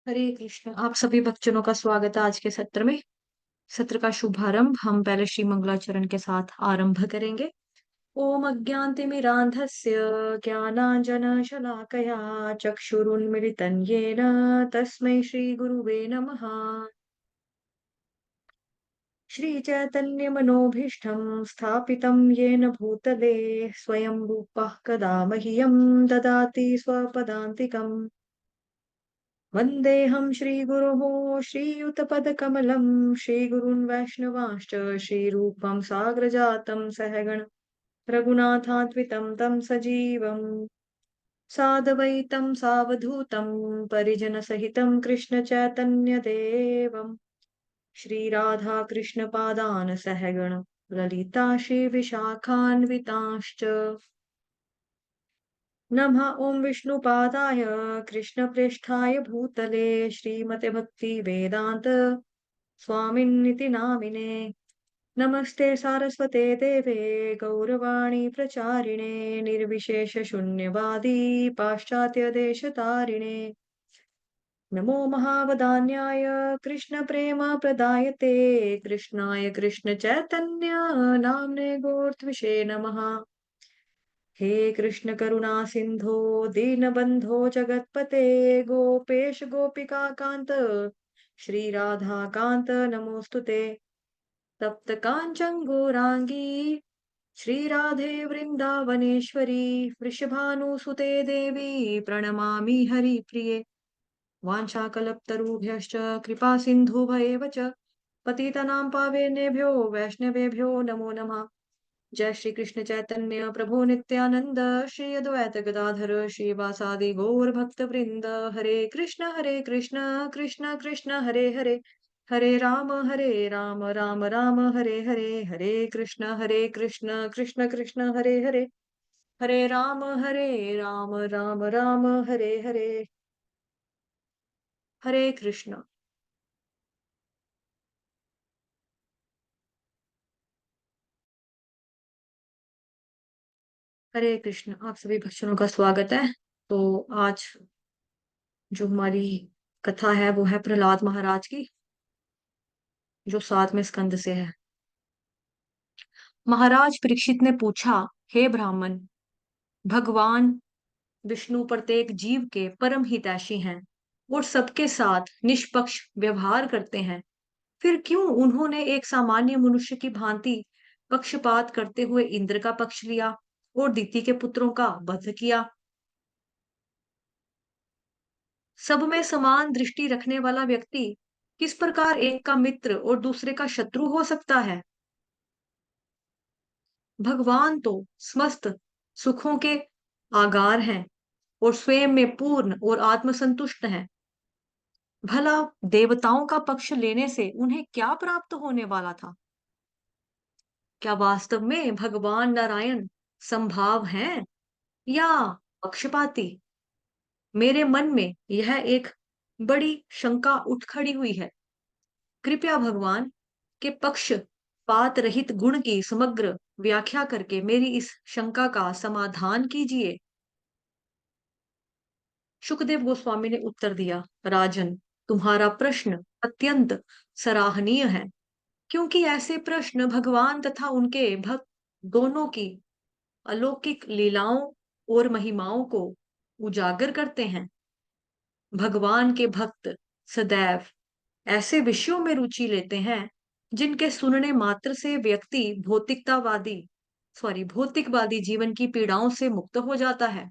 हरे कृष्ण। आप सभी भक्तजनों का स्वागत है आज के सत्र में। सत्र का शुभारंभ हम पहले श्री मंगलाचरण के साथ आरंभ करेंगे। ओम अज्ञानतिमिरान्धस्य ज्ञानाञ्जनशलाकया चक्षुरुन्मिलितं येन तस्मै श्रीगुरुवे नमः। श्रीचैतन्यमनोभीष्टं स्थापितं येन भूतले स्वयं रूपः कदा मह्यं ददाति स्वपदान्तिकम्। वन्देऽहं श्रीगुरोः श्रीयुतपदकमलं श्रीगुरून् वैष्णवांश्च श्रीरूपं साग्रजातं सहगण रघुनाथान्वितं तं सजीवम् साद्वैतं सावधूतं परिजनसहितं कृष्णचैतन्यदेवम् श्रीराधाकृष्णपादान् सहगण ललिता श्रीविशाखान्वितांश्च नमः ॐ विष्णुपादाय कृष्णप्रेष्ठाय भूतले श्रीमते भक्तिवेदान्त स्वामिन्निति नामिने नमस्ते सारस्वते देवे गौरवाणी प्रचारिणे निर्विशेषशून्यवादी पाश्चात्यदेशतारिणे नमो महावदान्याय कृष्णप्रेमप्रदायते कृष्णाय कृष्णचैतन्य नाम्ने गोर्त्विषे नमः। हे कृष्ण करुणा सिंधो दीनबंधो जगतपते गोपेश गोपिका कांत श्री राधा कांत नमोस्तुते तप्त कांचन गौरांगी श्री राधे वृंदावनेश्वरी वृषभानुसुते देवी प्रणमामि हरिप्रिये वाञ्छाकल्पतरुभ्यश्च कृपा सिन्धुभ्येव च पतितनां पावनेभ्यो वैष्णवेभ्यो नमो नमः। जय श्री कृष्ण चैतन्य प्रभु नित्यानंद श्री अद्वैत गदाधर श्रीवासादि गौर भक्त वृंद हरे कृष्ण कृष्ण कृष्ण हरे हरे राम राम राम हरे कृष्ण कृष्ण कृष्ण हरे राम राम हरे हरे कृष्ण। हरे कृष्ण। आप सभी भक्तों का स्वागत है। तो आज जो हमारी कथा है वो है प्रहलाद महाराज की, जो 7वें स्कंद से है। महाराज परीक्षित ने पूछा, हे ब्राह्मण, भगवान विष्णु प्रत्येक जीव के परम हितैषी हैं और सबके साथ निष्पक्ष व्यवहार करते हैं, फिर क्यों उन्होंने एक सामान्य मनुष्य की भांति पक्षपात करते हुए इंद्र का पक्ष लिया और दिति के पुत्रों का वध किया? सब में समान दृष्टि रखने वाला व्यक्ति किस प्रकार एक का मित्र और दूसरे का शत्रु हो सकता है? भगवान तो समस्त सुखों के आगार हैं और स्वयं में पूर्ण और आत्मसंतुष्ट हैं। भला देवताओं का पक्ष लेने से उन्हें क्या प्राप्त होने वाला था? क्या वास्तव में भगवान नारायण संभाव हैं या पक्षपाती? मेरे मन में यह एक बड़ी शंका उठ खड़ी हुई है। कृपया भगवान के पक्षपात रहित गुण की समग्र व्याख्या करके मेरी इस शंका का समाधान कीजिए। सुखदेव गोस्वामी ने उत्तर दिया, राजन, तुम्हारा प्रश्न अत्यंत सराहनीय है, क्योंकि ऐसे प्रश्न भगवान तथा उनके भक्त दोनों की अलौकिक लीलाओं और महिमाओं को उजागर करते हैं। भगवान के भक्त सदैव ऐसे विषयों में रुचि लेते हैं जिनके सुनने मात्र से व्यक्ति भौतिकवादी जीवन की पीड़ाओं से मुक्त हो जाता है।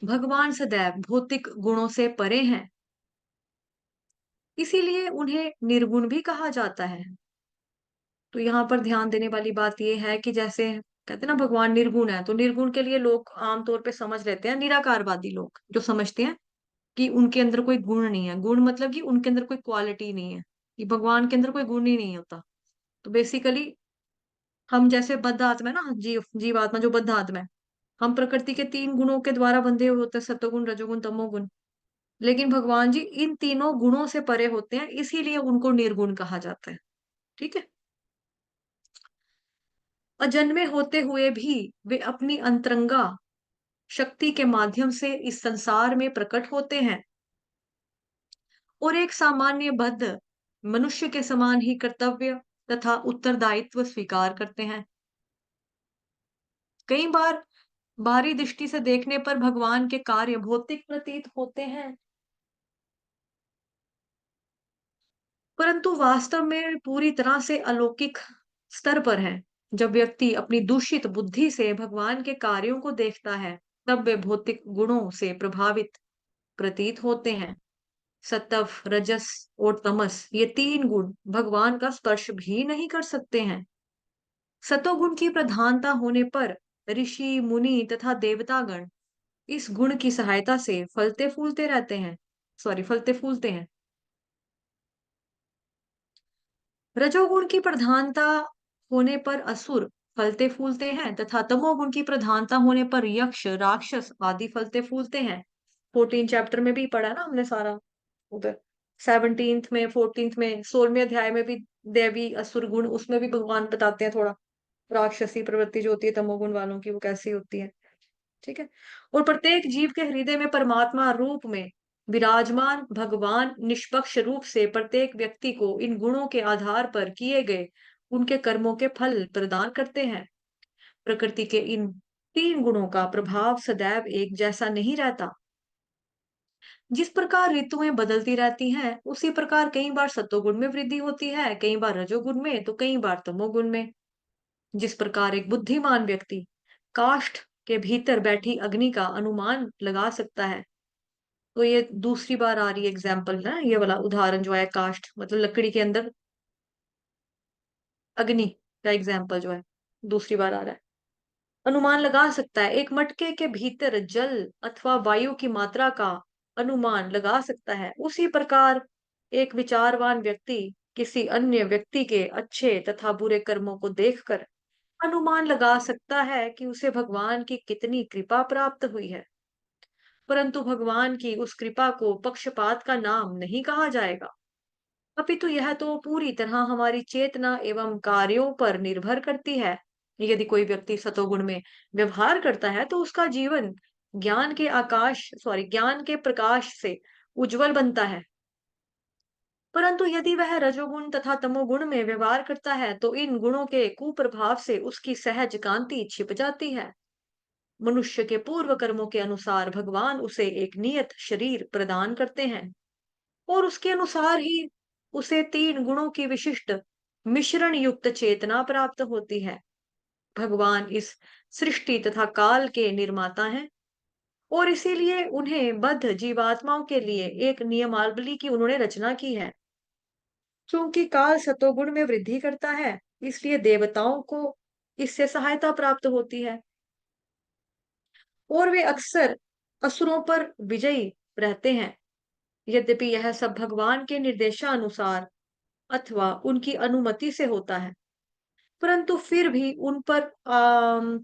भगवान सदैव भौतिक गुणों से परे हैं, इसीलिए उन्हें निर्गुण भी कहा जाता है। तो यहाँ पर ध्यान देने वाली बात यह है कि जैसे कहते हैं ना भगवान निर्गुण है, तो निर्गुण के लिए लोग आमतौर पे समझ लेते हैं, निराकारवादी लोग जो समझते हैं कि उनके अंदर कोई गुण नहीं है। गुण मतलब कि उनके अंदर कोई क्वालिटी नहीं है, कि भगवान के अंदर कोई गुण ही नहीं होता। तो बेसिकली हम जैसे बद्ध आत्मा है ना, जीवात्मा जो बद्ध आत्मा है, हम प्रकृति के 3 गुणों के द्वारा बंधे हुए होते हैं, सत्वगुण रजोगुण तमोगुण। लेकिन भगवान जी इन तीनों गुणों से परे होते हैं, इसीलिए उनको निर्गुण कहा जाता है। ठीक है। अजन्मे होते हुए भी वे अपनी अंतरंगा शक्ति के माध्यम से इस संसार में प्रकट होते हैं और एक सामान्य बद्ध मनुष्य के समान ही कर्तव्य तथा उत्तरदायित्व स्वीकार करते हैं। कई बार बाहरी दृष्टि से देखने पर भगवान के कार्य भौतिक प्रतीत होते हैं, परंतु वास्तव में पूरी तरह से अलौकिक स्तर पर है। जब व्यक्ति अपनी दूषित बुद्धि से भगवान के कार्यों को देखता है, तब वे भौतिक गुणों से प्रभावित प्रतीत होते हैं। सत्व, रजस और तमस, ये तीन गुण भगवान का स्पर्श भी नहीं कर सकते हैं। सतोगुण की प्रधानता होने पर ऋषि, मुनि तथा देवतागण इस गुण की सहायता से फलते फूलते हैं। रजोगुण की प्रधानता होने पर असुर फलते फूलते हैं तथा तमोगुण की प्रधानता होने पर यक्ष, राक्षस आदि फलते फूलते हैं। 14 चैप्टर में भी पढ़ा ना हमने सारा उधर। 17th में, 14th में, 16वें अध्याय में भी देवी असुर गुण, उसमें भी भगवान बताते हैं थोड़ा राक्षसी प्रवृत्ति जो होती है तमोगुण वालों की, वो कैसी होती है। ठीक है। और प्रत्येक जीव के हृदय में परमात्मा रूप में विराजमान भगवान निष्पक्ष रूप से प्रत्येक व्यक्ति को इन गुणों के आधार पर किए गए उनके कर्मों के फल प्रदान करते हैं। प्रकृति के इन तीन गुणों का प्रभाव सदैव एक जैसा नहीं रहता। जिस प्रकार ऋतुएं बदलती रहती हैं, उसी प्रकार कई बार सत्वगुण में वृद्धि होती है, कई बार रजोगुण में, तो कई बार तमोगुण में। जिस प्रकार एक बुद्धिमान व्यक्ति काष्ठ के भीतर बैठी अग्नि का अनुमान लगा सकता है, तो ये दूसरी बार आ रही एग्जाम्पल ना, ये वाला उदाहरण जो है काष्ठ मतलब लकड़ी के अंदर अग्नि का एग्जाम्पल जो है दूसरी बार आ रहा है। अनुमान लगा सकता है, एक मटके के भीतर जल अथवा वायु की मात्रा का अनुमान लगा सकता है। उसी प्रकार एक विचारवान व्यक्ति किसी अन्य व्यक्ति के अच्छे तथा बुरे कर्मों को देखकर अनुमान लगा सकता है कि उसे भगवान की कितनी कृपा प्राप्त हुई है। परंतु भगवान की उस कृपा को पक्षपात का नाम नहीं कहा जाएगा, अपितु यह तो पूरी तरह हमारी चेतना एवं कार्यों पर निर्भर करती है। यदि कोई व्यक्ति सतोगुण में व्यवहार करता है, तो उसका जीवन ज्ञान के प्रकाश से उज्जवल बनता है। परंतु यदि वह रजोगुण तथा तमोगुण में व्यवहार करता है, तो इन गुणों के कुप्रभाव से उसकी सहज कांति छिप जाती है। मनुष्य के पूर्व कर्मों के अनुसार भगवान उसे एक नियत शरीर प्रदान करते हैं और उसके अनुसार ही उसे तीन गुणों की विशिष्ट मिश्रण युक्त चेतना प्राप्त होती है। भगवान इस सृष्टि तथा काल के निर्माता हैं और इसीलिए उन्हें बद्ध जीवात्माओं के लिए एक नियमावली की उन्होंने रचना की है। क्योंकि काल सतोगुण में वृद्धि करता है, इसलिए देवताओं को इससे सहायता प्राप्त होती है और वे अक्सर असुरों पर विजयी रहते हैं। यद्यपि यह सब भगवान के निर्देशानुसार अथवा उनकी अनुमति से होता है, परंतु फिर भी उन पर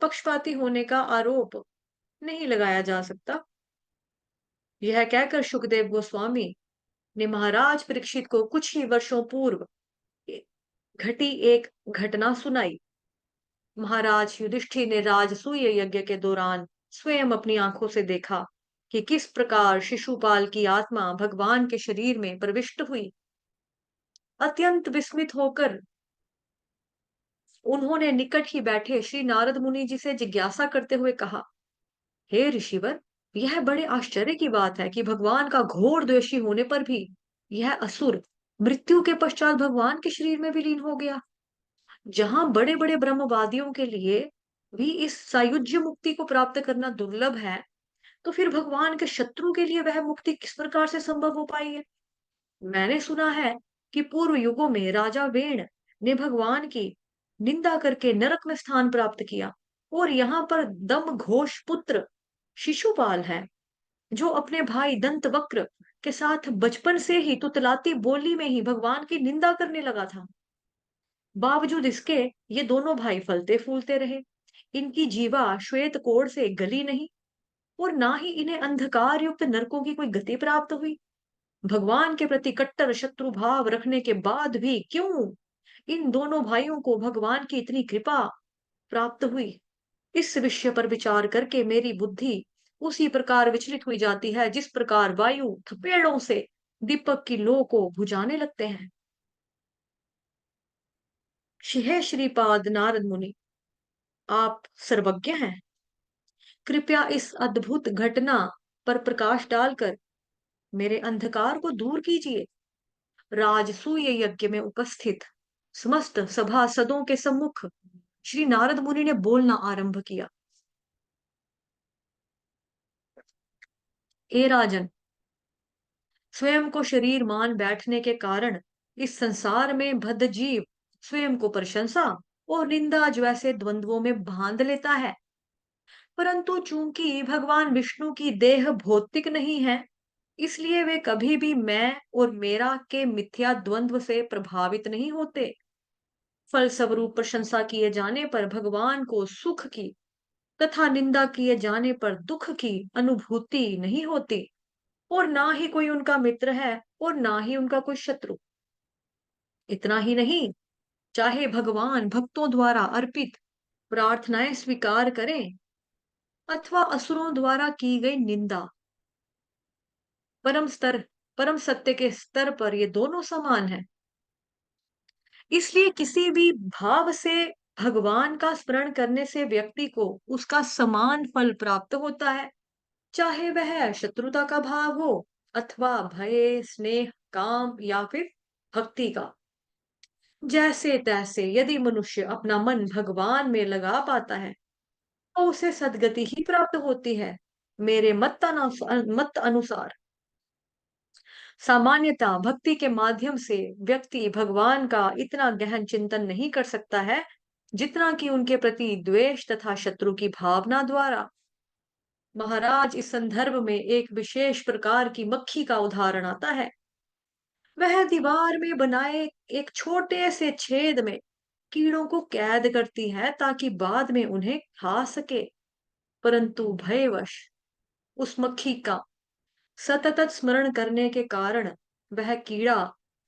पक्षपाती होने का आरोप नहीं लगाया जा सकता। यह कहकर सुखदेव गोस्वामी ने महाराज परीक्षित को कुछ ही वर्षों पूर्व घटी एक घटना सुनाई। महाराज युधिष्ठिर ने राजसूय यज्ञ के दौरान स्वयं अपनी आंखों से देखा कि किस प्रकार शिशुपाल की आत्मा भगवान के शरीर में प्रविष्ट हुई। अत्यंत विस्मित होकर उन्होंने निकट ही बैठे श्री नारद मुनि जी से जिज्ञासा करते हुए कहा, हे ऋषिवर, यह बड़े आश्चर्य की बात है कि भगवान का घोर द्वेषी होने पर भी यह असुर मृत्यु के पश्चात भगवान के शरीर में विलीन हो गया। जहां बड़े बड़े ब्रह्मवादियों के लिए भी इस सायुज्य मुक्ति को प्राप्त करना दुर्लभ है, तो फिर भगवान के शत्रु के लिए वह मुक्ति किस प्रकार से संभव हो पाई है। मैंने सुना है कि पूर्व युगों में राजा वेण ने भगवान की निंदा करके नरक में स्थान प्राप्त किया और यहाँ पर दम घोष पुत्र शिशुपाल है, जो अपने भाई दंतवक्र के साथ बचपन से ही तुतलाती बोली में ही भगवान की निंदा करने लगा था। बावजूद इसके ये दोनों भाई फलते फूलते रहे। इनकी जीवा श्वेत कोड़ से गली नहीं और ना ही इन्हें अंधकार युक्त नरकों की कोई गति प्राप्त हुई। भगवान के प्रति कट्टर शत्रु भाव रखने के बाद भी क्यों इन दोनों भाइयों को भगवान की इतनी कृपा प्राप्त हुई, इस विषय पर विचार करके मेरी बुद्धि उसी प्रकार विचलित हुई जाती है जिस प्रकार वायु थपेड़ों से दीपक की लौ को बुझाने लगते हैं। हे श्रीपाद नारद मुनि, आप सर्वज्ञ हैं। कृपया इस अद्भुत घटना पर प्रकाश डालकर मेरे अंधकार को दूर कीजिए। राजसूय यज्ञ में उपस्थित समस्त सभासदों के सम्मुख श्री नारद मुनि ने बोलना आरंभ किया। ए राजन, स्वयं को शरीर मान बैठने के कारण इस संसार में बद्ध जीव स्वयं को प्रशंसा और निंदा जैसे द्वंद्वों में बांध लेता है। परंतु चूंकि भगवान विष्णु की देह भौतिक नहीं है, इसलिए वे कभी भी मैं और मेरा के मिथ्या द्वंद्व से प्रभावित नहीं होते। फलस्वरूप प्रशंसा किए जाने पर भगवान को सुख की तथा निंदा किए जाने पर दुख की अनुभूति नहीं होती, और ना ही कोई उनका मित्र है और ना ही उनका कोई शत्रु। इतना ही नहीं, चाहे भगवान भक्तों द्वारा अर्पित प्रार्थनाएं स्वीकार करें अथवा असुरों द्वारा की गई निंदा, परम स्तर परम सत्य के स्तर पर ये दोनों समान है। इसलिए किसी भी भाव से भगवान का स्मरण करने से व्यक्ति को उसका समान फल प्राप्त होता है, चाहे वह शत्रुता का भाव हो अथवा भय, स्नेह, काम या फिर भक्ति का। जैसे तैसे यदि मनुष्य अपना मन भगवान में लगा पाता है, तो उसे सद्गति ही प्राप्त होती है। मेरे मत अनुसार सामान्यतः भक्ति के माध्यम से व्यक्ति भगवान का इतना गहन चिंतन नहीं कर सकता है, जितना कि उनके प्रति द्वेष तथा शत्रु की भावना द्वारा। महाराज, इस संदर्भ में एक विशेष प्रकार की मक्खी का उदाहरण आता है। वह दीवार में बनाए एक छोटे से छेद में कीड़ों को कैद करती है ताकि बाद में उन्हें खा सके। परंतु भयवश उस मक्खी का सतत स्मरण करने के कारण वह कीड़ा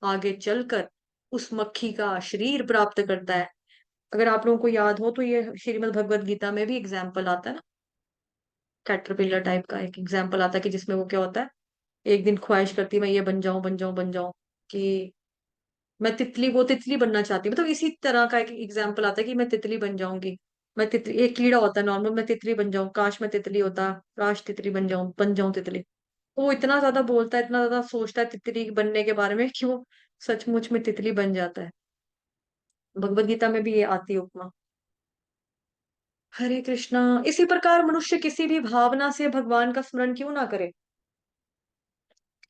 आगे चलकर उस मक्खी का शरीर प्राप्त करता है। अगर आप लोगों को याद हो तो ये श्रीमद् भगवत गीता में भी एग्जाम्पल आता है ना, कैटरपिलर टाइप का एक एग्जाम्पल आता है कि जिसमें वो क्या होता है, एक दिन ख्वाहिश करती है मैं ये बन जाऊं बन जाऊं बन जाऊं, कि मैं तितली, वो तितली बनना चाहती है। मतलब इसी तरह का एक एग्जाम्पल आता है कि मैं तितली बन जाऊंगी। मैं तितली, एक कीड़ा होता है नॉर्मल, मैं तितली बन जाऊं, काश मैं तितली होता, काश तितली बन जाऊं तितली। तो वो इतना ज्यादा बोलता है, इतना ज्यादा सोचता है तितली बनने के बारे में कि वो सचमुच में तितली बन जाता है। भगवत गीता में भी ये आती है उपमा। हरे कृष्णा। इसी प्रकार मनुष्य किसी भी भावना से भगवान का स्मरण क्यों ना करे,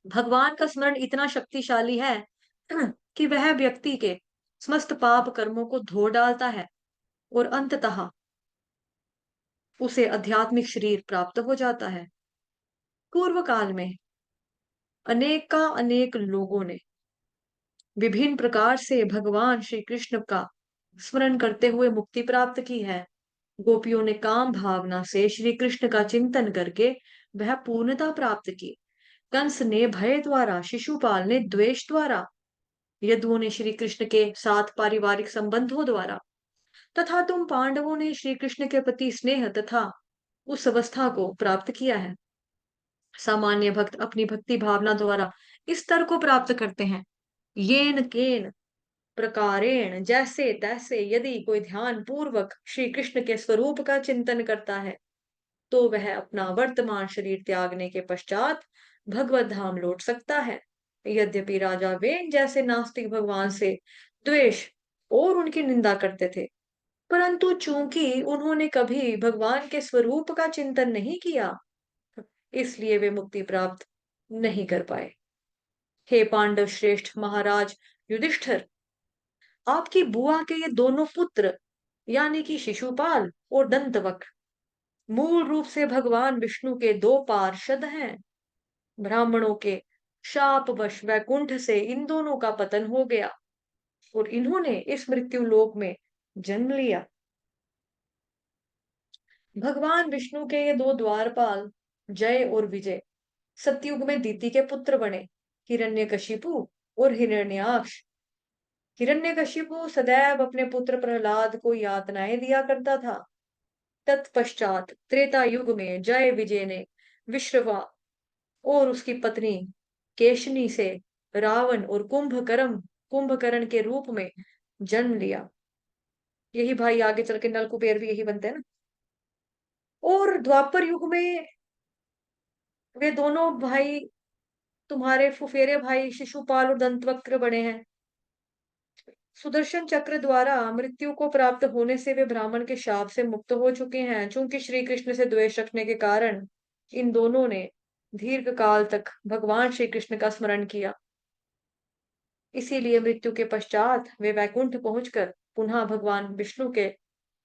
भगवान का स्मरण इतना शक्तिशाली है कि वह व्यक्ति के समस्त पाप कर्मों को धो डालता है और अंततः उसे आध्यात्मिक शरीर प्राप्त हो जाता है। पूर्व काल में अनेक लोगों ने विभिन्न प्रकार से भगवान श्री कृष्ण का स्मरण करते हुए मुक्ति प्राप्त की है। गोपियों ने काम भावना से श्री कृष्ण का चिंतन करके वह पूर्णता प्राप्त की। कंस ने भय द्वारा, शिशुपाल ने द्वेष द्वारा, यदुओं ने श्री कृष्ण के साथ पारिवारिक संबंधों द्वारा, तथा तुम पांडवों ने श्री कृष्ण के प्रति स्नेह तथा उस अवस्था को प्राप्त किया है। सामान्य भक्त अपनी भक्ति भावना द्वारा इस स्तर को प्राप्त करते हैं। येन केन प्रकारेण, जैसे तैसे यदि कोई ध्यान पूर्वक श्री कृष्ण के स्वरूप का चिंतन करता है, तो वह अपना वर्तमान शरीर त्यागने के पश्चात भगवत धाम लौट सकता है। यद्यपि राजा वेन जैसे नास्तिक भगवान से द्वेष और उनकी निंदा करते थे, परंतु चूंकि उन्होंने कभी भगवान के स्वरूप का चिंतन नहीं किया, इसलिए वे मुक्ति प्राप्त नहीं कर पाए। हे पांडव श्रेष्ठ महाराज युधिष्ठिर, आपकी बुआ के ये दोनों पुत्र यानी कि शिशुपाल और दंतवक्र मूल रूप से भगवान विष्णु के दो पार्षद हैं। ब्राह्मणों के शापवश वैकुंठ से इन दोनों का पतन हो गया और इन्होंने इस मृत्यु लोक में जन्म लिया। भगवान विष्णु के ये दो द्वारपाल जय और विजय सतयुग में दीति के पुत्र बने, हिरण्यकशिपु और हिरण्याक्ष। हिरण्यकशिपु सदैव अपने पुत्र प्रहलाद को यातनाएं दिया करता था। तत्पश्चात त्रेता युग में जय विजय ने विश्रवा और उसकी पत्नी केशनी से रावण और कुंभकर्ण के रूप में जन्म लिया। यही भाई आगे चल के नल कुबेर भी यही बनते हैं ना। और द्वापर युग में वे दोनों भाई तुम्हारे फुफेरे भाई शिशुपाल और दंतवक्र बने हैं। सुदर्शन चक्र द्वारा मृत्यु को प्राप्त होने से वे ब्राह्मण के शाप से मुक्त हो चुके हैं। चूंकि श्री कृष्ण से द्वेष रखने के कारण इन दोनों ने दीर्घ काल तक भगवान श्री कृष्ण का स्मरण किया, इसीलिए मृत्यु के पश्चात वे वैकुंठ पहुंचकर पुनः भगवान विष्णु के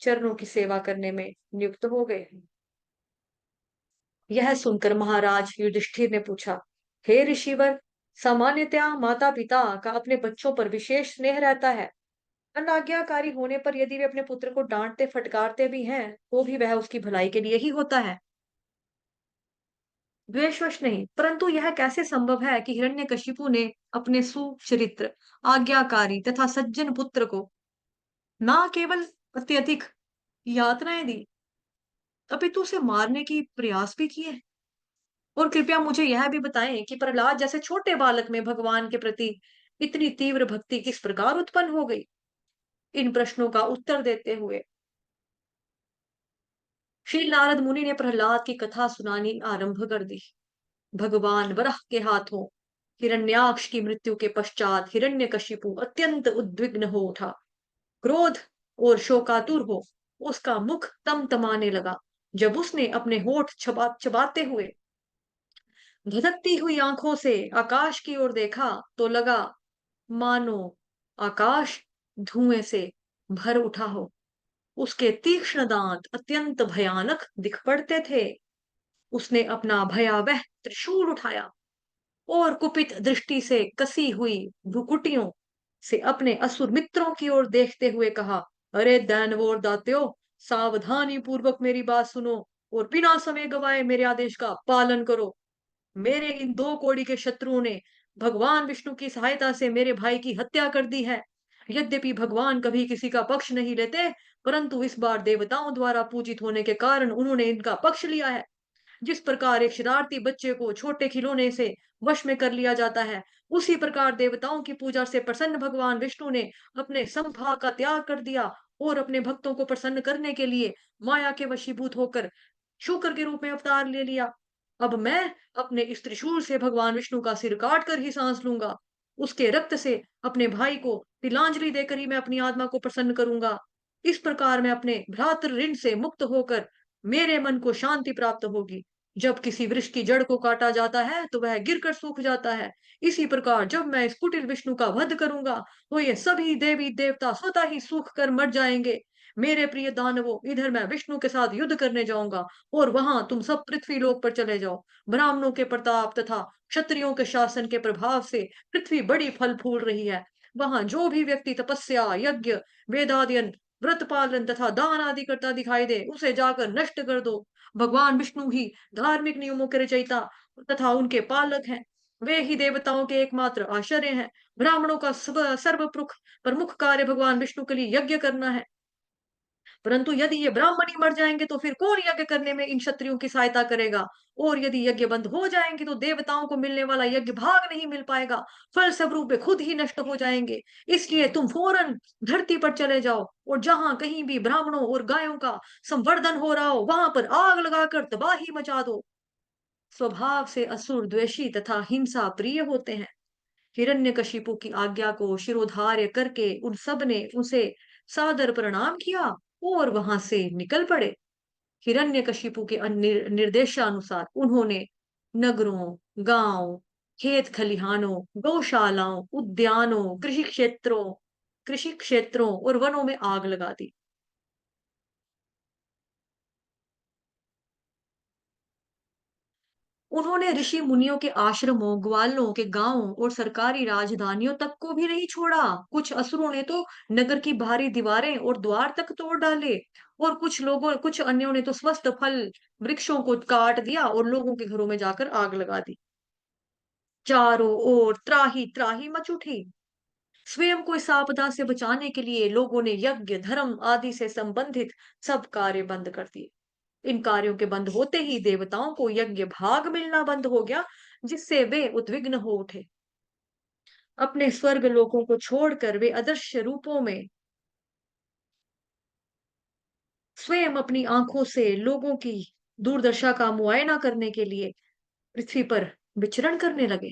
चरणों की सेवा करने में नियुक्त हो गए। यह सुनकर महाराज युधिष्ठिर ने पूछा, हे ऋषिवर, सामान्यतया माता पिता का अपने बच्चों पर विशेष स्नेह रहता है। अनाज्ञाकारी होने पर यदि वे अपने पुत्र को डांटते फटकारते भी हैं, तो भी वह उसकी भलाई के लिए ही होता है, द्वेषवश नहीं। परंतु यह कैसे संभव है कि हिरण्यकशिपु ने अपने सुचरित्र, आज्ञाकारी तथा सज्जन पुत्र को ना केवल अत्यधिक यातनाएं दी, अपितु उसे मारने की प्रयास भी किए। और कृपया मुझे यह भी बताएं कि प्रहलाद जैसे छोटे बालक में भगवान के प्रति इतनी तीव्र भक्ति किस प्रकार उत्पन्न हो गई। इन प्रश्नों का उत्तर देते हुए श्री नारद मुनि ने प्रहलाद की कथा सुनानी आरंभ कर दी। भगवान वराह के हाथों हिरण्याक्ष की मृत्यु के पश्चात हिरण्यकशिपु अत्यंत उद्विग्न हो उठा। क्रोध और शोकातुर हो उसका मुख तमतमाने लगा। जब उसने अपने होठ चबाते हुए धधकती हुई आंखों से आकाश की ओर देखा, तो लगा मानो आकाश धुएं से भर उठा हो। उसके तीक्ष्ण दांत अत्यंत भयानक दिख पड़ते थे। उसने अपना भयावह त्रिशूल उठाया और कुपित दृष्टि से कसी हुई भ्रुकुटियों से अपने असुर मित्रों की ओर देखते हुए कहा, अरे दानवोर दात्यो, सावधानी पूर्वक मेरी बात सुनो और बिना समय गवाए मेरे आदेश का पालन करो। मेरे इन दो कोड़ी के शत्रुओं ने भगवान विष्णु की सहायता से मेरे भाई की हत्या कर दी है। यद्यपि भगवान कभी किसी का पक्ष नहीं लेते, परंतु इस बार देवताओं द्वारा पूजित होने के कारण उन्होंने इनका पक्ष लिया है। जिस प्रकार एक शरारती बच्चे को छोटे खिलौने से वश में कर लिया जाता है, उसी प्रकार देवताओं की पूजा से प्रसन्न भगवान विष्णु ने अपने संभाग का त्याग कर दिया और अपने भक्तों को प्रसन्न करने के लिए माया के वशीभूत होकर शुक्र के रूप में अवतार ले लिया। अब मैं अपने इस त्रिशूल से भगवान विष्णु का सिर काट कर ही सांस लूंगा। उसके रक्त से अपने भाई को तिलांजलि देकर ही मैं अपनी आत्मा को प्रसन्न करूंगा। इस प्रकार मैं अपने भ्रातृ ऋण से मुक्त होकर मेरे मन को शांति प्राप्त होगी। जब किसी वृक्ष की जड़ को काटा जाता है तो वह गिरकर सूख जाता है। इसी प्रकार जब मैं इस कुटिल विष्णु का वध करूंगा, तो ये सभी देवी देवता स्वतः ही सूख कर मर जाएंगे। मेरे प्रिय दानवों, इधर मैं विष्णु के साथ युद्ध करने जाऊंगा और वहां तुम सब पृथ्वी लोक पर चले जाओ। ब्राह्मणों के प्रताप तथा क्षत्रियों के शासन के प्रभाव से पृथ्वी बड़ी फल फूल रही है। वहां जो भी व्यक्ति तपस्या, यज्ञ, वेदाध्ययन, व्रत पालन तथा दान आदि करता दिखाई दे, उसे जाकर नष्ट कर दो। भगवान विष्णु ही धार्मिक नियमों के रचयिता तथा उनके पालक हैं। वे ही देवताओं के एकमात्र आश्रय हैं। ब्राह्मणों का सर्व प्रमुख कार्य भगवान विष्णु के लिए यज्ञ करना है। परंतु यदि ये ब्राह्मण ही मर जाएंगे, तो फिर कौन यज्ञ करने में इन क्षत्रियों की सहायता करेगा। और यदि यज्ञ बंद हो जाएंगे, तो देवताओं को मिलने वाला यज्ञ भाग नहीं मिल पाएगा। फल स्वरूप वे खुद ही नष्ट हो जाएंगे। इसलिए तुम फौरन धरती पर चले जाओ और जहां कहीं भी ब्राह्मणों और गायों का संवर्धन हो रहा हो, वहां पर आग लगाकर तबाही मचा दो। स्वभाव से असुर द्वेषी तथा हिंसा प्रिय होते हैं। हिरण्यकशिपु की आज्ञा को शिरोधार्य करके उन सब ने उसे सादर प्रणाम किया और वहां से निकल पड़े। हिरण्यकशिपु के निर्देशानुसार उन्होंने नगरों, गांव, खेत खलिहानों, गौशालाओं, उद्यानों, कृषि क्षेत्रों और वनों में आग लगा दी। उन्होंने ऋषि मुनियों के आश्रमों, ग्वालों के गांवों और सरकारी राजधानियों तक को भी नहीं छोड़ा। कुछ असुरों ने तो नगर की बाहरी दीवारें और द्वार तक तोड़ डाले, और कुछ अन्यों ने तो स्वस्थ फल वृक्षों को काट दिया और लोगों के घरों में जाकर आग लगा दी। चारों ओर त्राही त्राही मच उठी। स्वयं को इस आपदा से बचाने के लिए लोगों ने यज्ञ, धर्म आदि से संबंधित सब कार्य बंद कर दिए। इन कार्यों के बंद होते ही देवताओं को यज्ञ भाग मिलना बंद हो गया, जिससे वे उद्विग्न हो उठे। अपने स्वर्ग लोकों को छोड़कर वे अदृश्य रूपों में स्वयं अपनी आंखों से लोगों की दुर्दशा का मुआयना करने के लिए पृथ्वी पर विचरण करने लगे।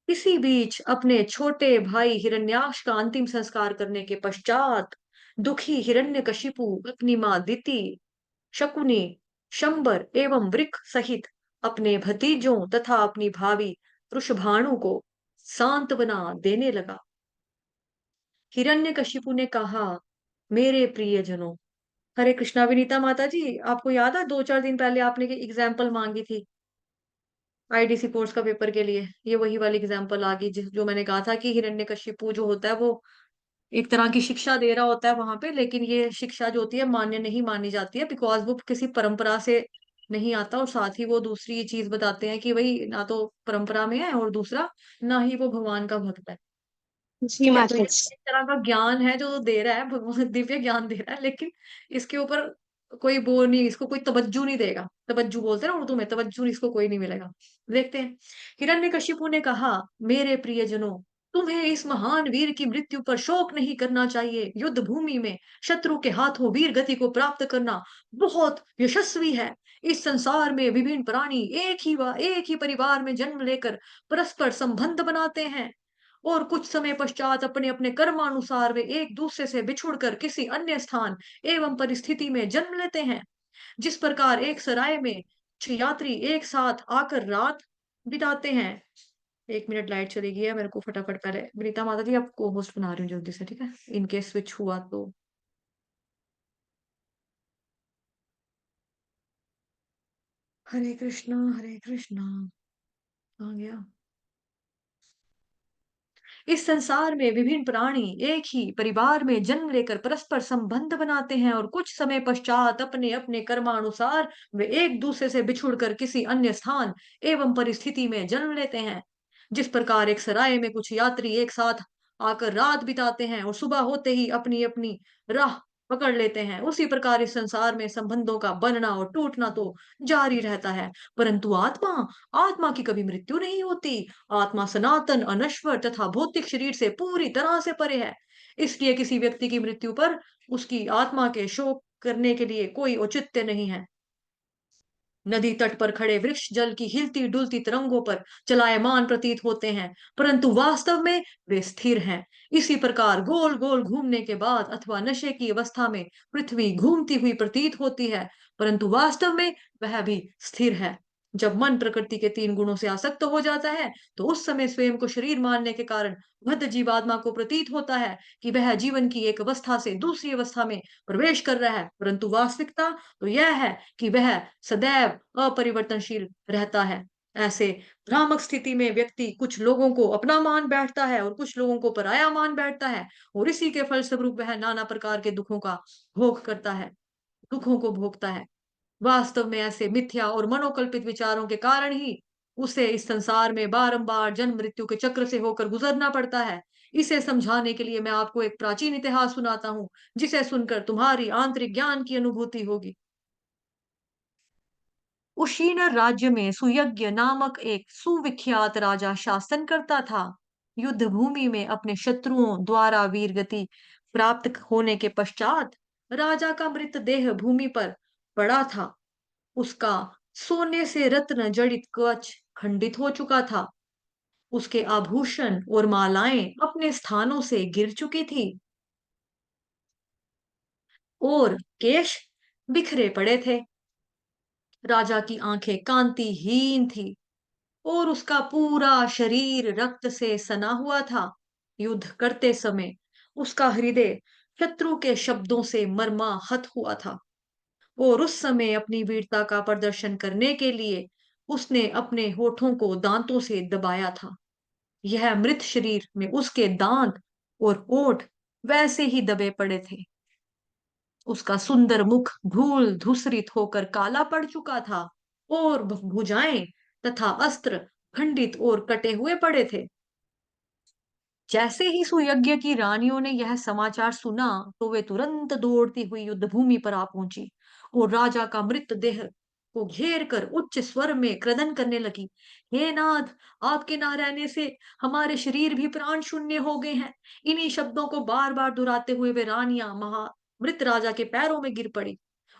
इसी बीच अपने छोटे भाई हिरण्याक्ष का अंतिम संस्कार करने के पश्चात दुखी हिरण्यकशिपु अपनी मां दिति, शकुनी, शंबर एवं वृक सहित अपने भतीजों तथा अपनी भाभी वृषभानु को सांत्वना देने लगा। हिरण्यकशिपु ने कहा, मेरे प्रियजनों, हरे कृष्णा। विनीता माता जी, आपको याद है 2-4 दिन पहले आपने एग्जाम्पल मांगी थी आईडीसी कोर्स का पेपर के लिए? ये वही वाली एग्जाम्पल आ गई जो मैंने कहा था कि हिरण्यकशिपु जो होता है वो एक तरह की शिक्षा दे रहा होता है वहां पे, लेकिन ये शिक्षा जो होती है मान्य नहीं मानी जाती है, बिकॉज वो किसी परंपरा से नहीं आता। और साथ ही वो दूसरी चीज बताते हैं कि भाई ना तो परंपरा में है, और दूसरा ना ही वो भगवान का भक्त है। जी ठीक है, तो ये माता जी। एक तरह का ज्ञान है जो दे रहा है भगवान, दिव्य ज्ञान दे रहा है, लेकिन इसके ऊपर कोई वो नहीं, इसको कोई तवज्जो नहीं देगा। तवज्जो बोलते हैं ना उर्दू में, तवज्जो इसको कोई नहीं मिलेगा। देखते हैं। हिरण्यकशिपु ने कहा, मेरे प्रियजनों, तुम्हें इस महान वीर की मृत्यु पर शोक नहीं करना चाहिए। युद्ध भूमि में शत्रु के हाथों वीर गति को प्राप्त करना बहुत यशस्वी है। इस संसार में विभिन्न प्राणी एक ही परिवार में जन्म लेकर परस्पर संबंध बनाते हैं, और कुछ समय पश्चात अपने अपने कर्मानुसार वे एक दूसरे से बिछुड़कर किसी अन्य स्थान एवं परिस्थिति में जन्म लेते हैं। जिस प्रकार एक सराय में 6 यात्री एक साथ आकर रात बिताते हैं। 1 मिनट, लाइट चली गई है, मेरे को फटाफट पहले विनीता माता जी आपको होस्ट बना रही हूँ जल्दी से, ठीक है, इनकेस स्विच हुआ तो। हरे कृष्णा हरे कृष्णा। कहाँ गया? इस संसार में विभिन्न प्राणी एक ही परिवार में जन्म लेकर परस्पर संबंध बनाते हैं, और कुछ समय पश्चात अपने अपने कर्मानुसार वे एक दूसरे से बिछुड़कर किसी अन्य स्थान एवं परिस्थिति में जन्म लेते हैं। जिस प्रकार एक सराय में कुछ यात्री एक साथ आकर रात बिताते हैं और सुबह होते ही अपनी अपनी राह पकड़ लेते हैं, उसी प्रकार इस संसार में संबंधों का बनना और टूटना तो जारी रहता है। परंतु आत्मा, आत्मा की कभी मृत्यु नहीं होती। आत्मा सनातन, अनश्वर तथा भौतिक शरीर से पूरी तरह से परे है। इसलिए किसी व्यक्ति की मृत्यु पर उसकी आत्मा के शोक करने के लिए कोई औचित्य नहीं है। नदी तट पर खड़े वृक्ष जल की हिलती डुलती तरंगों पर चलायमान प्रतीत होते हैं, परंतु वास्तव में वे स्थिर हैं। इसी प्रकार गोल गोल घूमने के बाद अथवा नशे की अवस्था में पृथ्वी घूमती हुई प्रतीत होती है, परंतु वास्तव में वह भी स्थिर है। जब मन प्रकृति के 3 गुणों से आसक्त हो जाता है, तो उस समय स्वयं को शरीर मानने के कारण बद्ध जीवात्मा को प्रतीत होता है कि वह जीवन की एक अवस्था से दूसरी अवस्था में प्रवेश कर रहा है, परंतु वास्तविकता तो यह है कि वह सदैव अपरिवर्तनशील रहता है। ऐसे भ्रामक स्थिति में व्यक्ति कुछ लोगों को अपना मान बैठता है और कुछ लोगों को पराया मान बैठता है, और इसी के फलस्वरूप वह नाना प्रकार के दुखों का भोग करता है, दुखों को भोगता है। वास्तव में ऐसे मिथ्या और मनोकल्पित विचारों के कारण ही उसे इस संसार में बारंबार जन्म मृत्यु के चक्र से होकर गुजरना पड़ता है। इसे समझाने के लिए मैं आपको एक प्राचीन इतिहास सुनाता हूँ, जिसे सुनकर तुम्हारी आंतरिक ज्ञान की अनुभूति होगी। उशीना राज्य में सुयज्ञ नामक एक सुविख्यात राजा शासन करता था। युद्ध भूमि में अपने शत्रुओं द्वारा वीर गति प्राप्त होने के पश्चात राजा का मृतदेह भूमि पर पड़ा था। उसका सोने से रत्न जड़ित कवच खंडित हो चुका था। उसके आभूषण और मालाएं अपने स्थानों से गिर चुकी थी, और केश बिखरे पड़े थे। राजा की आंखें कांतिहीन थी, और उसका पूरा शरीर रक्त से सना हुआ था। युद्ध करते समय उसका हृदय शत्रु के शब्दों से मर्माहत हुआ था, और उस समय अपनी वीरता का प्रदर्शन करने के लिए उसने अपने होठों को दांतों से दबाया था। यह मृत शरीर में उसके दांत और होठ वैसे ही दबे पड़े थे। उसका सुंदर मुख धूल धूसरित होकर काला पड़ चुका था, और भुजाएं तथा अस्त्र खंडित और कटे हुए पड़े थे। जैसे ही सुयज्ञ की रानियों ने यह समाचार सुना, तो वे तुरंत दौड़ती हुई युद्ध भूमि पर आ पहुंची। और राजा का मृतदेह को घेर कर उच्च स्वर में क्रदन करने लगी। हे नाथ, आपके ना रहने से हमारे शरीर भी प्राण शून्य हो गए हैं। इन्हीं शब्दों को बार बार दोहराते हुए वे रानियां महा मृत राजा के पैरों में गिर पड़ी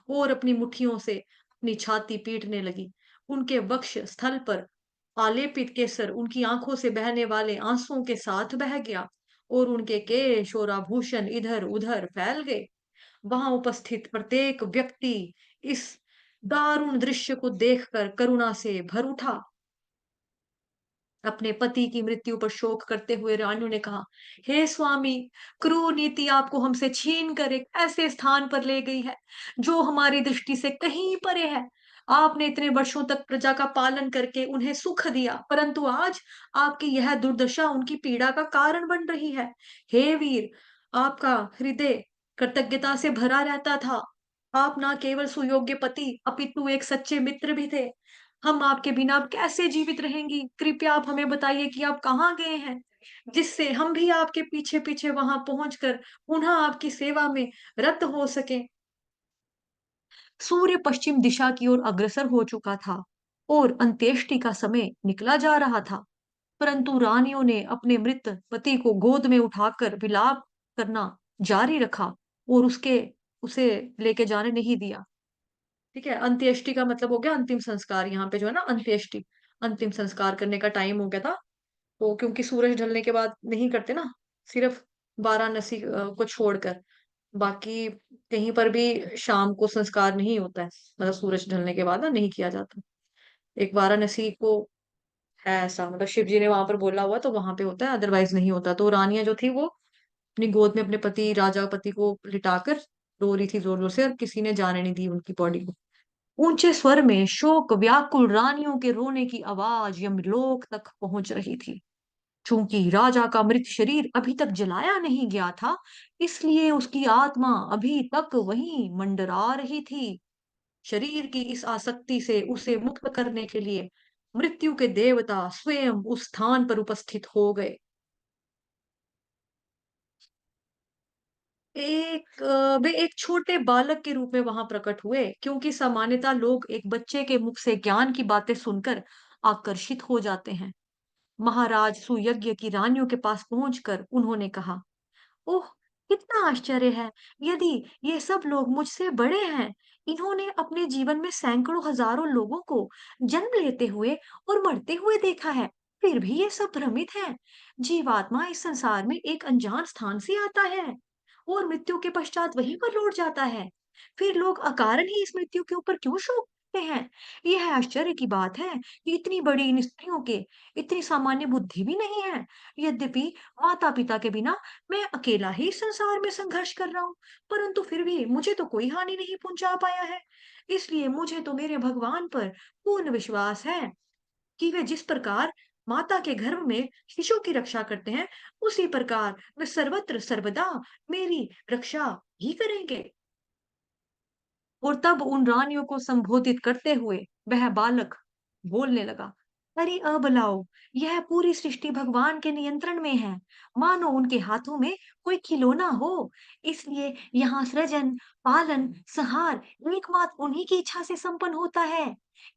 और अपनी मुट्ठियों से अपनी छाती पीटने लगी। उनके वक्ष स्थल पर आलेपित केसर उनकी आंखों से बहने वाले आंसुओं के साथ बह गया और उनके केश और आभूषण इधर उधर फैल गए। वहां उपस्थित प्रत्येक व्यक्ति इस दारुण दृश्य को देखकर करुणा से भर उठा। अपने पति की मृत्यु पर शोक करते हुए रानियों ने कहा, हे स्वामी, क्रूर नीति आपको हमसे छीन कर एक ऐसे स्थान पर ले गई है जो हमारी दृष्टि से कहीं परे है। आपने इतने वर्षों तक प्रजा का पालन करके उन्हें सुख दिया, परंतु आज आपकी यह दुर्दशा उनकी पीड़ा का कारण बन रही है। हे वीर, आपका हृदय कृतज्ञता से भरा रहता था। आप ना केवल सुयोग्य पति अपितु एक सच्चे मित्र भी थे। हम आपके बिना अब कैसे जीवित रहेंगी? कृपया आप हमें बताइए कि आप कहाँ गए हैं, जिससे हम भी आपके पीछे-पीछे वहां पहुंचकर पुनः आपकी सेवा में रत हो सकें। सूर्य पश्चिम दिशा की ओर अग्रसर हो चुका था और अंत्येष्टि का समय निकला जा रहा था, परंतु रानियों ने अपने मृत पति को गोद में उठाकर विलाप करना जारी रखा और उसके उसे लेके जाने नहीं दिया। ठीक है, अंत्येष्टि का मतलब हो गया अंतिम संस्कार। यहाँ पे जो है ना अंत्येष्टि, अंतिम संस्कार करने का टाइम हो गया था। तो क्योंकि सूरज ढलने के बाद नहीं करते ना, सिर्फ वाराणसी को छोड़कर बाकी कहीं पर भी शाम को संस्कार नहीं होता है। मतलब सूरज ढलने के बाद ना नहीं किया जाता। एक वाराणसी को है ऐसा, मतलब शिव जी ने वहां पर बोला हुआ तो वहां पे होता है, अदरवाइज नहीं होता। तो रानियां जो थी वो अपनी गोद में अपने पति राजा पति को लिटाकर रो रही थी जोर जोर से, और किसी ने जाने नहीं दी उनकी बॉडी को। ऊंचे स्वर में शोक व्याकुल रानियों के रोने की आवाज यमलोक तक पहुंच रही थी। चूंकि राजा का मृत शरीर अभी तक जलाया नहीं गया था, इसलिए उसकी आत्मा अभी तक वहीं मंडरा रही थी। शरीर की इस आसक्ति से उसे मुक्त करने के लिए मृत्यु के देवता स्वयं उस स्थान पर उपस्थित हो गए। वे एक छोटे बालक के रूप में वहां प्रकट हुए, क्योंकि सामान्यतः लोग एक बच्चे के मुख से ज्ञान की बातें सुनकर आकर्षित हो जाते हैं। महाराज सुयज्ञ की रानियों के पास पहुंचकर उन्होंने कहा, ओह! कितना आश्चर्य है! यदि ये सब लोग मुझसे बड़े हैं, इन्होंने अपने जीवन में सैकड़ों हजारों लोगों को जन्म लेते हुए और मरते हुए देखा है, फिर भी ये सब भ्रमित हैं। जीवात्मा इस संसार में एक अनजान स्थान से आता है और मृत्यु के पश्चात वहीं पर लौट जाता है। फिर लोग अकारण ही इस मृत्यु के ऊपर क्यों शोक करते हैं? यह आश्चर्य की बात है कि इतनी बड़ी इन स्त्रियों के इतनी सामान्य बुद्धि भी नहीं है। यद्यपि माता-पिता के बिना मैं अकेला ही इस संसार में संघर्ष कर रहा हूँ, परंतु फिर भी मुझे तो कोई हानि नहीं पहुंचा पाया है। इसलिए मुझे तो मेरे भगवान पर पूर्ण विश्वास है कि वे जिस प्रकार माता के गर्भ में शिशु की रक्षा करते हैं, उसी प्रकार वे सर्वत्र सर्वदा मेरी रक्षा ही करेंगे। और तब उन रानियों को संबोधित करते हुए वह बालक बोलने लगा, अरे अबलाओ, यह पूरी सृष्टि भगवान के नियंत्रण में है, मानो उनके हाथों में कोई खिलौना हो। इसलिए यहाँ सृजन, पालन, संहार एकमात्र उन्हीं की इच्छा से संपन्न होता है।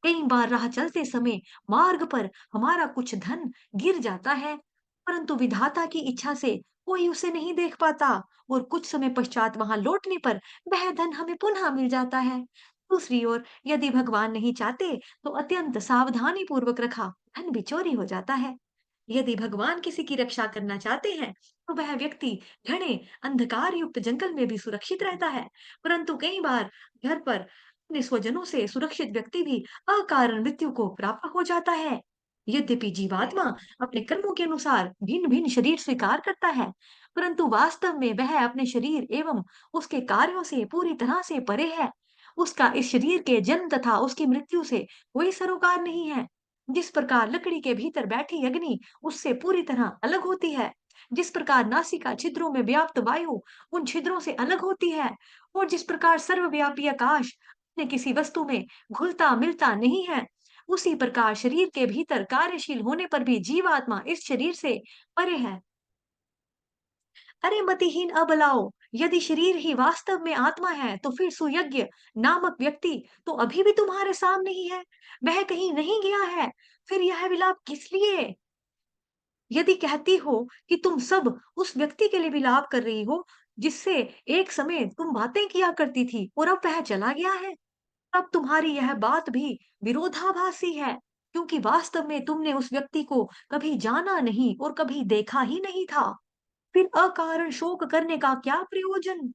कई बार राह चलते समय मार्ग पर हमारा कुछ धन गिर जाता है, परंतु विधाता की इच्छा से कोई उसे नहीं देख पाता, और कुछ समय पश्चात वहां लौटने पर वह धन हमें पुनः मिल जाता है। दूसरी ओर यदि भगवान नहीं चाहते तो अत्यंत सावधानी पूर्वक रखा धन भी चोरी हो जाता है। यदि भगवान किसी की रक्षा करना चाहते हैं तो वह व्यक्ति घने अंधकार युक्त जंगल में भी सुरक्षित रहता है, परंतु कई बार घर पर अपने स्वजनों से सुरक्षित व्यक्ति भी अकारण मृत्यु को प्राप्त हो जाता है। यद्यपि जीवात्मा अपने कर्मों के अनुसार भिन्न भिन्न शरीर स्वीकार करता है, परंतु वास्तव में वह अपने शरीर एवं उसके कार्यों से पूरी तरह से परे है। उसका इस शरीर के जन्म तथा उसकी मृत्यु से कोई सरोकार नहीं है। जिस प्रकार लकड़ी के भीतर बैठी अग्नि उससे पूरी तरह अलग होती है, जिस प्रकार नासिका छिद्रों में व्याप्त वायु उन छिद्रों से अलग होती है, और जिस प्रकार सर्वव्यापी आकाश अपने किसी वस्तु में घुलता मिलता नहीं है, उसी प्रकार शरीर के भीतर कार्यशील होने पर भी जीवात्मा इस शरीर से परे है। अरे मतिहीन अबलाओ, यदि शरीर ही वास्तव में आत्मा है, तो फिर सुयज्ञ नामक व्यक्ति तो अभी भी तुम्हारे सामने ही है, वह कहीं नहीं गया है। फिर यह विलाप किस लिए? यदि कहती हो कि तुम सब उस व्यक्ति के लिए विलाप कर रही हो, जिससे एक समय तुम बातें किया करती थी और अब वह चला गया है, तब तुम्हारी यह बात भी विरोधाभासी है, क्योंकि वास्तव में तुमने उस व्यक्ति को कभी जाना नहीं और कभी देखा ही नहीं था। फिर अकारण शोक करने का क्या प्रयोजन?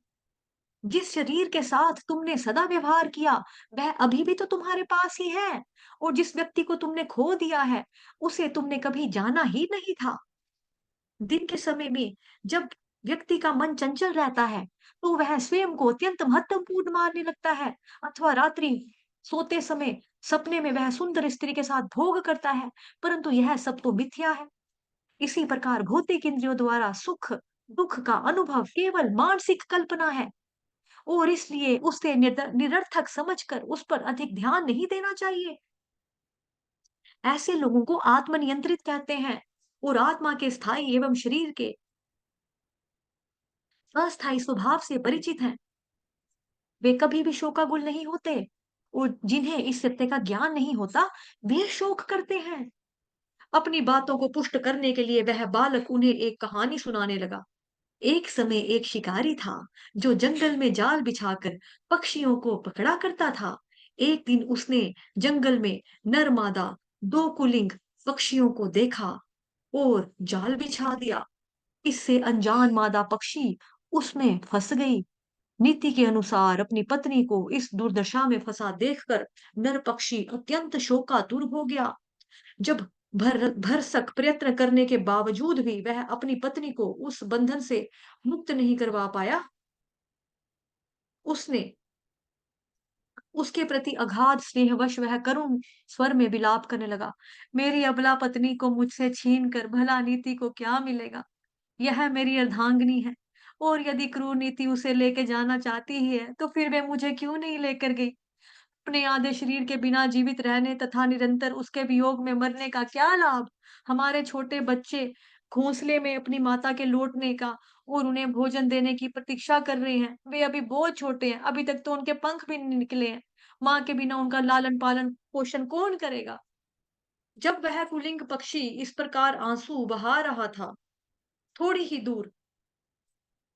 जिस शरीर के साथ तुमने सदा व्यवहार किया, वह अभी भी तो तुम्हारे पास ही है, और जिस व्यक्ति को तुमने खो दिया है, उसे तुमने कभी जाना ही नहीं था। दिन के समय में जब व्यक्ति का मन चंचल रहता है, तो वह स्वयं को अत्यंत महत्वपूर्ण मानने लगता है, अथवा रात्रि सोते समय सपने में वह सुंदर स्त्री के साथ भोग करता है, परंतु यह सब तो मिथ्या है। इसी प्रकार भौतिक इंद्रियों द्वारा सुख दुख का अनुभव केवल मानसिक कल्पना है, और इसलिए उसे निरर्थक समझकर उस पर अधिक ध्यान नहीं देना चाहिए। ऐसे लोगों को आत्मनियंत्रित कहते हैं, और आत्मा के स्थायी एवं शरीर के अस्थायी स्वभाव से परिचित हैं। वे कभी भी शोकाकुल नहीं होते, और जिन्हें इस सत्य का ज्ञान नहीं होता, वे शोक करते हैं। अपनी बातों को पुष्ट करने के लिए वह बालक उन्हें एक कहानी सुनाने लगा। एक समय एक शिकारी था, जो जंगल में जाल बिछाकर पक्षियों को पकड़ा करता था। एक दिन उसने जंगल में नर मादा दो कुलिंग पक्षियों को देखा और जाल बिछा दिया। इससे अनजान मादा पक्षी उसमें फंस गई। नीति के अनुसार अपनी पत्नी को इस दुर्दशा में फंसा देखकर नर पक्षी अत्यंत शोकातुर हो गया। जब भरसक प्रयत्न करने के बावजूद भी वह अपनी पत्नी को उस बंधन से मुक्त नहीं करवा पाया, उसने उसके प्रति अगाध स्नेहवश वह करुण स्वर में विलाप करने लगा। मेरी अबला पत्नी को मुझसे छीन कर भला नीति को क्या मिलेगा? यह मेरी अर्धांगिनी है, और यदि क्रूर नीति उसे लेके जाना चाहती ही है, तो फिर वे मुझे क्यों नहीं लेकर गई? अपने आधे शरीर के बिना जीवित रहने तथा निरंतर उसके वियोग में मरने का क्या लाभ? हमारे छोटे बच्चे घोंसले में अपनी माता के लौटने का और उन्हें भोजन देने की प्रतीक्षा कर रहे हैं। वे अभी बहुत छोटे हैं, अभी तक तो उनके पंख भी नहीं निकले हैं। माँ के बिना उनका लालन पालन पोषण कौन करेगा? जब वह कुलिंग पक्षी इस प्रकार आंसू बहा रहा था, थोड़ी ही दूर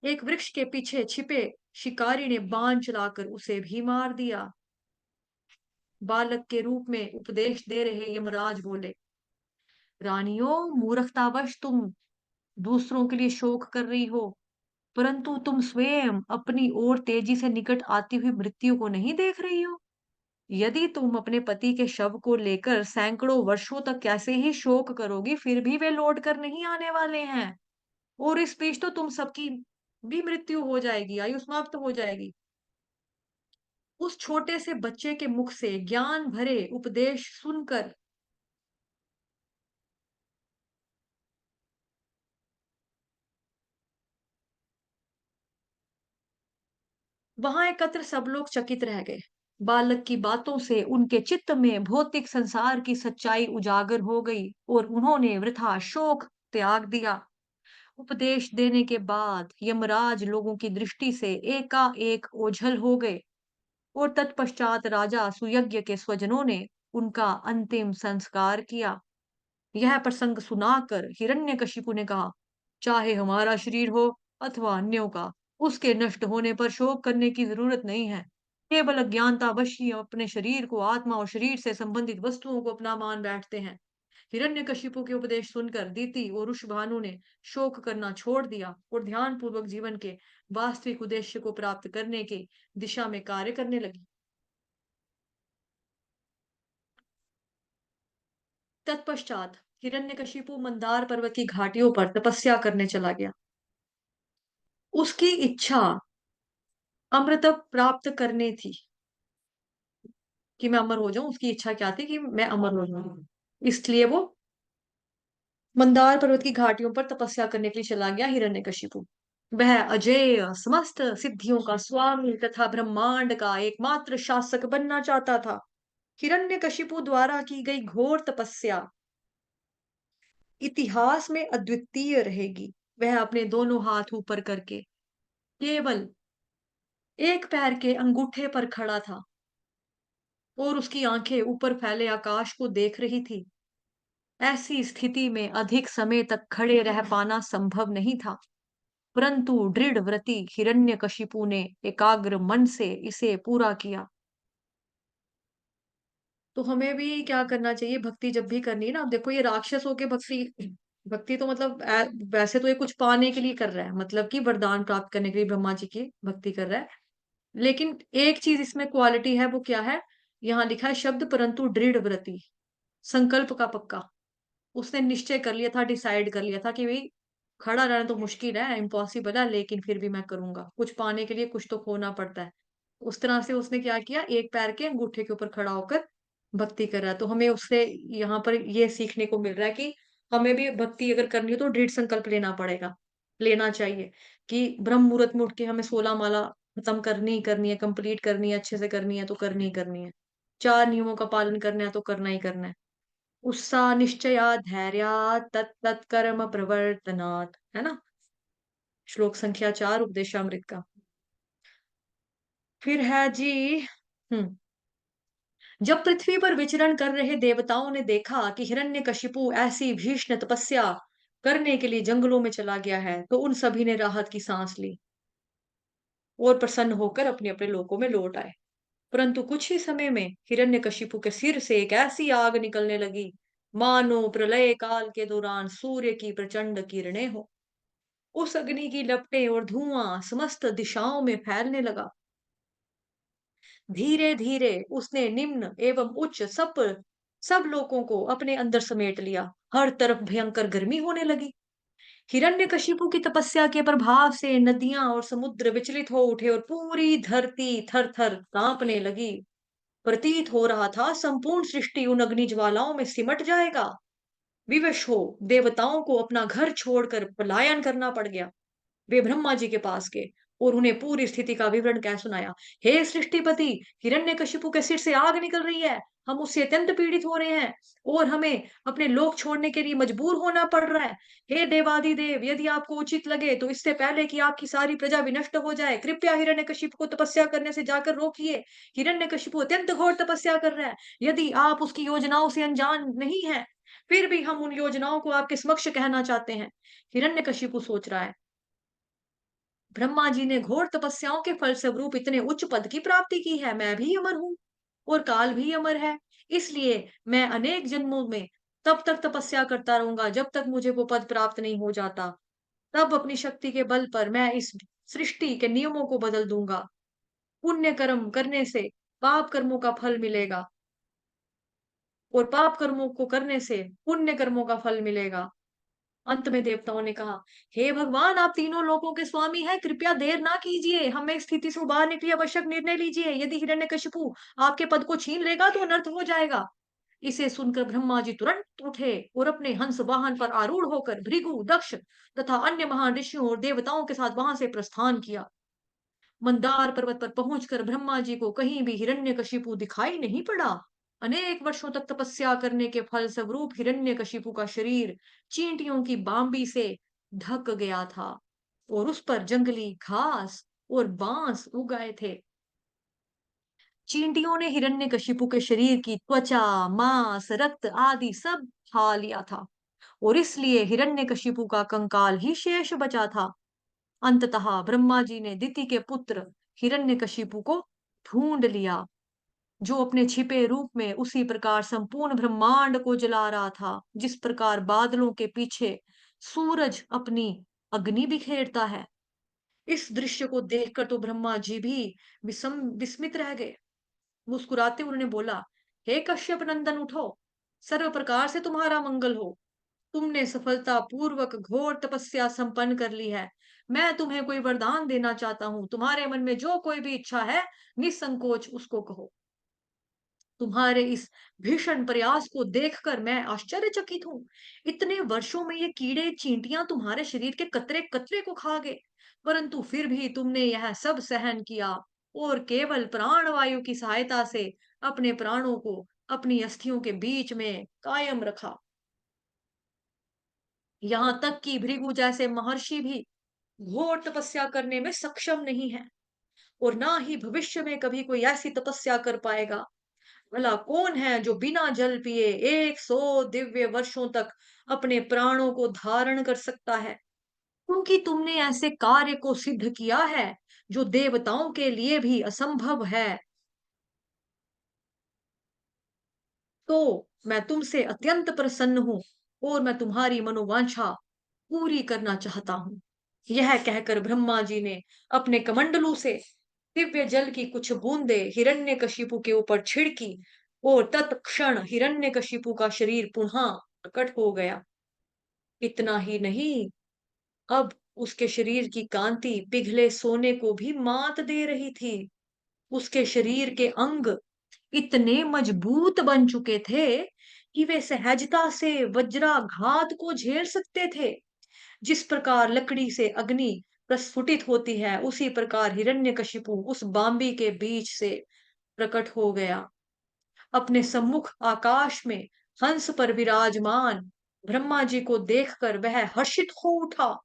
एक वृक्ष के पीछे छिपे शिकारी ने बाण चलाकर उसे भी मार दिया। बालक के रूप में उपदेश दे रहे यमराज बोले, रानियों, मूर्खतावश तुम दूसरों के लिए शोक कर रही हो, परंतु तुम स्वयं अपनी ओर तेजी से निकट आती हुई मृत्यु को नहीं देख रही हो। यदि तुम अपने पति के शव को लेकर सैकड़ों वर्षों तक कैसे ही शोक करोगी, फिर भी वे लौट कर नहीं आने वाले हैं, और इस बीच तो तुम सबकी भी मृत्यु हो जाएगी, आयु समाप्त हो जाएगी। उस छोटे से बच्चे के मुख से ज्ञान भरे उपदेश सुनकर वहां एकत्र सब लोग चकित रह गए। बालक की बातों से उनके चित्त में भौतिक संसार की सच्चाई उजागर हो गई, और उन्होंने वृथा शोक त्याग दिया। उपदेश देने के बाद यमराज लोगों की दृष्टि से एकाएक ओझल हो गए, और तत्पश्चात राजा सुयज्ञ के स्वजनों ने उनका अंतिम संस्कार किया। यह प्रसंग सुनाकर हिरण्यकशिपु ने कहा, चाहे हमारा शरीर हो अथवा अन्यों का, उसके नष्ट होने पर शोक करने की जरूरत नहीं है। केवल अज्ञानतावश ही अपने शरीर को आत्मा और शरीर से संबंधित वस्तुओं को अपना मान बैठते हैं। हिरण्यकशिपु के उपदेश सुनकर दीति और वृषभानु ने शोक करना छोड़ दिया और ध्यान पूर्वक जीवन के वास्तविक उद्देश्य को प्राप्त करने की दिशा में कार्य करने लगी। तत्पश्चात हिरण्यकशिपु मंदार पर्वत की घाटियों पर तपस्या करने चला गया। उसकी इच्छा अमृत प्राप्त करनी थी, कि मैं अमर हो जाऊं। उसकी इच्छा क्या थी? कि मैं अमर हो जाऊं। इसलिए वो मंदार पर्वत की घाटियों पर तपस्या करने के लिए चला गया हिरण्यकशिपु। वह अजेय समस्त सिद्धियों का स्वामी तथा ब्रह्मांड का एकमात्र शासक बनना चाहता था। हिरण्यकशिपु द्वारा की गई घोर तपस्या इतिहास में अद्वितीय रहेगी। वह अपने दोनों हाथ ऊपर करके केवल एक पैर के अंगूठे पर खड़ा था और उसकी आंखें ऊपर फैले आकाश को देख रही थी। ऐसी स्थिति में अधिक समय तक खड़े रह पाना संभव नहीं था, परंतु दृढ़ व्रती हिरण्यकशिपु ने एकाग्र मन से इसे पूरा किया। तो हमें भी क्या करना चाहिए, भक्ति जब भी करनी है ना, अब देखो ये राक्षसों के भक्ति भक्ति तो मतलब वैसे तो ये कुछ पाने के लिए कर रहा है, मतलब कि वरदान प्राप्त करने के लिए ब्रह्मा जी की भक्ति कर रहा है। लेकिन एक चीज इसमें क्वालिटी है, वो क्या है? यहाँ लिखा है शब्द परंतु दृढ़ व्रति, संकल्प का पक्का। उसने निश्चय कर लिया था, डिसाइड कर लिया था कि भाई खड़ा रहना तो मुश्किल है, इम्पॉसिबल है, लेकिन फिर भी मैं करूंगा। कुछ पाने के लिए कुछ तो खोना पड़ता है। उस तरह से उसने क्या किया, एक पैर के अंगूठे के ऊपर खड़ा होकर भक्ति कर रहा है। तो हमें उससे यहाँ पर ये सीखने को मिल रहा है कि हमें भी भक्ति अगर करनी हो तो दृढ़ संकल्प लेना पड़ेगा, लेना चाहिए कि ब्रह्म मुहूर्त में उठ के हमें 16 माला खत्म करनी ही करनी है, कंप्लीट करनी है, अच्छे से करनी है तो करनी ही करनी है। 4 नियमों का पालन करना है तो करना ही करना है। उत्साह निश्चयात् धैर्यात् तत् तत्कर्म प्रवर्तनात्, है ना? श्लोक संख्या 4 उपदेशामृत का। फिर है जी। हम्म जब पृथ्वी पर विचरण कर रहे देवताओं ने देखा कि हिरण्यकशिपु ऐसी भीषण तपस्या करने के लिए जंगलों में चला गया है, तो उन सभी ने राहत की सांस ली और प्रसन्न होकर अपने अपने लोकों में लौट आए। परंतु कुछ ही समय में हिरण्यकशिपु के सिर से एक ऐसी आग निकलने लगी, मानो प्रलय काल के दौरान सूर्य की प्रचंड किरणें हो। उस अग्नि की लपटें और धुआं समस्त दिशाओं में फैलने लगा। धीरे धीरे उसने निम्न एवं उच्च सब लोगों को अपने अंदर समेट लिया। हर तरफ भयंकर गर्मी होने लगी। हिरण्यकशिपु की तपस्या के प्रभाव से नदियां और समुद्र विचलित हो उठे और पूरी धरती थर थर कांपने लगी। प्रतीत हो रहा था संपूर्ण सृष्टि उन अग्नि ज्वालाओं में सिमट जाएगा। विवश हो देवताओं को अपना घर छोड़कर पलायन करना पड़ गया। वे ब्रह्मा जी के पास गए और उन्हें पूरी स्थिति का विवरण कह सुनाया। हे सृष्टिपति, हिरण्यकशिपु के सिर से आग निकल रही है। हम उससे अत्यंत पीड़ित हो रहे हैं और हमें अपने लोक छोड़ने के लिए मजबूर होना पड़ रहा है। हे देवादिदेव, यदि आपको उचित लगे तो इससे पहले कि आपकी सारी प्रजा विनष्ट हो जाए, कृपया हिरण्यकशिपु को तपस्या करने से जाकर रोकिए। हिरण्यकशिपु अत्यंत घोर तपस्या कर रहा है। यदि आप उसकी योजनाओं से अनजान नहीं है, फिर भी हम उन योजनाओं को आपके समक्ष कहना चाहते हैं। हिरण्यकशिपु सोच रहा है, ब्रह्मा जी ने घोर तपस्याओं के फलस्वरूप इतने उच्च पद की प्राप्ति की है, मैं भी अमर हूँ और काल भी अमर है। इसलिए मैं अनेक जन्मों में तब तक तपस्या करता रहूंगा जब तक मुझे वो पद प्राप्त नहीं हो जाता। तब अपनी शक्ति के बल पर मैं इस सृष्टि के नियमों को बदल दूंगा। पुण्य कर्म करने से पाप कर्मों का फल मिलेगा और पाप कर्मों को करने से पुण्य कर्मों का फल मिलेगा। अंत में देवताओं ने कहा, हे भगवान, आप तीनों लोकों के स्वामी हैं, कृपया देर ना कीजिए, हमें इस स्थिति से उबारने के लिए आवश्यक निर्णय लीजिए। यदि हिरण्यकशिपु आपके पद को छीन लेगा तो अनर्थ हो जाएगा। इसे सुनकर ब्रह्मा जी तुरंत उठे और अपने हंस वाहन पर आरूढ़ होकर भृगु, दक्ष तथा अन्य महान ऋषियों और देवताओं के साथ वहां से प्रस्थान किया। मंदार पर्वत पर पहुंचकर ब्रह्मा जी को कहीं भी हिरण्यकशिपु दिखाई नहीं पड़ा। अनेक वर्षों तक तपस्या करने के फल स्वरूप हिरण्यकशिपु का शरीर चींटियों की बांबी से ढक गया था और उस पर जंगली घास और बांस उग गए थे। चींटियों ने हिरण्यकशिपु के शरीर की त्वचा, मांस, रक्त आदि सब खा लिया था और इसलिए हिरण्यकशिपु का कंकाल ही शेष बचा था। अंततः ब्रह्मा जी ने दिति के पुत्र हिरण्यकशिपु को ढूंढ लिया, जो अपने छिपे रूप में उसी प्रकार संपूर्ण ब्रह्मांड को जला रहा था, जिस प्रकार बादलों के पीछे सूरज अपनी अग्नि बिखेरता है। इस दृश्य को देखकर तो ब्रह्मा जी भी विस्मित रह गए। मुस्कुराते उन्होंने बोला, हे कश्यप नंदन, उठो, सर्व प्रकार से तुम्हारा मंगल हो। तुमने सफलता पूर्वक घोर तपस्या संपन्न कर ली है। मैं तुम्हें कोई वरदान देना चाहता हूँ। तुम्हारे मन में जो कोई भी इच्छा है, निसंकोच उसको कहो। तुम्हारे इस भीषण प्रयास को देखकर मैं आश्चर्यचकित हूँ। इतने वर्षों में ये कीड़े चींटियां तुम्हारे शरीर के कतरे कतरे को खा गए, परंतु फिर भी तुमने यह सब सहन किया और केवल प्राणवायु की सहायता से अपने प्राणों को अपनी अस्थियों के बीच में कायम रखा। यहाँ तक कि भृगु जैसे महर्षि भी घोर तपस्या करने में सक्षम नहीं है और ना ही भविष्य में कभी कोई ऐसी तपस्या कर पाएगा। भला कौन है जो बिना जल पिए 100 दिव्य वर्षों तक अपने प्राणों को धारण कर सकता है? क्योंकि तुमने ऐसे कार्य को सिद्ध किया है जो देवताओं के लिए भी असंभव है, तो मैं तुमसे अत्यंत प्रसन्न हूँ और मैं तुम्हारी मनोवांछा पूरी करना चाहता हूँ। यह कहकर ब्रह्मा जी ने अपने कमंडलू से दिव्य जल की कुछ बूंदे हिरण्यकशिपु के ऊपर छिड़की और तत्क्षण हिरण्यकशिपु का शरीर पुनः प्रकट हो गया। इतना ही नहीं, अब उसके शरीर की कांति पिघले सोने को भी मात दे रही थी। उसके शरीर के अंग इतने मजबूत बन चुके थे कि वे सहजता से वज्राघात को झेल सकते थे। जिस प्रकार लकड़ी से अग्नि प्रस्फुटित होती है, उसी प्रकार हिरण्यकशिपु उस बांबी के बीच से प्रकट हो गया। अपने सम्मुख आकाश में हंस पर विराजमान ब्रह्मा जी को देखकर वह हर्षित हो उठा।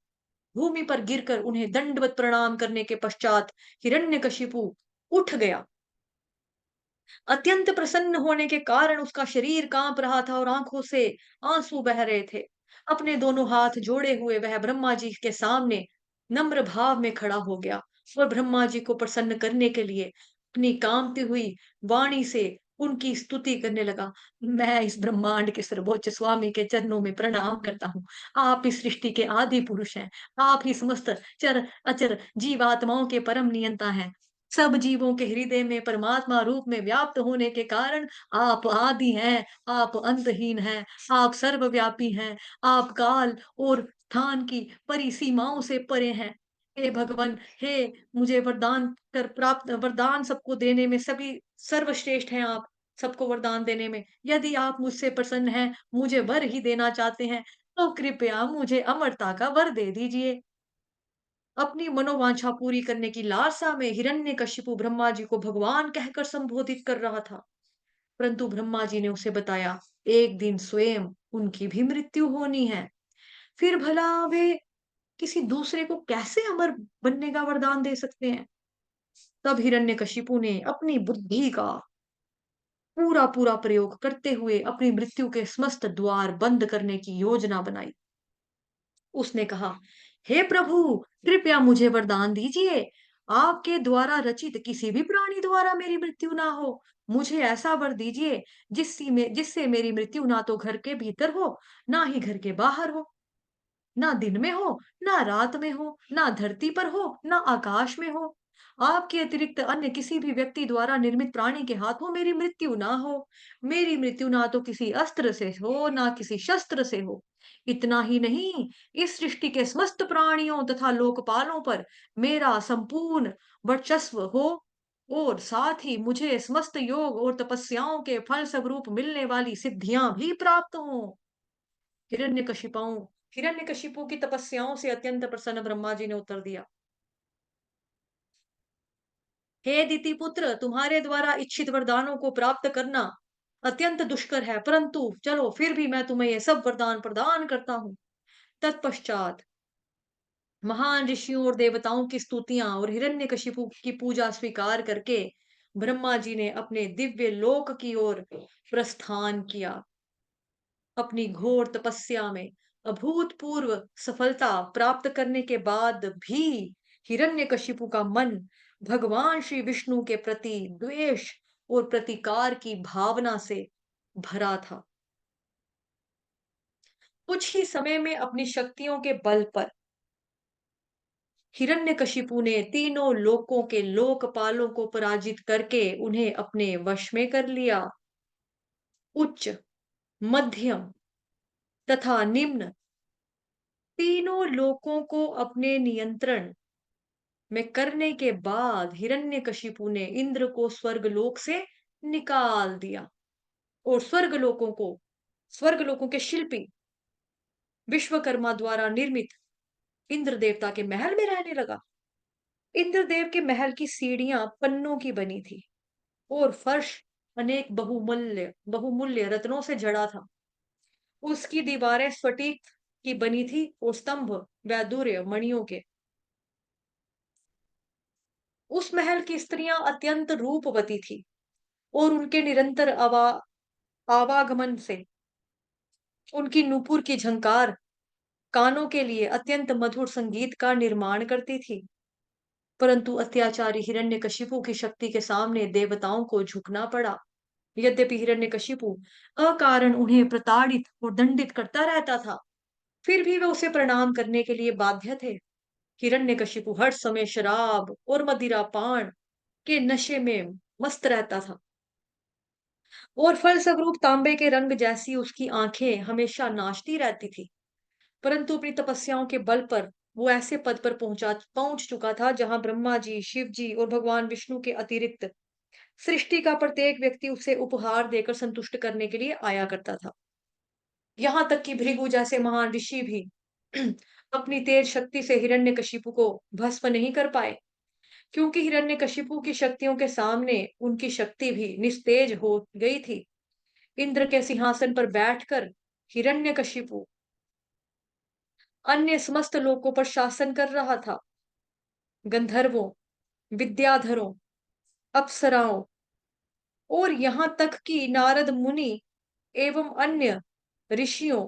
भूमि पर गिरकर उन्हें दंडवत प्रणाम करने के पश्चात हिरण्यकशिपु उठ गया। अत्यंत प्रसन्न होने के कारण उसका शरीर कांप रहा था और आंखों से आंसू बह रहे थे। अपने दोनों हाथ जोड़े हुए वह ब्रह्मा जी के सामने नम्र भाव में खड़ा हो गया और ब्रह्मा जी को प्रसन्न करने के लिए अपनी कांपती हुई वाणी से उनकी स्तुति करने लगा। मैं इस ब्रह्मांड के सर्वोच्च स्वामी के चरणों में प्रणाम करता हूँ। आप इस सृष्टि के आदि पुरुष हैं। आप ही समस्त चर अचर जीवात्माओं के परम नियंता हैं। सब जीवों के हृदय में परमात्मा रूप में व्याप्त होने के कारण आप आदि हैं, आप अंतहीन हैं, आप सर्वव्यापी हैं, आप काल और स्थान की परिसीमाओं से परे हैं। हे भगवान, हे मुझे वरदान कर प्राप्त वरदान सबको देने में सभी सर्वश्रेष्ठ हैं आप, सबको वरदान देने में। यदि आप मुझसे प्रसन्न हैं, मुझे वर ही देना चाहते हैं, तो कृपया मुझे अमरता का वर दे दीजिए। अपनी मनोवांछा पूरी करने की लालसा में हिरण्यकशिपु ब्रह्मा जी को भगवान कहकर संबोधित कर रहा था। परंतु ब्रह्मा जी ने उसे बताया, एक दिन स्वयं उनकी भी मृत्यु होनी है। फिर भला वे किसी दूसरे को कैसे अमर बनने का वरदान दे सकते हैं? तब हिरण्यकशिपु ने अपनी बुद्धि का पूरा पूरा प्रयोग करते हुए अपनी मृत्यु के समस्त द्वार बंद करने की योजना बनाई। उसने कहा, हे प्रभु, कृपया मुझे वरदान दीजिए। आपके द्वारा रचित किसी भी प्राणी द्वारा मेरी मृत्यु ना हो। मुझे ऐसा वर दीजिए जिससे मेरी मृत्यु ना तो घर के भीतर हो, ना ही घर के बाहर हो, ना दिन में हो, ना रात में हो, ना धरती पर हो, ना आकाश में हो। आपके अतिरिक्त अन्य किसी भी व्यक्ति द्वारा निर्मित प्राणी के हाथों मेरी मृत्यु ना हो। मेरी मृत्यु ना तो किसी अस्त्र से हो, ना किसी शस्त्र से हो। इतना ही नहीं, इस सृष्टि के समस्त प्राणियों तथा लोकपालों पर मेरा संपूर्ण वर्चस्व हो और साथ ही मुझे समस्त योग और तपस्याओं के फल स्वरूप मिलने वाली सिद्धियां भी प्राप्त हों। हिरण्यकशिपाओं हिरण्यकशिपु की तपस्याओं से अत्यंत प्रसन्न ब्रह्मा जी ने उत्तर दिया, हे दिति पुत्र, तुम्हारे द्वारा इच्छित वरदानों को प्राप्त करना अत्यंत दुष्कर है, परंतु चलो फिर भी मैं तुम्हें ये सब वरदान प्रदान करता हूँ। तत्पश्चात महान ऋषियों और देवताओं की स्तुतियां और हिरण्यकशिपु की पूजा स्वीकार करके ब्रह्मा जी ने अपने दिव्य लोक की ओर प्रस्थान किया। अपनी घोर तपस्या में अभूतपूर्व सफलता प्राप्त करने के बाद भी हिरण्यकशिपु का मन भगवान श्री विष्णु के प्रति द्वेष और प्रतिकार की भावना से भरा था। कुछ ही समय में अपनी शक्तियों के बल पर हिरण्यकशिपु ने तीनों लोकों के लोकपालों को पराजित करके उन्हें अपने वश में कर लिया। उच्च, मध्यम तथा निम्न तीनों लोकों को अपने नियंत्रण में करने के बाद हिरण्यकशिपु ने इंद्र को स्वर्गलोक से निकाल दिया और स्वर्गलोकों के शिल्पी विश्वकर्मा द्वारा निर्मित इंद्र देवता के महल में रहने लगा। इंद्रदेव के महल की सीढ़ियां पन्नों की बनी थी और फर्श अनेक बहुमूल्य रत्नों से जड़ा था। उसकी दीवारें स्फटिक की बनी थी और स्तंभ वैदूर्य मणियों के। उस महल की स्त्रियां अत्यंत रूपवती थी और उनके निरंतर आवागमन से उनकी नूपुर की झंकार कानों के लिए अत्यंत मधुर संगीत का निर्माण करती थी। परंतु अत्याचारी हिरण्यकशिपु की शक्ति के सामने देवताओं को झुकना पड़ा। यद्यपि हिरण्यकशिपु अकारण उन्हें प्रताड़ित और दंडित करता रहता था, फिर भी वे उसे प्रणाम करने के लिए बाध्य थे। हिरण्यकशिपु हर समय शराब और मदिरा पान के नशे में मस्त रहता था और फलस्वरूप तांबे के रंग जैसी उसकी आंखें हमेशा नाचती रहती थी। परंतु अपनी तपस्याओं के बल पर वो ऐसे पद पर पहुंच चुका था जहां ब्रह्मा जी, शिव जी और भगवान विष्णु के अतिरिक्त सृष्टि का प्रत्येक व्यक्ति उसे उपहार देकर संतुष्ट करने के लिए आया करता था। यहाँ तक कि भृगु जैसे महान ऋषि भी अपनी तेज शक्ति से हिरण्यकशिपु को भस्म नहीं कर पाए, क्योंकि हिरण्यकशिपु की शक्तियों के सामने उनकी शक्ति भी निस्तेज हो गई थी। इंद्र के सिंहासन पर बैठकर हिरण्यकशिपु अन्य समस्त लोकों पर शासन कर रहा था। गंधर्वों, विद्याधरों, अप्सराओं और यहाँ तक कि नारद मुनि एवं अन्य ऋषियों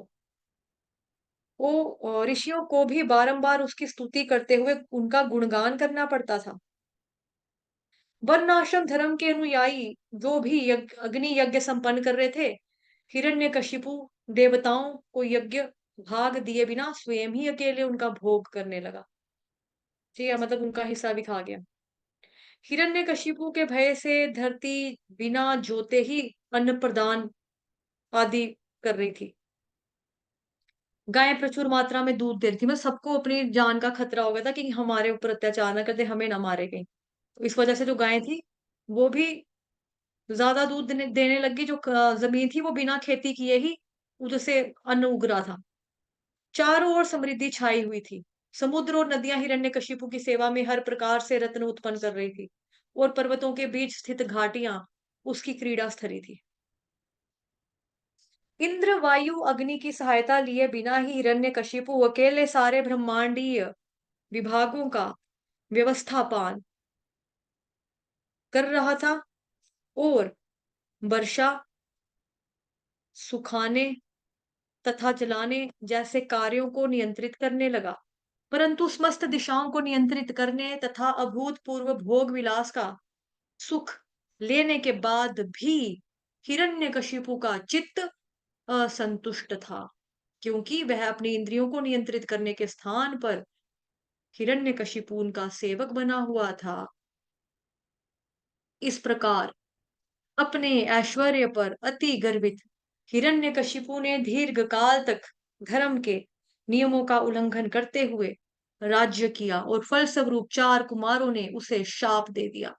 ऋषियों को भी बारंबार उसकी स्तुति करते हुए उनका गुणगान करना पड़ता था। वर्णाश्रम धर्म के अनुयायी जो भी अग्नि यज्ञ संपन्न कर रहे थे, हिरण्यकशिपु देवताओं को यज्ञ भाग दिए बिना स्वयं ही अकेले उनका भोग करने लगा। ठीक है, मतलब उनका हिस्सा भी खा गया। हिरण्यकशिपु के भय से धरती बिना जोते ही अन्न प्रदान आदि कर रही थी। गायें प्रचुर मात्रा में दूध दे रही थी, मतलब सबको अपनी जान का खतरा हो गया था कि हमारे ऊपर अत्याचार ना कर दे, हमें ना मारे कहीं। तो इस वजह से जो गायें थी, वो भी ज़्यादा दूध देने लगी। जो ज़मीन थी वो बिना खेती किए ही उधर से अन्न उग रहा था। चारों ओर समृद्धि छाई हुई थी। समुद्र और नदियाँ हिरण्यकशिपु की सेवा में हर प्रकार से रत्न उत्पन्न कर रही थी और पर्वतों के बीच स्थित घाटियाँ उसकी क्रीड़ा स्थली थी। इंद्र, वायु, अग्नि की सहायता लिए बिना ही हिरण्यकशिपु अकेले सारे ब्रह्मांडीय विभागों का व्यवस्थापान कर रहा था और वर्षा, सुखाने तथा जलाने जैसे कार्यों को नियंत्रित करने लगा। परंतु समस्त दिशाओं को नियंत्रित करने तथा अभूतपूर्व भोग विलास का सुख लेने के बाद भी हिरण्यकशिपु का चित्त असंतुष्ट था, क्योंकि वह अपनी इंद्रियों को नियंत्रित करने के स्थान पर हिरण्यकशिपु उनका सेवक बना हुआ था। इस प्रकार अपने ऐश्वर्य पर अति गर्वित हिरण्यकशिपु ने दीर्घ काल तक धर्म के नियमों का उल्लंघन करते हुए राज्य किया और फलस्वरूप 4 कुमारों ने उसे शाप दे दिया।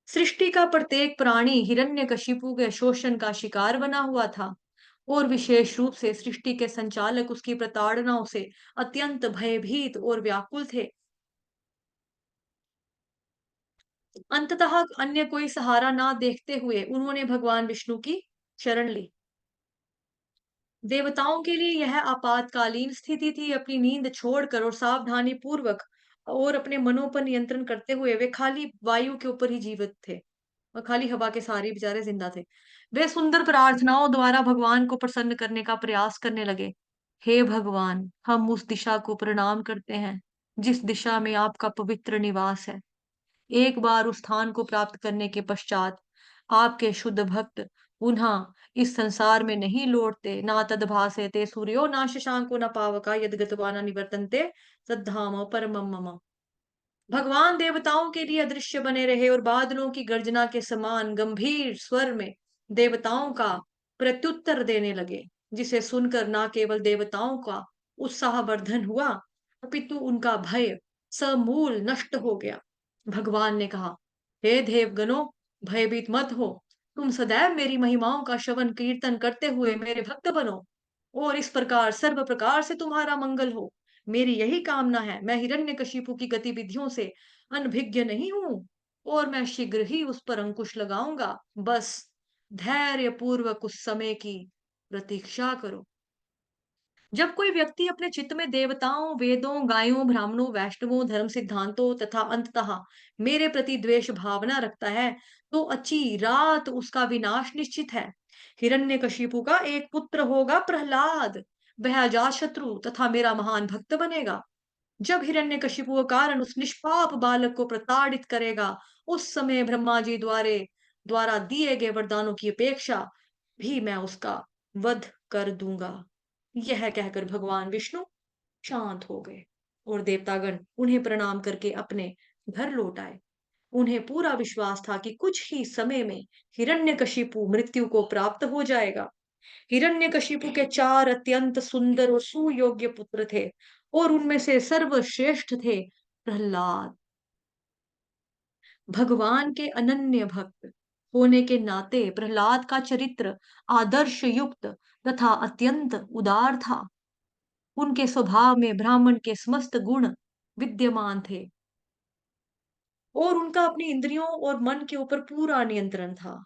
सृष्टि का प्रत्येक प्राणी हिरण्यकशिपु के शोषण का शिकार बना हुआ था और विशेष रूप से सृष्टि के संचालक उसकी प्रताड़नाओं से अत्यंत भयभीत और व्याकुल थे। अंततः अन्य कोई सहारा ना देखते हुए उन्होंने भगवान विष्णु की शरण ली। देवताओं के लिए यह आपातकालीन स्थिति थी। अपनी नींद छोड़कर और सावधानी पूर्वक और अपने मनों पर नियंत्रण करते हुए वे खाली वायु के ऊपर ही जीवित थे और खाली हवा के सहारे बेचारे जिंदा थे। वे सुंदर प्रार्थनाओं द्वारा भगवान को प्रसन्न करने का प्रयास करने लगे। हे भगवान, हम उस दिशा को प्रणाम करते हैं जिस दिशा में आपका पवित्र निवास है। एक बार उस स्थान को प्राप्त करने के पश्चात आपके शुद्ध भक्त पुनः इस संसार में नहीं लौटते। ना तदभासते सूर्यो ना शशांको न पावका यद गत्वा न निवर्तन्ते तद्धाम परमम मम। भगवान देवताओं के लिए अदृश्य बने रहे और बादलों की गर्जना के समान गंभीर स्वर में देवताओं का प्रत्युत्तर देने लगे, जिसे सुनकर न केवल देवताओं का उत्साहवर्धन हुआ, अपितु उनका भय समूल नष्ट हो गया। भगवान ने कहा, हे देवगणों, भयभीत मत हो। तुम सदैव मेरी महिमाओं का श्रवण कीर्तन करते हुए मेरे भक्त बनो और इस प्रकार सर्व प्रकार से तुम्हारा मंगल हो। मेरी यही कामना है। मैं हिरण्यकशिपु की गतिविधियों से अनभिज्ञ नहीं हूं और मैं शीघ्र ही उस पर अंकुश लगाऊंगा। बस धैर्य पूर्वक उस समय की प्रतीक्षा करो। जब कोई व्यक्ति अपने चित्त में देवताओं, वेदों, गायों, ब्राह्मणों, वैष्णवों, धर्म सिद्धांतों तथा अंततः मेरे प्रति द्वेष भावना रखता है, तो अच्छी रात उसका विनाश निश्चित है। हिरण्यकशिपु का एक पुत्र होगा प्रहलाद। वह अजातशत्रु तथा मेरा महान भक्त बनेगा। जब हिरण्यकशिपु का कारण उस निष्पाप बालक को प्रताड़ित करेगा, उस समय ब्रह्मा जी द्वारा दिए गए वरदानों की अपेक्षा भी मैं उसका वध कर दूंगा। यह कहकर भगवान विष्णु शांत हो गए और देवतागण उन्हें प्रणाम करके अपने घर लौट आए। उन्हें पूरा विश्वास था कि कुछ ही समय में हिरण्यकशिपु मृत्यु को प्राप्त हो जाएगा। हिरण्यकशिपु के चार अत्यंत सुंदर और सुयोग्य पुत्र थे और उनमें से सर्वश्रेष्ठ थे प्रहलाद। भगवान के अनन्य भक्त होने के नाते प्रहलाद का चरित्र आदर्श युक्त तथा अत्यंत उदार था। उनके स्वभाव में ब्राह्मण के समस्त गुण विद्यमान थे और उनका अपनी इंद्रियों और मन के ऊपर पूरा नियंत्रण था।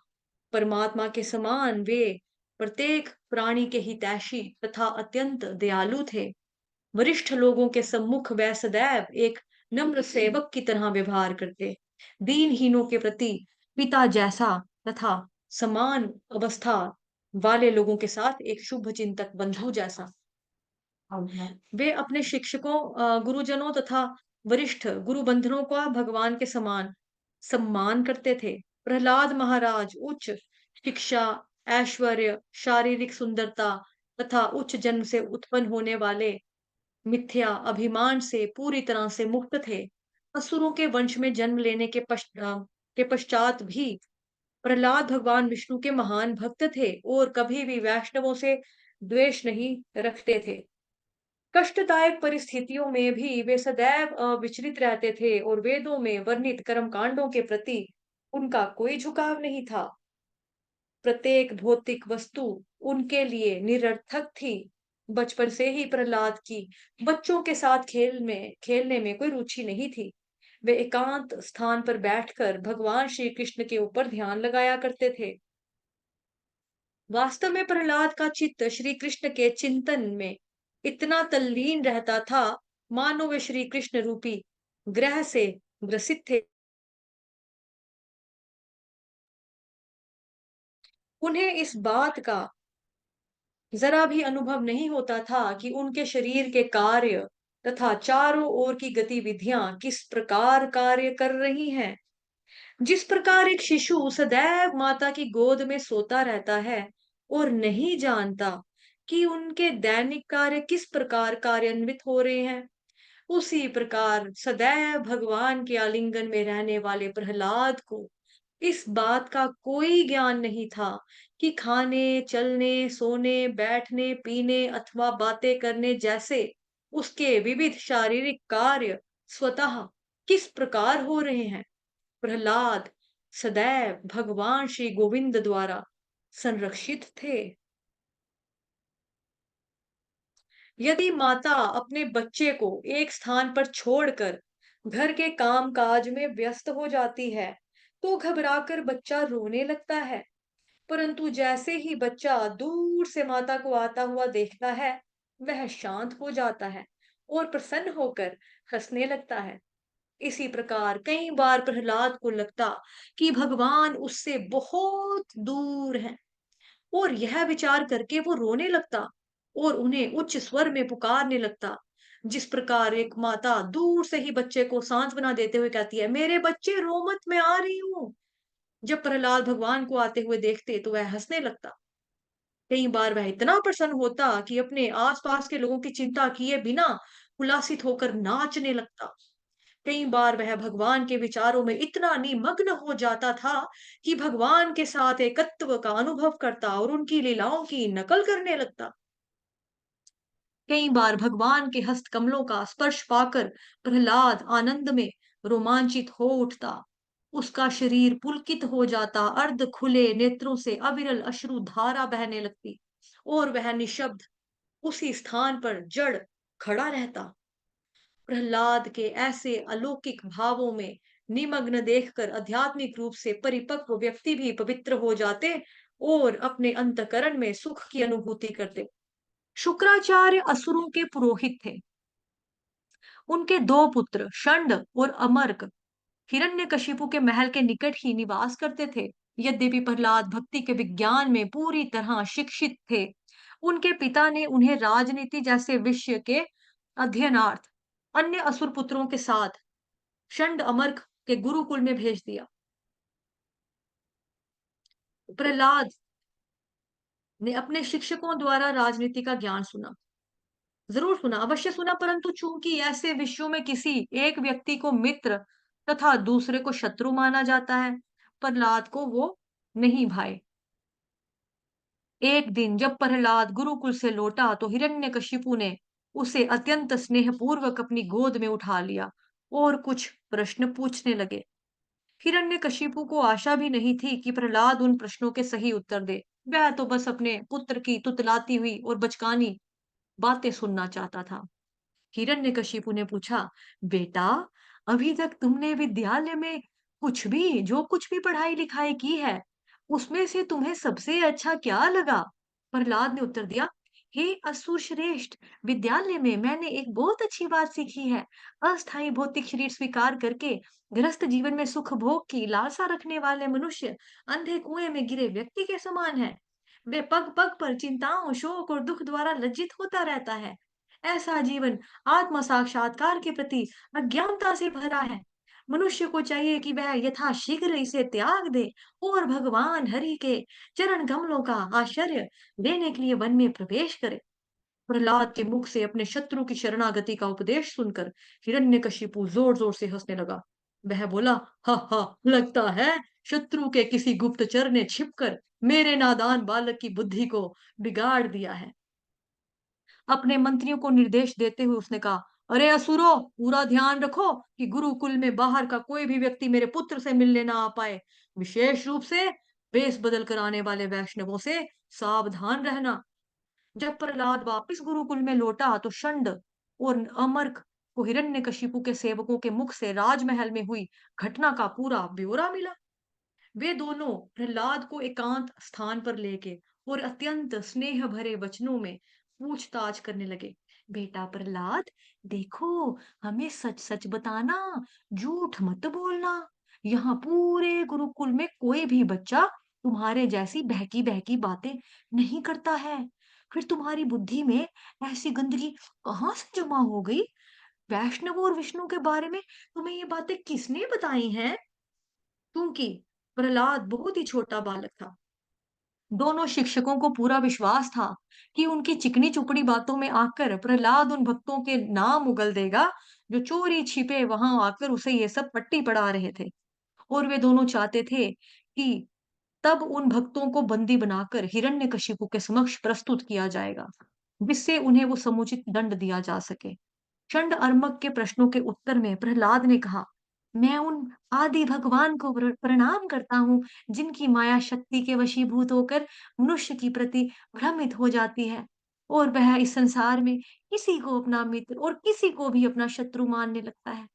परमात्मा के समान वे प्रत्येक प्राणी के हितैषी तथा अत्यंत दयालु थे। वरिष्ठ लोगों के सम्मुख वह सदैव एक नम्र सेवक की तरह व्यवहार करते, दीनहीनों के प्रति पिता जैसा तथा समान अवस्था वाले लोगों के साथ एक शुभ चिंतक बंधु जैसा। वे अपने शिक्षकों, गुरुजनों तथा वरिष्ठ गुरु बंधनों का भगवान के समान सम्मान करते थे। प्रहलाद महाराज उच्च शिक्षा, ऐश्वर्य, शारीरिक सुंदरता तथा उच्च जन्म से उत्पन्न होने वाले मिथ्या अभिमान से पूरी तरह से मुक्त थे। असुरों के वंश में जन्म लेने के पश्चात भी प्रहलाद भगवान विष्णु के महान भक्त थे और कभी भी वैष्णवों से द्वेष नहीं रखते थे। कष्टदायक परिस्थितियों में भी वे सदैव विचलित रहते थे और वेदों में वर्णित कर्मकांडों के प्रति उनका कोई झुकाव नहीं था। प्रत्येक भौतिक वस्तु उनके लिए निरर्थक थी। बचपन से ही प्रहलाद की बच्चों के साथ खेलने में कोई रुचि नहीं थी। वे एकांत स्थान पर बैठकर भगवान श्री कृष्ण के ऊपर ध्यान लगाया करते थे। वास्तव में प्रहलाद का चित्त श्री कृष्ण के चिंतन में इतना तल्लीन रहता था, मानो वे श्री कृष्ण रूपी ग्रह से ग्रसित थे। उन्हें इस बात का जरा भी अनुभव नहीं होता था कि उनके शरीर के कार्य तथा चारों ओर की गतिविधियां किस प्रकार कार्य कर रही हैं। जिस प्रकार एक शिशु सदैव माता की गोद में सोता रहता है और नहीं जानता कि उनके दैनिक कार्य किस प्रकार कार्यान्वित हो रहे हैं, उसी प्रकार सदैव भगवान के आलिंगन में रहने वाले प्रहलाद को इस बात का कोई ज्ञान नहीं था कि खाने, चलने, सोने, बैठने, पीने अथवा बातें करने जैसे उसके विविध शारीरिक कार्य स्वतः किस प्रकार हो रहे हैं। प्रहलाद सदैव भगवान श्री गोविंद द्वारा संरक्षित थे। यदि माता अपने बच्चे को एक स्थान पर छोड़कर घर के काम काज में व्यस्त हो जाती है, तो घबराकर बच्चा रोने लगता है। परंतु जैसे ही बच्चा दूर से माता को आता हुआ देखता है, वह शांत हो जाता है और प्रसन्न होकर हंसने लगता है। इसी प्रकार कई बार प्रहलाद को लगता कि भगवान उससे बहुत दूर हैं और यह विचार करके वो रोने लगता और उन्हें उच्च स्वर में पुकारने लगता। जिस प्रकार एक माता दूर से ही बच्चे को सांत्वना देते हुए कहती है, मेरे बच्चे रो मत, मैं आ रही हूँ। जब प्रहलाद भगवान को आते हुए देखते तो वह हंसने लगता। कई बार वह इतना प्रसन्न होता कि अपने आसपास के लोगों की चिंता किए बिना उल्लासित होकर नाचने लगता। कई बार वह भगवान के विचारों में इतना निमग्न हो जाता था कि भगवान के साथ एकत्व का अनुभव करता और उनकी लीलाओं की नकल करने लगता। कई बार भगवान के हस्त कमलों का स्पर्श पाकर प्रहलाद आनंद में रोमांचित हो उठता। उसका शरीर पुलकित हो जाता, अर्ध खुले नेत्रों से अविरल अश्रु धारा बहने लगती और वह निशब्द उसी स्थान पर जड़ खड़ा रहता। प्रहलाद के ऐसे अलौकिक भावों में निमग्न देखकर आध्यात्मिक रूप से परिपक्व व्यक्ति भी पवित्र हो जाते और अपने अंतकरण में सुख की अनुभूति करते। शुक्राचार्य असुरों के पुरोहित थे। उनके दो पुत्र शंड और अमर्क हिरण्यकशिपु के महल के निकट ही निवास करते थे। यद्यपि प्रहलाद भक्ति के विज्ञान में पूरी तरह शिक्षित थे, उनके पिता ने उन्हें राजनीति जैसे विषय के अध्ययनार्थ अन्य असुर पुत्रों के साथ शंड अमर्क के गुरुकुल में भेज दिया। प्रहलाद ने अपने शिक्षकों द्वारा राजनीति का ज्ञान सुना, जरूर सुना, अवश्य सुना, परंतु चूंकि ऐसे विषयों में किसी एक व्यक्ति को मित्र तथा दूसरे को शत्रु माना जाता है, प्रहलाद को वो नहीं भाए। एक दिन जब प्रहलाद गुरुकुल से लौटा तो हिरण्यकशिपु ने उसे अत्यंत स्नेहपूर्वक अपनी गोद में उठा लिया और कुछ प्रश्न पूछने लगे। हिरण्यकशिपु को आशा भी नहीं थी कि प्रहलाद उन प्रश्नों के सही उत्तर दे। वह तो बस अपने पुत्र की तुतलाती हुई और बचकानी बातें सुनना चाहता था। हिरण्यकशिपु ने पूछा, बेटा, अभी तक तुमने विद्यालय में जो कुछ भी पढ़ाई लिखाई की है, उसमें से तुम्हें सबसे अच्छा क्या लगा? प्रहलाद ने उत्तर दिया, हे असुर श्रेष्ठ, विद्यालय में मैंने एक बहुत अच्छी बात सीखी है। अस्थायी भौतिक शरीर स्वीकार करके गृहस्थ जीवन में सुख भोग की लालसा रखने वाले मनुष्य अंधे कुएं में गिरे व्यक्ति के समान है। वे पग पग पर चिंताओं, शोक और दुख द्वारा लज्जित होता रहता है। ऐसा जीवन आत्म साक्षात्कार के प्रति अज्ञानता से भरा है। मनुष्य को चाहिए कि वह यथाशीघ्र इसे त्याग दे और भगवान हरि के चरण कमलों का आश्रय लेने के लिए वन में प्रवेश करे। प्रहलाद के मुख से अपने शत्रु की शरणागति का उपदेश सुनकर हिरण्यकशिपु जोर जोर से हंसने लगा। वह बोला, हा हा, लगता है शत्रु के किसी गुप्तचर ने छिपकर मेरे नादान बालक की बुद्धि को बिगाड़ दिया है। अपने मंत्रियों को निर्देश देते हुए उसने कहा, अरे असुरो, पूरा ध्यान रखो कि गुरुकुल में बाहर का कोई भी व्यक्ति मेरे पुत्र से मिलने ना आ पाए। विशेष रूप से वेश बदल कर आने वाले वैष्णवों से सावधान रहना। जब प्रहलाद वापिस गुरुकुल में लौटा तो शंड और अमर्क को हिरण्यकशिपु के सेवकों के मुख से राजमहल में हुई घटना का पूरा ब्यौरा मिला। वे दोनों प्रहलाद को एकांत स्थान पर लेके और अत्यंत स्नेह भरे वचनों में पूछताछ करने लगे। बेटा प्रहलाद, देखो, हमें सच सच बताना, झूठ मत बोलना। यहाँ पूरे गुरुकुल में कोई भी बच्चा तुम्हारे जैसी बहकी बहकी बातें नहीं करता है। फिर तुम्हारी बुद्धि में ऐसी गंदगी कहाँ से जमा हो गई? वैष्णव और विष्णु के बारे में तुम्हें ये बातें किसने बताई हैं? क्योंकि प्रहलाद बहुत ही छोटा बालक था। दोनों शिक्षकों को पूरा विश्वास था कि उनकी चिकनी चुपड़ी बातों में आकर प्रहलाद उन भक्तों के नाम उगल देगा जो चोरी छिपे वहां आकर उसे ये सब पट्टी पढ़ा रहे थे। और वे दोनों चाहते थे कि तब उन भक्तों को बंदी बनाकर हिरण्यकशिपु के समक्ष प्रस्तुत किया जाएगा, जिससे उन्हें वो समुचित दंड दिया जा सके। चंड अर्मक के प्रश्नों के उत्तर में प्रहलाद ने कहा, मैं उन आदि भगवान को प्रणाम करता हूँ जिनकी माया शक्ति के वशीभूत होकर मनुष्य की प्रति भ्रमित हो जाती है और वह इस संसार में किसी को अपना मित्र और किसी को भी अपना शत्रु मानने लगता है।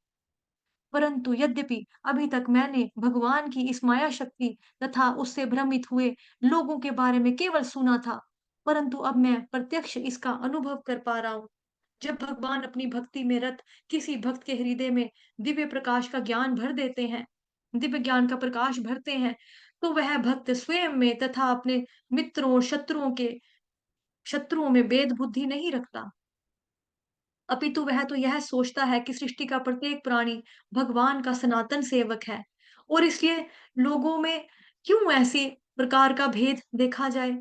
परंतु यद्यपि अभी तक मैंने भगवान की इस माया शक्ति तथा उससे भ्रमित हुए लोगों के बारे में केवल सुना था, परंतु अब मैं प्रत्यक्ष इसका अनुभव कर पा रहा हूँ। जब भगवान अपनी भक्ति में रत किसी भक्त के हृदय में दिव्य प्रकाश का ज्ञान भर देते हैं, दिव्य ज्ञान का प्रकाश भरते हैं, तो वह भक्त स्वयं में तथा अपने मित्रों और शत्रुओं में भेद बुद्धि नहीं रखता, अपितु वह तो यह सोचता है कि सृष्टि का प्रत्येक प्राणी भगवान का सनातन सेवक है और इसलिए लोगों में क्यों ऐसे प्रकार का भेद देखा जाए।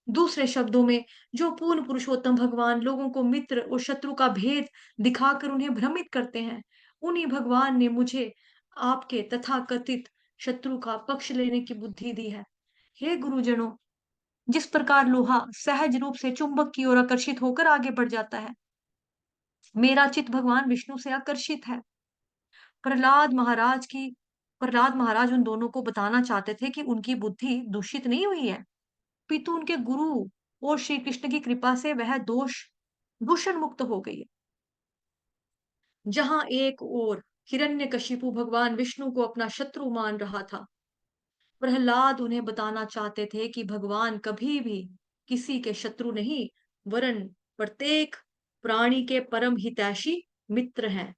दूसरे शब्दों में, जो पूर्ण पुरुषोत्तम भगवान लोगों को मित्र और शत्रु का भेद दिखाकर उन्हें भ्रमित करते हैं, उन्हीं भगवान ने मुझे आपके तथाकथित शत्रु का पक्ष लेने की बुद्धि दी है। हे गुरुजनों, जिस प्रकार लोहा सहज रूप से चुंबक की ओर आकर्षित होकर आगे बढ़ जाता है, मेरा चित्त भगवान विष्णु से आकर्षित है। प्रहलाद महाराज की प्रहलाद महाराज उन दोनों को बताना चाहते थे कि उनकी बुद्धि दूषित नहीं हुई है, पितु उनके गुरु और श्री कृष्ण की कृपा से वह दूषण मुक्त हो गई है। जहां एक ओर हिरण्यकशिपु भगवान विष्णु को अपना शत्रु मान रहा था, प्रहलाद उन्हें बताना चाहते थे कि भगवान कभी भी किसी के शत्रु नहीं, वरन प्रत्येक प्राणी के परम हितैषी मित्र हैं।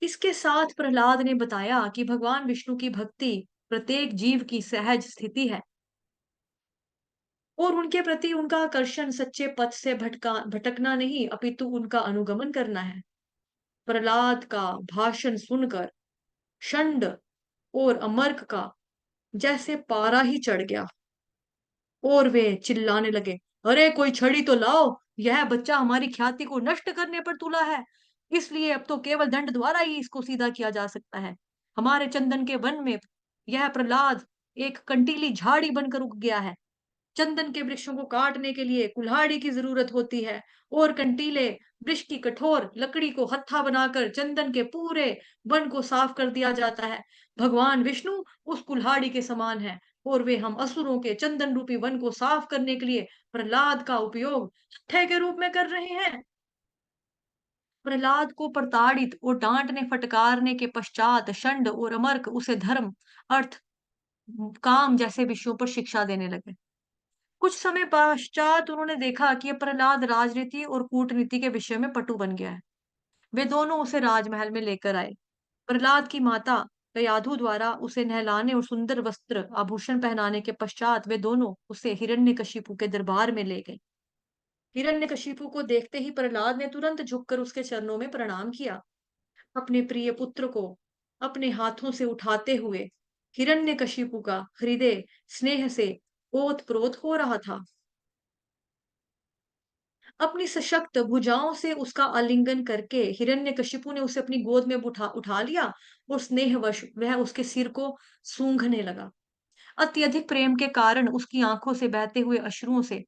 इसके साथ प्रहलाद ने बताया कि भगवान विष्णु की भक्ति प्रत्येक जीव की सहज स्थिति है और उनके प्रति उनका आकर्षण सच्चे पथ से भटकना नहीं अपितु उनका अनुगमन करना है। प्रहलाद का भाषण सुनकर षंड और अमर्क का जैसे पारा ही चढ़ गया और वे चिल्लाने लगे, अरे कोई छड़ी तो लाओ, यह बच्चा हमारी ख्याति को नष्ट करने पर तुला है, इसलिए अब तो केवल दंड द्वारा ही इसको सीधा किया जा सकता है। हमारे चंदन के वन में यह प्रहलाद एक कंटीली झाड़ी बनकर उग गया है। चंदन के वृक्षों को काटने के लिए कुल्हाड़ी की जरूरत होती है और कंटीले वृक्ष की कठोर लकड़ी को हत्था बनाकर चंदन के पूरे वन को साफ कर दिया जाता है। भगवान विष्णु उस कुल्हाड़ी के समान है और वे हम असुरों के चंदन रूपी वन को साफ करने के लिए प्रहलाद का उपयोग हत्थे के रूप में कर रहे हैं। प्रहलाद को प्रताड़ित और डांटने फटकारने के पश्चात षंड और अमर्क उसे धर्म, अर्थ, काम जैसे विषयों पर शिक्षा देने लगे। कुछ समय पश्चात उन्होंने देखा कि ये प्रहलाद राजनीति और कूटनीति के विषय में पटु बन गया है। वे दोनों उसे राजमहल में लेकर आए। प्रहलाद की माता ययाधु द्वारा उसे नहलाने और सुंदर वस्त्र आभूषण पहनाने के पश्चात वे दोनों उसे हिरण्यकशिपु के दरबार में ले गए। हिरण्यकशिपु को देखते ही प्रहलाद ने तुरंत झुककर उसके चरणों में प्रणाम किया। अपने प्रिय पुत्र को अपने हाथों से उठाते हुए हिरण्यकशिपु का हृदय स्नेह से ओत-प्रोत हो रहा था। अपनी सशक्त भुजाओं से उसका आलिंगन करके हिरण्यकशिपु ने उसे अपनी गोद में उठा उठा लिया और स्नेहवश वह उसके सिर को सूंघने लगा। अत्यधिक प्रेम के कारण उसकी आंखों से बहते हुए अश्रुओं से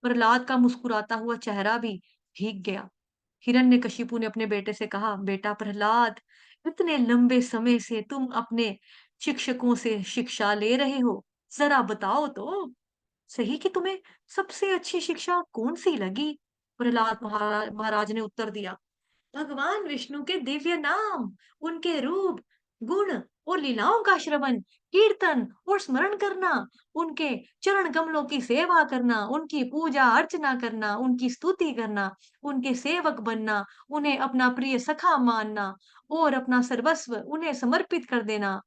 प्रहलाद का मुस्कुराता हुआ चेहरा भी भीग गया। हिरण्यकशिपु ने अपने बेटे से कहा, बेटा प्रहलाद, इतने लंबे समय से तुम अपने शिक्षकों से शिक्षा ले रहे हो, जरा बताओ तो सही कि तुम्हें सबसे अच्छी शिक्षा कौन सी लगी? प्रहलाद महाराज ने उत्तर दिया, भगवान विष्णु के दिव्य नाम, उनके रूप, गुण और लीलाओं का श्रवण, कीर्तन और स्मरण करना, उनके चरण कमलों की सेवा करना, उनकी पूजा अर्चना करना, उनकी स्तुति करना, उनके सेवक बनना, उन्हें अपना प्रिय सखा मानना और अपना सर्वस्व उन्हें समर्पित कर देना।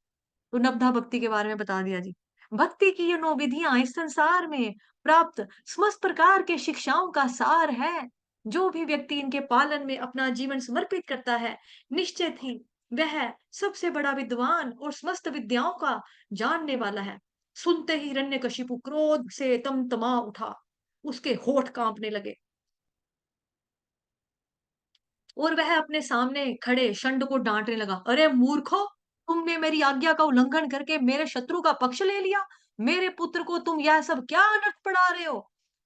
तो नवधा भक्ति के बारे में बता दिया जी। भक्ति की ये 9 विधियां इस संसार में प्राप्त समस्त प्रकार के शिक्षाओं का सार है। जो भी व्यक्ति इनके पालन में अपना जीवन समर्पित करता है, निश्चित ही वह सबसे बड़ा विद्वान और समस्त विद्याओं का जानने वाला है। सुनते ही हिरण्यकशिपु क्रोध से तमतमा उठा। उसके होठ कांपने लगे और वह अपने सामने खड़े षंड को डांटने लगा। अरे मूर्खो, तुमने मेरी आज्ञा का उल्लंघन करके मेरे शत्रु का पक्ष ले लिया। मेरे पुत्र को तुम यह सब क्या अनर्थ पढ़ा रहे हो?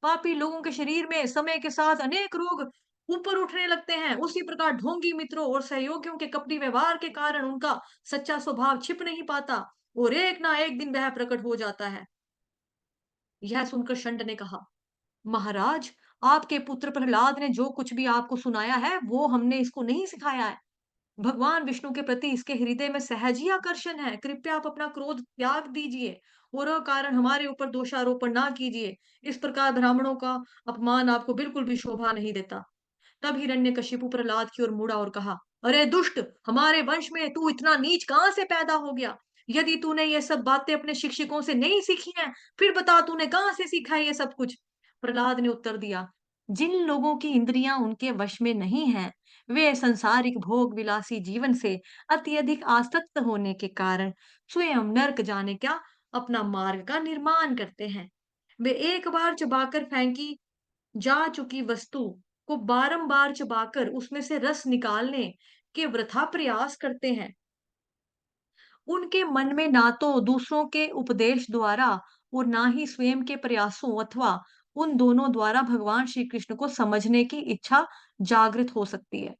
पापी लोगों के शरीर में समय के साथ अनेक रोग ऊपर उठने लगते हैं। उसी प्रकार ढोंगी मित्रों और सहयोगियों के कपटी व्यवहार के कारण उनका सच्चा स्वभाव छिप नहीं पाता और एक ना एक दिन वह प्रकट हो जाता है। यह सुनकर षंड ने कहा, महाराज, आपके पुत्र प्रहलाद ने जो कुछ भी आपको सुनाया है, वो हमने इसको नहीं सिखाया है। भगवान विष्णु के प्रति इसके हृदय में सहज ही आकर्षण है। कृपया आप अपना क्रोध त्याग दीजिए और अकारण हमारे ऊपर दोषारोपण ना कीजिए। इस प्रकार ब्राह्मणों का अपमान आपको बिल्कुल भी शोभा नहीं देता। तब हिरण्यकशिपु प्रहलाद की ओर मुड़ा और कहा, अरे दुष्ट, हमारे वंश में तू इतना नीच कहां से पैदा हो गया? यदि तूने ये सब बातें अपने शिक्षकों से नहीं सीखी हैं, फिर बता तूने कहां से सीखा है ये सब कुछ? प्रहलाद ने उत्तर दिया, जिन लोगों की इंद्रियां उनके वश में नहीं हैं, वे सांसारिक भोग विलासी जीवन से अत्यधिक आसक्त होने के कारण स्वयं नरक जाने का अपना मार्ग का निर्माण करते हैं। वे एक बार चबाकर फेंकी जा चुकी वस्तु को बारंबार चबाकर उसमें से रस निकालने के वृथा प्रयास करते हैं। उनके मन में ना तो दूसरों के उपदेश द्वारा और ना ही स्वयं के प्रयासों अथवा उन दोनों द्वारा भगवान श्री कृष्ण को समझने की इच्छा जागृत हो सकती है।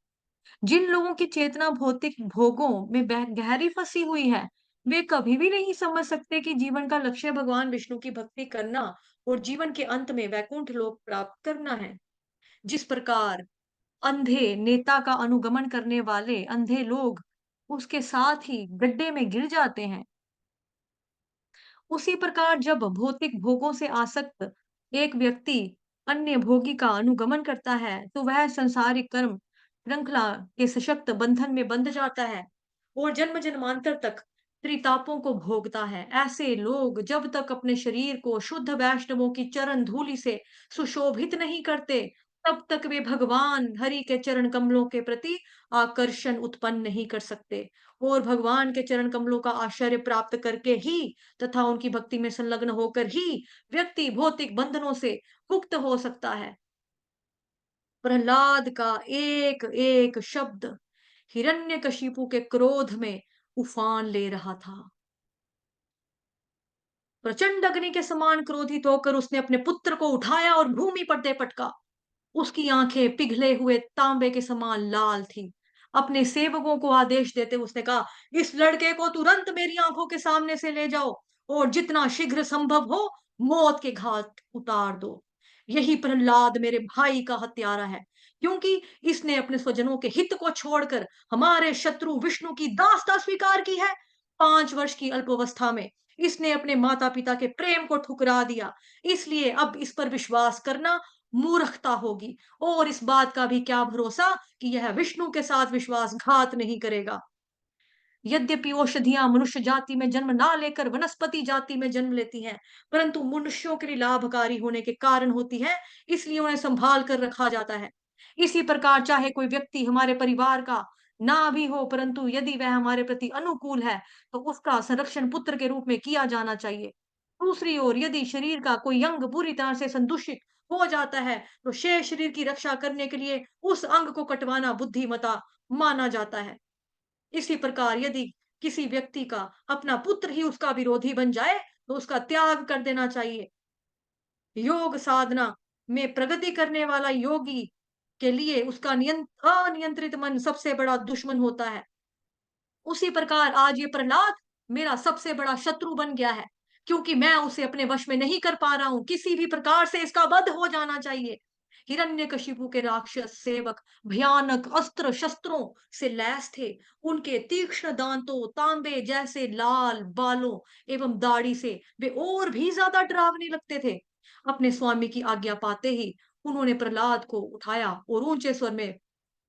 जिन लोगों की चेतना भौतिक भोगों में गहरी फंसी हुई है, वे कभी भी नहीं समझ सकते कि जीवन का लक्ष्य भगवान विष्णु की भक्ति करना और जीवन के अंत में वैकुंठ लोक प्राप्त करना है। जिस प्रकार अंधे नेता का अनुगमन करने वाले अंधे लोग उसके साथ ही गड्ढे में गिर जाते हैं, उसी प्रकार जब भौतिक भोगों से आसक्त एक व्यक्ति अन्य भोगी का अनुगमन करता है, तो वह संसारिक कर्म श्रृंखला के सशक्त बंधन में बंध जाता है और जन्म जन्मांतर तक त्रितापों को भोगता है। ऐसे लोग जब तक अपने शरीर को शुद्ध वैष्णवों की चरण धूलि से सुशोभित नहीं करते, तब तक वे भगवान हरि के चरण कमलों के प्रति आकर्षण उत्पन्न नहीं कर सकते और भगवान के चरण कमलों का आश्चर्य प्राप्त करके ही तथा उनकी भक्ति में संलग्न होकर ही व्यक्ति भौतिक बंधनों से मुक्त हो सकता है। प्रहलाद का एक एक शब्द हिरण्यकशिपु के क्रोध में उफान ले रहा था। प्रचंड अग्नि के समान क्रोधित होकर उसने अपने पुत्र को उठाया और भूमि पर दे पटका। उसकी आंखें पिघले हुए तांबे के समान लाल थी। अपने सेवकों को आदेश देते उसने कहा, इस लड़के को तुरंत मेरी आंखों के सामने से ले जाओ और जितना शीघ्र संभव हो मौत के घाट उतार दो। यही प्रहलाद मेरे भाई का हत्यारा है, क्योंकि इसने अपने स्वजनों के हित को छोड़कर हमारे शत्रु विष्णु की दासता स्वीकार की है। 5 वर्ष की अल्पावस्था में इसने अपने माता पिता के प्रेम को ठुकरा दिया, इसलिए अब इस पर विश्वास करना मूर्खता होगी और इस बात का भी क्या भरोसा कि यह विष्णु के साथ विश्वासघात नहीं करेगा। यद्यपि औषधियां मनुष्य जाति में जन्म ना लेकर वनस्पति जाति में जन्म लेती हैं, परंतु मनुष्यों के लिए लाभकारी होने के कारण होती है, इसलिए उन्हें संभाल कर रखा जाता है। इसी प्रकार चाहे कोई व्यक्ति हमारे परिवार का ना भी हो, परंतु यदि वह हमारे प्रति अनुकूल है, तो उसका संरक्षण पुत्र के रूप में किया जाना चाहिए। दूसरी ओर यदि शरीर का कोई अंग बुरी तरह से संदूषित हो जाता है, तो शेष शरीर की रक्षा करने के लिए उस अंग को कटवाना बुद्धिमता माना जाता है। इसी प्रकार यदि किसी व्यक्ति का अपना पुत्र ही उसका विरोधी बन जाए, तो उसका त्याग कर देना चाहिए। योग साधना में प्रगति करने वाला योगी के लिए उसका अनियंत्रित मन सबसे बड़ा दुश्मन होता है। उसी प्रकार आज ये प्रहलाद मेरा सबसे बड़ा शत्रु बन गया है, क्योंकि मैं उसे अपने वश में नहीं कर पा रहा हूं। किसी भी प्रकार से इसका वध हो जाना चाहिए। हिरण्यकशिपु के राक्षस सेवक भयानक अस्त्र शस्त्रों से लैस थे। उनके तीक्ष्ण दांतों, तांबे जैसे लाल बालों एवं दाढ़ी से वे और भी ज्यादा डरावने लगते थे। अपने स्वामी की आज्ञा पाते ही उन्होंने प्रहलाद को उठाया और ऊंचे स्वर में,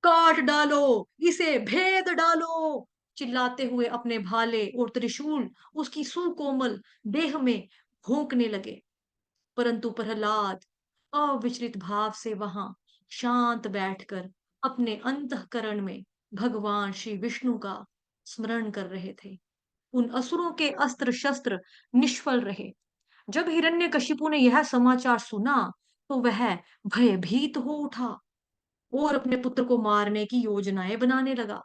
काट डालो, इसे भेद डालो, चिल्लाते हुए अपने भाले और त्रिशूल उसकी सुकोमल देह में भोंकने लगे। परंतु प्रहलाद अविचलित भाव से वहां शांत बैठकर अपने अंतःकरण में भगवान श्री विष्णु का स्मरण कर रहे थे। उन असुरों के अस्त्र शस्त्र निष्फल रहे। जब हिरण्यकशिपु ने यह समाचार सुना, तो वह भयभीत हो उठा और अपने पुत्र को मारने की योजनाएं बनाने लगा।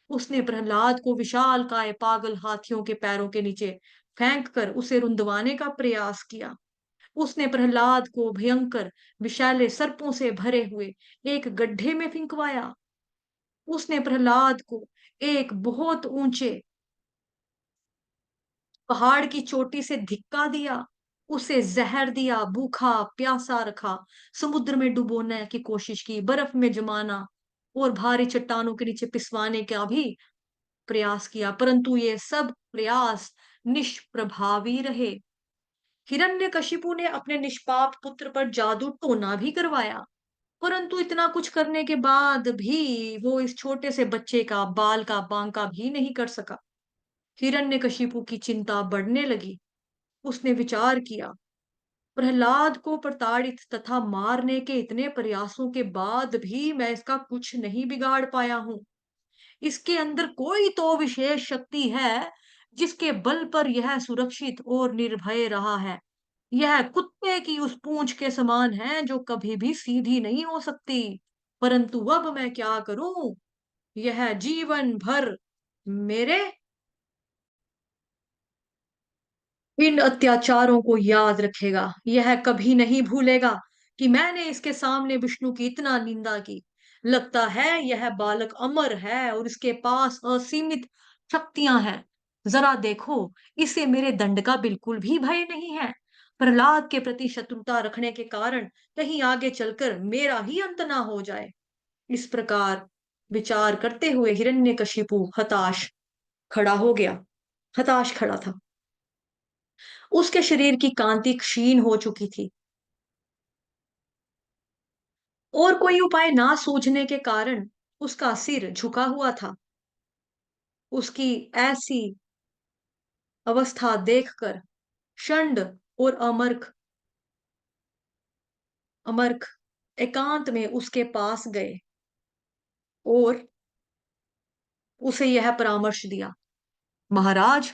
उसने प्रहलाद को विशालकाय पागल हाथियों के पैरों के नीचे फेंक कर उसे रुंधवाने का प्रयास किया। उसने प्रहलाद को भयंकर विषैले सर्पों से भरे हुए एक गड्ढे में फिंकवाया। उसने प्रहलाद को एक बहुत ऊंचे पहाड़ की चोटी से धिक्का दिया, उसे जहर दिया, भूखा प्यासा रखा, समुद्र में डुबोने की कोशिश की, बर्फ में जमाना और भारी चट्टानों के नीचे पिसवाने का भी प्रयास किया, परंतु ये सब प्रयास निष्प्रभावी रहे। हिरण्यकशिपु ने अपने निष्पाप पुत्र पर जादू टोना भी करवाया, परंतु इतना कुछ करने के बाद भी वो इस छोटे से बच्चे का बाल का बांका भी नहीं कर सका। हिरण्यकशिपु की चिंता बढ़ने लगी। उसने विचार किया, प्रहलाद को प्रताड़ित तथा मारने के इतने प्रयासों के बाद भी मैं इसका कुछ नहीं बिगाड़ पाया हूं। इसके अंदर कोई तो विशेष शक्ति है, जिसके बल पर यह सुरक्षित और निर्भय रहा है। यह कुत्ते की उस पूंछ के समान है जो कभी भी सीधी नहीं हो सकती। परंतु अब मैं क्या करूं? यह जीवन भर मेरे इन अत्याचारों को याद रखेगा। यह कभी नहीं भूलेगा कि मैंने इसके सामने विष्णु की इतना निंदा की। लगता है यह बालक अमर है और इसके पास असीमित शक्तियां हैं। जरा देखो, इसे मेरे दंड का बिल्कुल भी भय नहीं है। प्रहलाद के प्रति शत्रुता रखने के कारण कहीं आगे चलकर मेरा ही अंत ना हो जाए। इस प्रकार विचार करते हुए हिरण्यकशिपु हताश खड़ा हो गया। हताश खड़ा था। उसके शरीर की कांति क्षीण हो चुकी थी। और कोई उपाय ना सूझने के कारण उसका सिर झुका हुआ था। उसकी ऐसी अवस्था देखकर षंड और अमरख एकांत में उसके पास गए और उसे यह परामर्श दिया, महाराज,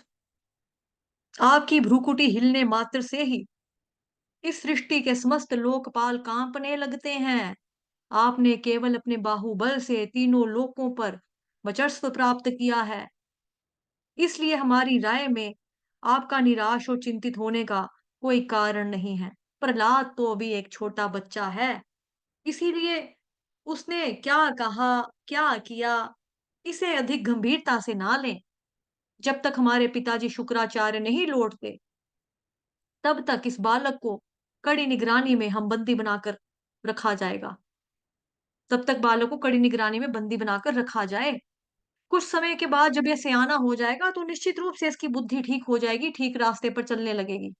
आपकी भ्रुकुटी हिलने मात्र से ही इस सृष्टि के समस्त लोकपाल कांपने लगते हैं। आपने केवल अपने बाहुबल से तीनों लोकों पर वर्चस्व प्राप्त किया है। इसलिए हमारी राय में आपका निराश और चिंतित होने का कोई कारण नहीं है। प्रहलाद तो अभी एक छोटा बच्चा है, इसीलिए उसने क्या कहा, क्या किया, इसे अधिक गंभीरता से ना लें। जब तक हमारे पिताजी शुक्राचार्य नहीं लौटते, तब तक इस बालक को कड़ी निगरानी में हम बंदी बनाकर रखा जाएगा। तब तक बालक को कड़ी निगरानी में बंदी बनाकर रखा जाए। कुछ समय के बाद जब ये सयाना हो जाएगा, तो निश्चित रूप से इसकी बुद्धि ठीक हो जाएगी, ठीक रास्ते पर चलने लगेगी।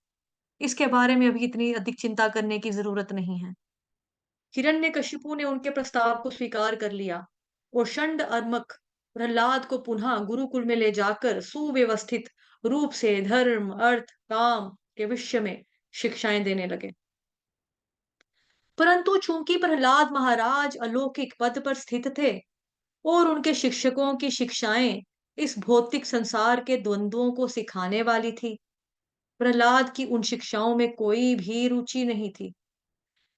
इसके बारे में अभी इतनी अधिक चिंता करने की जरूरत नहीं है। हिरण्यकशिपु ने उनके प्रस्ताव को स्वीकार कर लिया और षंड अर्मक प्रहलाद को पुनः गुरुकुल में ले जाकर सुव्यवस्थित रूप से धर्म, अर्थ, काम के विषय में शिक्षाएं देने लगे। परंतु चूंकि प्रहलाद महाराज अलौकिक पद पर स्थित थे और उनके शिक्षकों की शिक्षाएं इस भौतिक संसार के द्वंद्वों को सिखाने वाली थी, प्रहलाद की उन शिक्षाओं में कोई भी रुचि नहीं थी।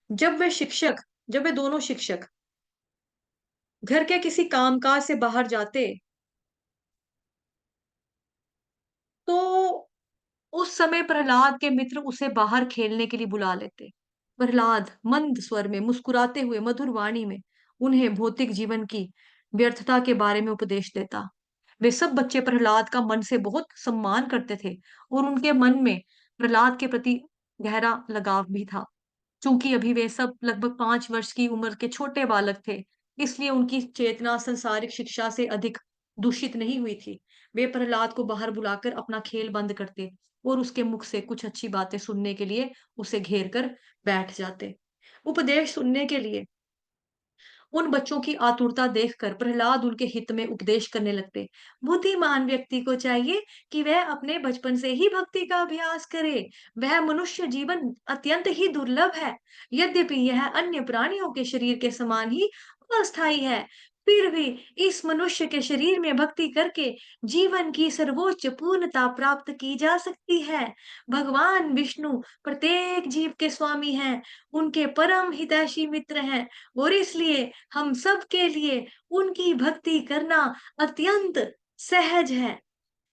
जब वे दोनों शिक्षक घर के किसी कामकाज से बाहर जाते, तो उस समय प्रहलाद के मित्र उसे बाहर खेलने के लिए बुला लेते। प्रहलाद मंद स्वर में मुस्कुराते हुए मधुर वाणी में उन्हें भौतिक जीवन की व्यर्थता के बारे में उपदेश देता। वे सब बच्चे प्रहलाद का मन से बहुत सम्मान करते थे और उनके मन में प्रहलाद के प्रति गहरा लगाव भी था। चूंकि अभी वे सब लगभग 5 वर्ष की उम्र के छोटे बालक थे, इसलिए उनकी चेतना संसारिक शिक्षा से अधिक दूषित नहीं हुई थी। वे प्रहलाद को बाहर बुलाकर अपना खेल बंद करते और उसके मुख से कुछ अच्छी बातें सुनने के लिए उसे घेर कर बैठ जाते। उपदेश सुनने के लिए उन बच्चों की आतुरता देखकर प्रहलाद उनके हित में उपदेश करने लगते। बुद्धिमान व्यक्ति को चाहिए कि वह अपने बचपन से ही भक्ति का अभ्यास करे। वह मनुष्य जीवन अत्यंत ही दुर्लभ है। यद्यपि यह अन्य प्राणियों के शरीर के समान ही अस्थायी है, फिर भी इस मनुष्य के शरीर में भक्ति करके जीवन की सर्वोच्च पूर्णता प्राप्त की जा सकती है। भगवान विष्णु प्रत्येक जीव के स्वामी हैं, उनके परम हितैषी मित्र हैं और इसलिए हम सब के लिए उनकी भक्ति करना अत्यंत सहज है।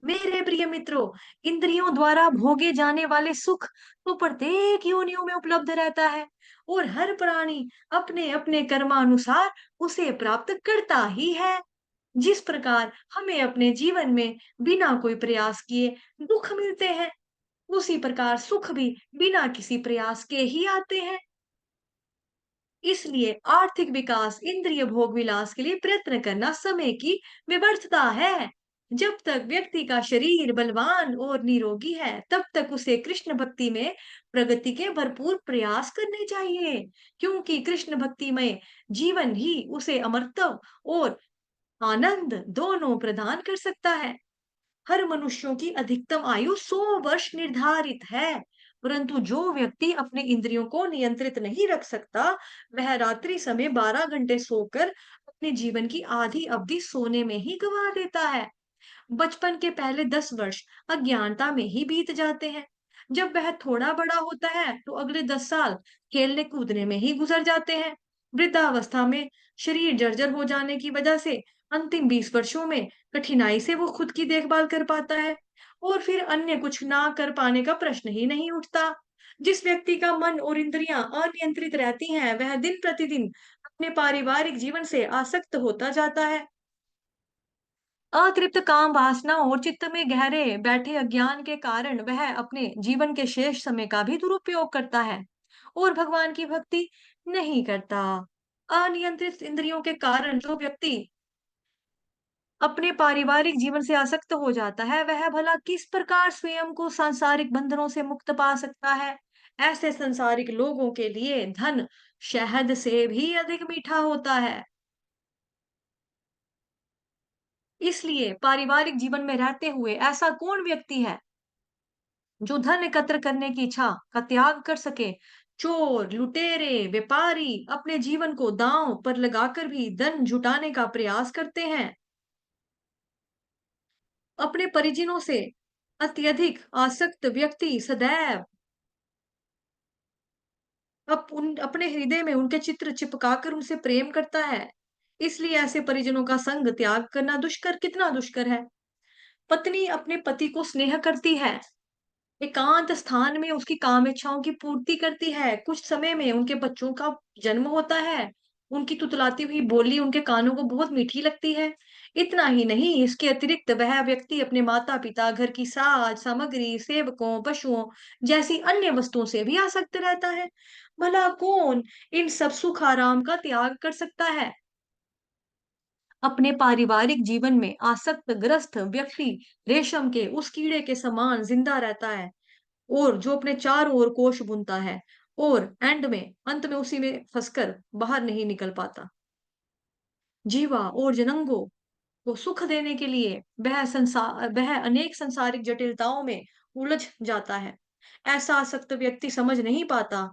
मेरे प्रिय मित्रों, इंद्रियों द्वारा भोगे जाने वाले सुख तो प्रत्येक योनियों में उपलब्ध रहता है और हर प्राणी अपने अपने कर्मानुसार उसे प्राप्त करता ही है। जिस प्रकार हमें अपने जीवन में बिना कोई प्रयास किए दुख मिलते हैं, उसी प्रकार सुख भी बिना किसी प्रयास के ही आते हैं। इसलिए आर्थिक विकास, इंद्रिय भोग विलास के लिए प्रयत्न करना समय की व्यर्थता है। जब तक व्यक्ति का शरीर बलवान और निरोगी है, तब तक उसे कृष्ण भक्ति में प्रगति के भरपूर प्रयास करने चाहिए, क्योंकि कृष्ण भक्ति में जीवन ही उसे अमरत्व और आनंद दोनों प्रदान कर सकता है। हर मनुष्यों की अधिकतम आयु 100 वर्ष निर्धारित है, परंतु जो व्यक्ति अपने इंद्रियों को नियंत्रित नहीं रख सकता, वह रात्रि समय 12 घंटे सोकर अपने जीवन की आधी अवधि सोने में ही गंवा देता है। बचपन के पहले 10 वर्ष अज्ञानता में ही बीत जाते हैं। जब वह थोड़ा बड़ा होता है, तो अगले 10 साल खेलने कूदने में ही गुजर जाते हैं। वृद्धावस्था में शरीर जर्जर हो जाने की वजह से अंतिम 20 वर्षों में कठिनाई से वो खुद की देखभाल कर पाता है और फिर अन्य कुछ ना कर पाने का प्रश्न ही नहीं उठता। जिस व्यक्ति का मन और इंद्रियां अनियंत्रित रहती हैं, वह दिन प्रतिदिन अपने पारिवारिक जीवन से आसक्त होता जाता है। अतृप्त काम वासना और चित्त में गहरे बैठे अज्ञान के कारण वह अपने जीवन के शेष समय का भी दुरुपयोग करता है और भगवान की भक्ति नहीं करता। अनियंत्रित इंद्रियों के कारण जो व्यक्ति अपने पारिवारिक जीवन से आसक्त हो जाता है, वह भला किस प्रकार स्वयं को सांसारिक बंधनों से मुक्त पा सकता है। ऐसे संसारिक लोगों के लिए धन शहद से भी अधिक मीठा होता है। इसलिए पारिवारिक जीवन में रहते हुए ऐसा कौन व्यक्ति है जो धन एकत्र करने की इच्छा का त्याग कर सके? चोर, लुटेरे, व्यापारी अपने जीवन को दांव पर लगाकर भी धन जुटाने का प्रयास करते हैं। अपने परिजनों से अत्यधिक आसक्त व्यक्ति सदैव अपने हृदय में उनके चित्र चिपकाकर उनसे प्रेम करता है। इसलिए ऐसे परिजनों का संग त्याग करना दुष्कर कितना दुष्कर है। पत्नी अपने पति को स्नेह करती है, एकांत स्थान में उसकी काम इच्छाओं की पूर्ति करती है। कुछ समय में उनके बच्चों का जन्म होता है। उनकी तुतलाती हुई बोली उनके कानों को बहुत मीठी लगती है। इतना ही नहीं, इसके अतिरिक्त वह व्यक्ति अपने माता-पिता, घर की साज सामग्री, सेवकों, पशुओं जैसी अन्य वस्तुओं से भी आसक्त रहता है। भला कौन इन सब सुख आराम का त्याग कर सकता है? अपने पारिवारिक जीवन में आसक्त ग्रस्त व्यक्ति रेशम के उस कीड़े के समान जिंदा रहता है और जो अपने चारों ओर कोश बुनता है और अंत में उसी में फंसकर बाहर नहीं निकल पाता। जीवा और जनांगों को सुख देने के लिए वह अनेक संसारिक जटिलताओं में उलझ जाता है। ऐसा आसक्त व्यक्ति समझ नहीं पाता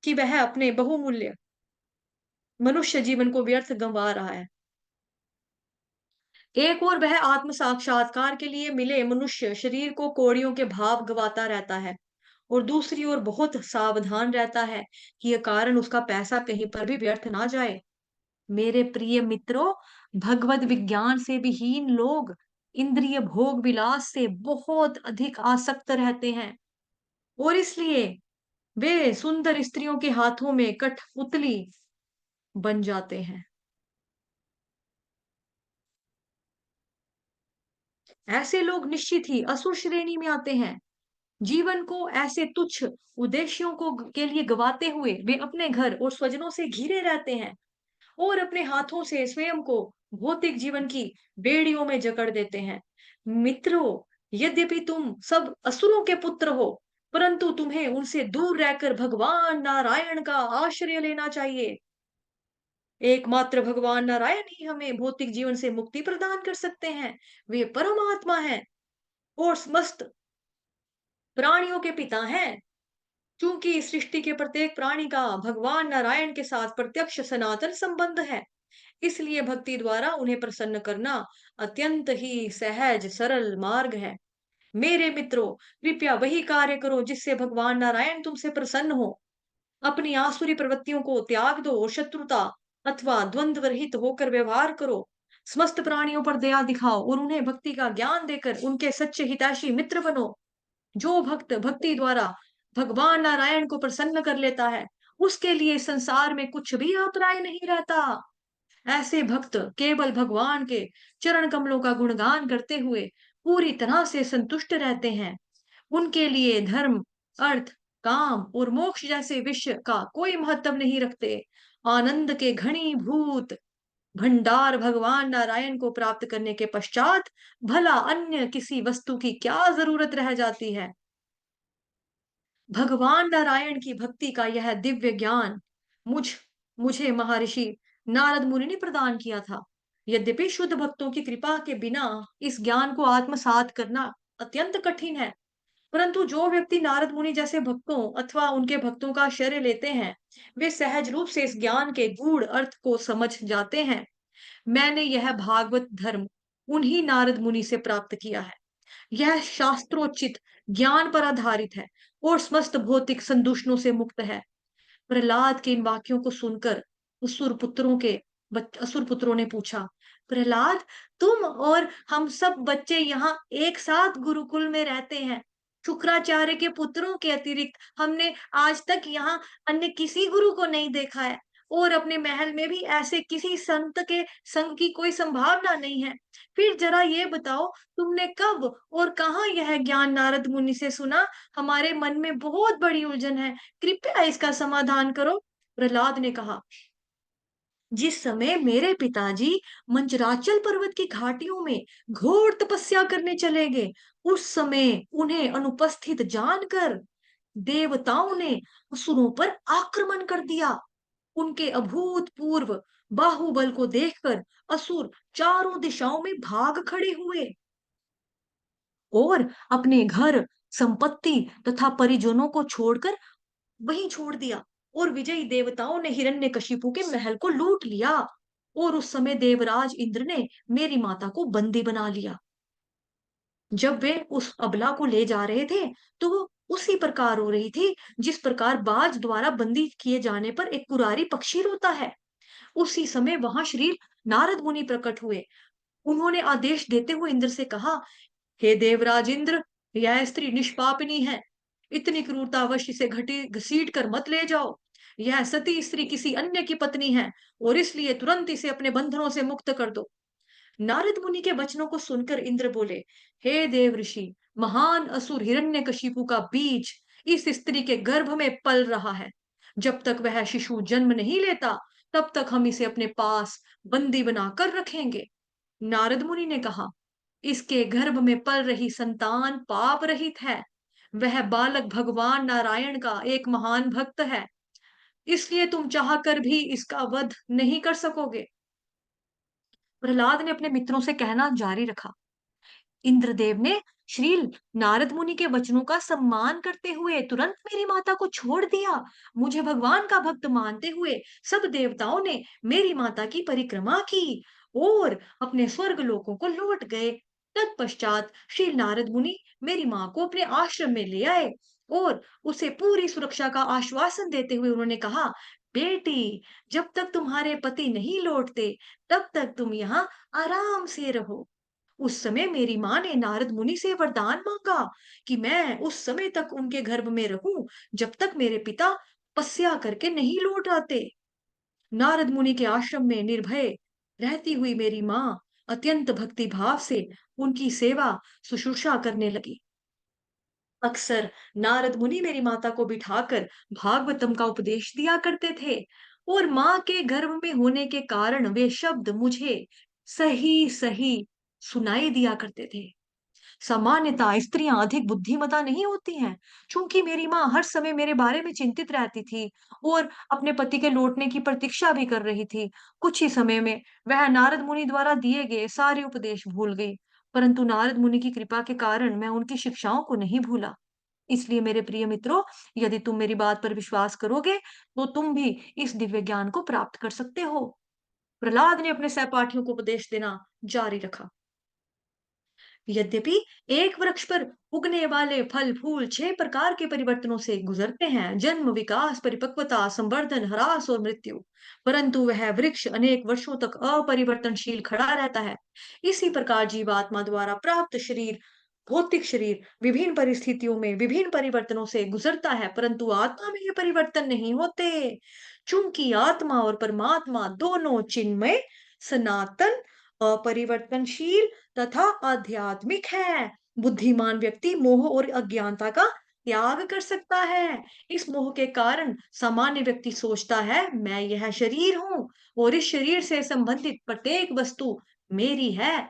कि वह अपने बहुमूल्य मनुष्य जीवन को व्यर्थ गंवा रहा है। एक और वह आत्म साक्षात्कार के लिए मिले मनुष्य शरीर को कौड़ियों के भाव गवाता रहता है और दूसरी ओर बहुत सावधान रहता है कि यह कारण उसका पैसा कहीं पर भी व्यर्थ ना जाए। मेरे प्रिय मित्रों, भगवत विज्ञान से विहीन लोग इंद्रिय भोग विलास से बहुत अधिक आसक्त रहते हैं और इसलिए वे सुंदर स्त्रियों के हाथों में कठपुतली बन जाते हैं। ऐसे लोग निश्चित ही असुर श्रेणी में आते हैं। जीवन को ऐसे तुच्छ उद्देश्यों को के लिए गवाते हुए वे अपने घर और स्वजनों से घिरे रहते हैं और अपने हाथों से स्वयं को भौतिक जीवन की बेड़ियों में जकड़ देते हैं। मित्रों, यद्यपि तुम सब असुरों के पुत्र हो, परंतु तुम्हें उनसे दूर रहकर भगवान नारायण का आश्रय लेना चाहिए। एकमात्र भगवान नारायण ही हमें भौतिक जीवन से मुक्ति प्रदान कर सकते हैं। वे परमात्मा हैं और समस्त प्राणियों के पिता हैं। चूंकि सृष्टि के प्रत्येक प्राणी का भगवान नारायण के साथ प्रत्यक्ष सनातन संबंध है, इसलिए भक्ति द्वारा उन्हें प्रसन्न करना अत्यंत ही सहज सरल मार्ग है। मेरे मित्रों, कृपया वही कार्य करो जिससे भगवान नारायण तुमसे प्रसन्न हो। अपनी आसुरी प्रवृत्तियों को त्याग दो और शत्रुता अथवा द्वंद्व रहित होकर व्यवहार करो। समस्त प्राणियों पर दया दिखाओ और उन्हें भक्ति का ज्ञान देकर उनके सच्चे हितैषी मित्र बनो। जो भक्त भक्ति द्वारा भगवान नारायण को प्रसन्न कर लेता है, उसके लिए संसार में कुछ भी अपराय नहीं रहता। ऐसे भक्त केवल भगवान के चरण कमलों का गुणगान करते हुए पूरी तरह से संतुष्ट रहते हैं। उनके लिए धर्म, अर्थ, काम और मोक्ष जैसे विषय का कोई महत्व नहीं रखते। आनंद के घनीभूत भंडार भगवान नारायण को प्राप्त करने के पश्चात भला अन्य किसी वस्तु की क्या जरूरत रह जाती है। भगवान नारायण की भक्ति का यह दिव्य ज्ञान मुझ मुझे महर्षि नारद मुनि ने प्रदान किया था। यद्यपि शुद्ध भक्तों की कृपा के बिना इस ज्ञान को आत्मसात करना अत्यंत कठिन है, परंतु जो व्यक्ति नारद मुनि जैसे भक्तों अथवा उनके भक्तों का आश्रय लेते हैं, वे सहज रूप से इस ज्ञान के गूढ़ अर्थ को समझ जाते हैं। मैंने यह भागवत धर्म उन्हीं नारद मुनि से प्राप्त किया है। यह शास्त्रोचित ज्ञान पर आधारित है और समस्त भौतिक संदूषणों से मुक्त है। प्रहलाद के इन वाक्यों को सुनकर असुर पुत्रों ने पूछा, प्रहलाद, तुम और हम सब बच्चे यहाँ एक साथ गुरुकुल में रहते हैं। शुक्राचार्य के पुत्रों के अतिरिक्त हमने आज तक यहाँ अन्य किसी गुरु को नहीं देखा है और अपने महल में भी ऐसे किसी संत के संग की कोई संभावना नहीं है। फिर जरा ये बताओ, तुमने कब और कहाँ यह ज्ञान नारद मुनि से सुना? हमारे मन में बहुत बड़ी उलझन है, कृपया इसका समाधान करो। प्रहलाद ने कहा, जिस समय मेरे पिताजी मंचराचल पर्वत की घाटियों में घोर तपस्या करने चले गए, उस समय उन्हें अनुपस्थित जानकर देवताओं ने असुरों पर आक्रमण कर दिया। उनके अभूतपूर्व बाहुबल को देखकर असुर चारों दिशाओं में भाग खड़े हुए और अपने घर, संपत्ति तथा परिजनों को छोड़कर वहीं छोड़ दिया। और विजयी देवताओं ने हिरण्यकशिपु के महल को लूट लिया। और उस समय देवराज इंद्र ने मेरी माता को बंदी बना लिया। जब वे उस अबला को ले जा रहे थे, तो वो उसी प्रकार रो रही थी जिस प्रकार बाज द्वारा बंदी किए जाने पर एक कुरारी पक्षी रोता है। उसी समय वहां श्री नारद मुनि प्रकट हुए। उन्होंने आदेश देते हुए इंद्र से कहा, हे देवराज इंद्र, यह स्त्री निष्पापिनी है। इतनी क्रूरतावश इसे घटी घसीट कर मत ले जाओ। यह सती स्त्री किसी अन्य की पत्नी है और इसलिए तुरंत इसे अपने बंधनों से मुक्त कर दो। नारद मुनि के वचनों को सुनकर इंद्र बोले, हे देव ऋषि, महान असुर हिरण्यकशिपु का बीज इस स्त्री के गर्भ में पल रहा है। जब तक वह शिशु जन्म नहीं लेता, तब तक हम इसे अपने पास बंदी बनाकर रखेंगे। नारद मुनि ने कहा, इसके गर्भ में पल रही संतान पाप रहित है। वह बालक भगवान नारायण का एक महान भक्त है, इसलिए तुम चाहकर भी इसका वध नहीं कर सकोगे। प्रहलाद ने अपने मित्रों से कहना जारी रखा। इंद्रदेव ने श्री नारद मुनि के वचनों का सम्मान करते हुए तुरंत मेरी माता को छोड़ दिया। मुझे भगवान का भक्त मानते हुए सब देवताओं ने मेरी माता की परिक्रमा की और अपने स्वर्ग लोकों को लौट गए। तत्पश्चात श्री नारद मुनि मेरी माँ को अपने आश्रम में ले आए और उसे पूरी सुरक्षा का आश्वासन देते हुए उन्होंने कहा, बेटी, जब तक तुम्हारे पति नहीं लौटते, तब तक तुम यहाँ आराम से रहो। उस समय मेरी माँ ने नारद मुनि से वरदान मांगा कि मैं उस समय तक उनके गर्भ में रहूं जब तक मेरे पिता तपस्या करके नहीं लौट आते। नारद मुनि के आश्रम में निर्भय रहती हुई मेरी माँ अत्यंत भक्ति भाव से उनकी सेवा शुश्रूषा करने लगी। अक्सर नारद मुनि मेरी माता को बिठाकर भागवतम का उपदेश दिया करते थे और माँ के गर्भ में होने के कारण वे शब्द मुझे सही सही सुनाई दिया करते थे। सामान्यतः स्त्रियां अधिक बुद्धिमता नहीं होती हैं, चूंकि मेरी माँ हर समय मेरे बारे में चिंतित रहती थी और अपने पति के लौटने की प्रतीक्षा भी कर रही थी। कुछ ही समय में वह नारद मुनि द्वारा दिए गए सारे उपदेश भूल गई, परंतु नारद मुनि की कृपा के कारण मैं उनकी शिक्षाओं को नहीं भूला। इसलिए मेरे प्रिय मित्रों, यदि तुम मेरी बात पर विश्वास करोगे, तो तुम भी इस दिव्य ज्ञान को प्राप्त कर सकते हो। प्रहलाद ने अपने सहपाठियों को उपदेश देना जारी रखा। यद्यपि एक वृक्ष पर उगने वाले फल फूल 6 प्रकार के परिवर्तनों से गुजरते हैं, जन्म, विकास, परिपक्वता, संवर्धन, ह्रास और मृत्यु, परंतु वह वृक्ष अनेक वर्षों तक अपरिवर्तनशील खड़ा रहता है। इसी प्रकार जीवात्मा द्वारा प्राप्त शरीर, भौतिक शरीर विभिन्न परिस्थितियों में विभिन्न परिवर्तनों से गुजरता है, परंतु आत्मा में ये परिवर्तन नहीं होते। चूंकि आत्मा और परमात्मा दोनों चिन्मय, सनातन, अपरिवर्तनशील तथा आध्यात्मिक है। बुद्धिमान व्यक्ति मोह और अज्ञानता का त्याग कर सकता है। इस मोह के कारण सामान्य व्यक्ति सोचता है, मैं यह शरीर हूँ और इस शरीर से संबंधित प्रत्येक वस्तु मेरी है।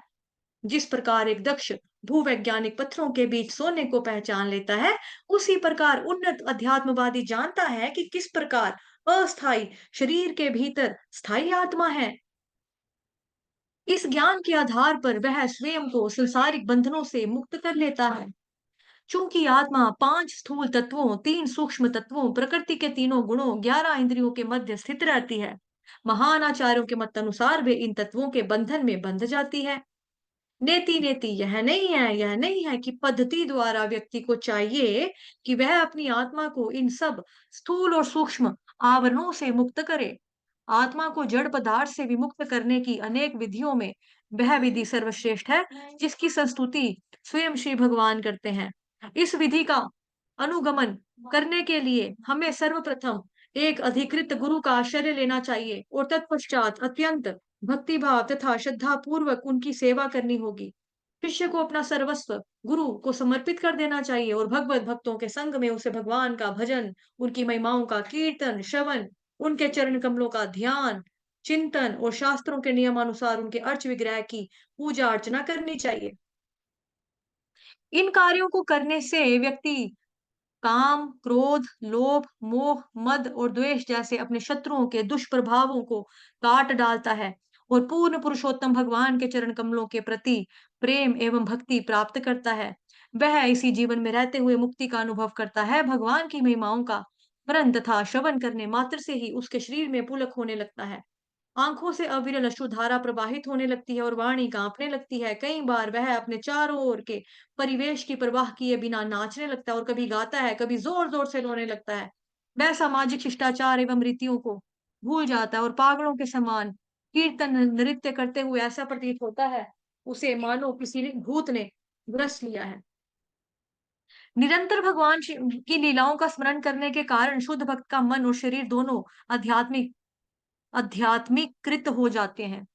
जिस प्रकार एक दक्ष भूवैज्ञानिक पत्थरों के बीच सोने को पहचान लेता है, उसी प्रकार उन्नत अध्यात्मवादी जानता है कि किस प्रकार अस्थाई शरीर के भीतर स्थायी आत्मा है। इस ज्ञान के आधार पर वह स्वयं को संसारिक बंधनों से मुक्त कर लेता है। चूंकि आत्मा 5 स्थूल तत्वों, 3 सूक्ष्म तत्वों, प्रकृति के तीनों गुणों, 11 इंद्रियों के मध्य स्थित रहती है, महान आचार्यों के मत अनुसार वे इन तत्वों के बंधन में बंध जाती है। नेति नेति यह नहीं है कि पद्धति द्वारा व्यक्ति को चाहिए कि वह अपनी आत्मा को इन सब स्थूल और सूक्ष्म आवरणों से मुक्त करे। आत्मा को जड़ पदार्थ से विमुक्त करने की अनेक विधियों में वह विधि सर्वश्रेष्ठ है, जिसकी संस्तुति स्वयं श्री भगवान करते हैं। इस विधि का अनुगमन करने के लिए हमें सर्वप्रथम एक अधिकृत गुरु का आश्रय लेना चाहिए और तत्पश्चात अत्यंत भक्तिभाव तथा श्रद्धा पूर्वक उनकी सेवा करनी होगी। शिष्य को अपना सर्वस्व गुरु को समर्पित कर देना चाहिए और भगवत भक्तों के संग में उसे भगवान का भजन, उनकी महिमाओं का कीर्तन, श्रवण, उनके चरण कमलों का ध्यान, चिंतन और शास्त्रों के नियमानुसार उनके अर्च विग्रह की पूजा अर्चना करनी चाहिए। इन कार्यों को करने से व्यक्ति काम, क्रोध, लोभ, मोह, मद और द्वेष जैसे अपने शत्रुओं के दुष्प्रभावों को काट डालता है और पूर्ण पुरुषोत्तम भगवान के चरण कमलों के प्रति प्रेम एवं भक्ति प्राप्त करता है। वह इसी जीवन में रहते हुए मुक्ति का अनुभव करता है। भगवान की महिमाओं का स्मरण तथा श्रवण करने मात्र से ही उसके शरीर में पुलक होने लगता है। आंखों से अविरल अश्रुधारा प्रवाहित होने लगती है और वाणी कांपने लगती है। कई बार वह अपने चारों ओर के परिवेश की परवाह किए बिना नाचने लगता है और कभी गाता है, कभी जोर-जोर से रोने लगता है। वह सामाजिक शिष्टाचार एवं रीतियों को भूल जाता है और पागलों के समान कीर्तन नृत्य करते हुए ऐसा प्रतीत होता है, उसे मानो किसी भूत ने ग्रस लिया है। निरंतर भगवान शिव की लीलाओं का स्मरण करने के कारण शुद्ध भक्त का मन और शरीर दोनों आध्यात्मिक आध्यात्मिकृत हो जाते हैं।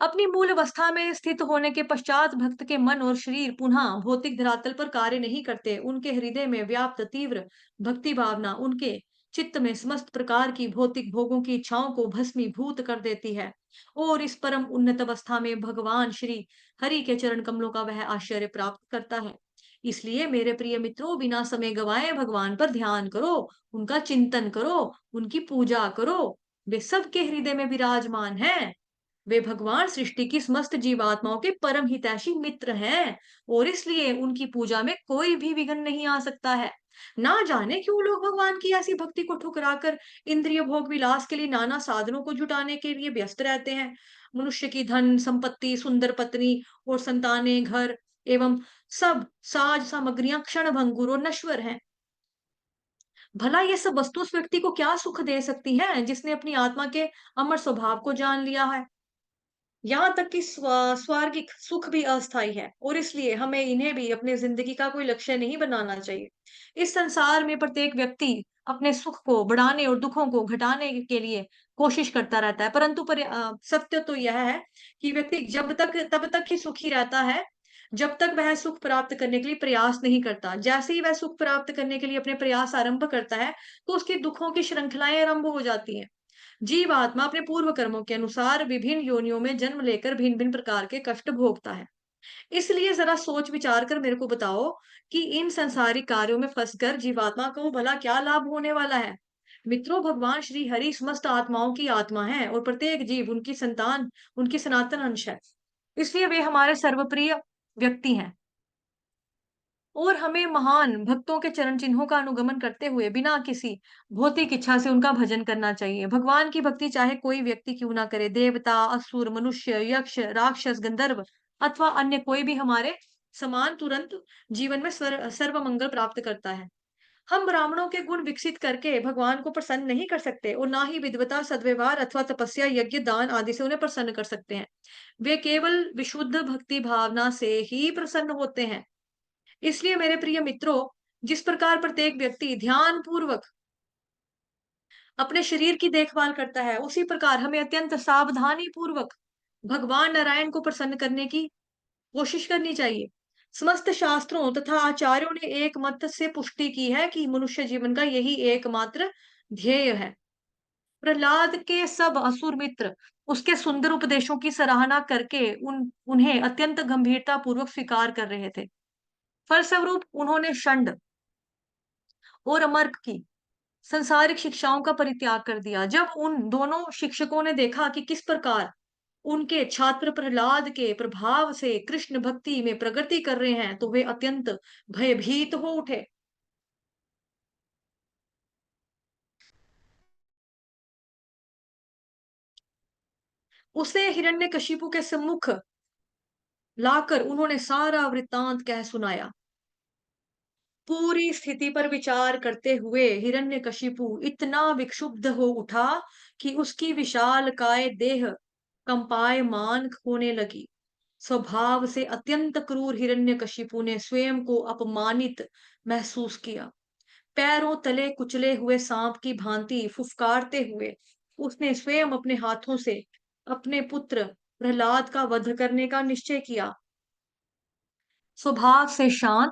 अपनी मूल अवस्था में स्थित होने के पश्चात भक्त के मन और शरीर पुनः भौतिक धरातल पर कार्य नहीं करते। उनके हृदय में व्याप्त तीव्र भक्ति भावना उनके चित्त में समस्त प्रकार की भौतिक भोगों की इच्छाओं को भस्मीभूत कर देती है और इस परम उन्नत अवस्था में भगवान श्री हरि के चरण कमलों का वह आश्चर्य प्राप्त करता है। इसलिए मेरे प्रिय मित्रों, बिना समय गवाए भगवान पर ध्यान करो, उनका चिंतन करो, उनकी पूजा करो। वे सबके हृदय में विराजमान हैं। वे भगवान सृष्टि की समस्त जीवात्माओं के परम हितैषी मित्र हैं और इसलिए उनकी पूजा में कोई भी विघ्न नहीं आ सकता है। ना जाने क्यों लोग भगवान की ऐसी भक्ति को ठुकराकर इंद्रिय भोग विलास के लिए नाना साधनों को जुटाने के लिए व्यस्त रहते हैं। मनुष्य की धन संपत्ति, सुंदर पत्नी और संतानें, घर एवं सब साज सामग्रियां क्षण भंगुर और नश्वर हैं। भला ये सब वस्तु उस व्यक्ति को क्या सुख दे सकती हैं जिसने अपनी आत्मा के अमर स्वभाव को जान लिया है। यहाँ तक कि स्वार्गिक सुख भी अस्थायी है और इसलिए हमें इन्हें भी अपनी जिंदगी का कोई लक्ष्य नहीं बनाना चाहिए। इस संसार में प्रत्येक व्यक्ति अपने सुख को बढ़ाने और दुखों को घटाने के लिए कोशिश करता रहता है, परंतु सत्य तो यह है कि व्यक्ति जब तक तब तक ही सुखी रहता है, जब तक वह सुख प्राप्त करने के लिए प्रयास नहीं करता। जैसे ही वह सुख प्राप्त करने के लिए अपने प्रयास आरंभ करता है, तो उसके दुखों की श्रृंखलाएं आरंभ हो जाती हैं। जीवात्मा अपने पूर्व कर्मों के अनुसार विभिन्न योनियों में जन्म लेकर भिन्न-भिन्न प्रकार के कष्ट भोगता है। इसलिए ज़रा सोच विचार कर मेरे को बताओ कि इन सांसारिक कार्यों में फँसकर जीवात्मा को भला क्या लाभ होने वाला है? मित्रों, भगवान श्री हरि समस्त आत्माओं की आत्मा है और प्रत्येक जीव उनकी संतान, उनकी सनातन अंश है। इसलिए वे हमारे सर्वप्रिय व्यक्ति हैं। और हमें महान भक्तों के चरण चिन्हों का अनुगमन करते हुए बिना किसी भौतिक इच्छा से उनका भजन करना चाहिए। भगवान की भक्ति चाहे कोई व्यक्ति क्यों ना करे, देवता, असुर, मनुष्य, यक्ष, राक्षस, गंधर्व अथवा अन्य कोई भी हमारे समान तुरंत जीवन में सर्व मंगल प्राप्त करता है। हम ब्राह्मणों के गुण विकसित करके भगवान को प्रसन्न नहीं कर सकते और ना ही विद्वता, सद्व्यवहार अथवा तपस्या, यज्ञ, दान आदि से उन्हें प्रसन्न कर सकते हैं। वे केवल विशुद्ध भक्ति भावना से ही प्रसन्न होते हैं। इसलिए मेरे प्रिय मित्रों, जिस प्रकार प्रत्येक व्यक्ति ध्यान पूर्वक अपने शरीर की देखभाल करता है, उसी प्रकार हमें अत्यंत सावधानी पूर्वक भगवान नारायण को प्रसन्न करने की कोशिश करनी चाहिए। समस्त शास्त्रों तथा आचार्यों ने एक मत से पुष्टि की है कि मनुष्य जीवन का यही एकमात्र ध्येय है। प्रहलाद के सब असुर मित्र उसके सुंदर उपदेशों की सराहना करके उन्हें अत्यंत गंभीरता पूर्वक स्वीकार कर रहे थे। फलस्वरूप उन्होंने षंड और अमर्क की संसारिक शिक्षाओं का परित्याग कर दिया। जब उन दोनों शिक्षकों ने देखा कि किस प्रकार उनके छात्र प्रहलाद के प्रभाव से कृष्ण भक्ति में प्रगति कर रहे हैं, तो वे अत्यंत भयभीत हो उठे। उसे हिरण्यकशिपु के सम्मुख लाकर उन्होंने सारा वृत्तांत कह सुनाया। पूरी स्थिति पर विचार करते हुए हिरण्यकशिपु इतना विक्षुब्ध हो उठा कि उसकी विशालकाय देह कंपायमान होने लगी। स्वभाव से अत्यंत क्रूर हिरण्यकशिपु ने स्वयं को अपमानित महसूस किया। पैरों तले कुचले हुए सांप की भांति फुफकारते हुए उसने स्वयं अपने हाथों से अपने पुत्र प्रहलाद का वध करने का निश्चय किया। स्वभाव से शांत,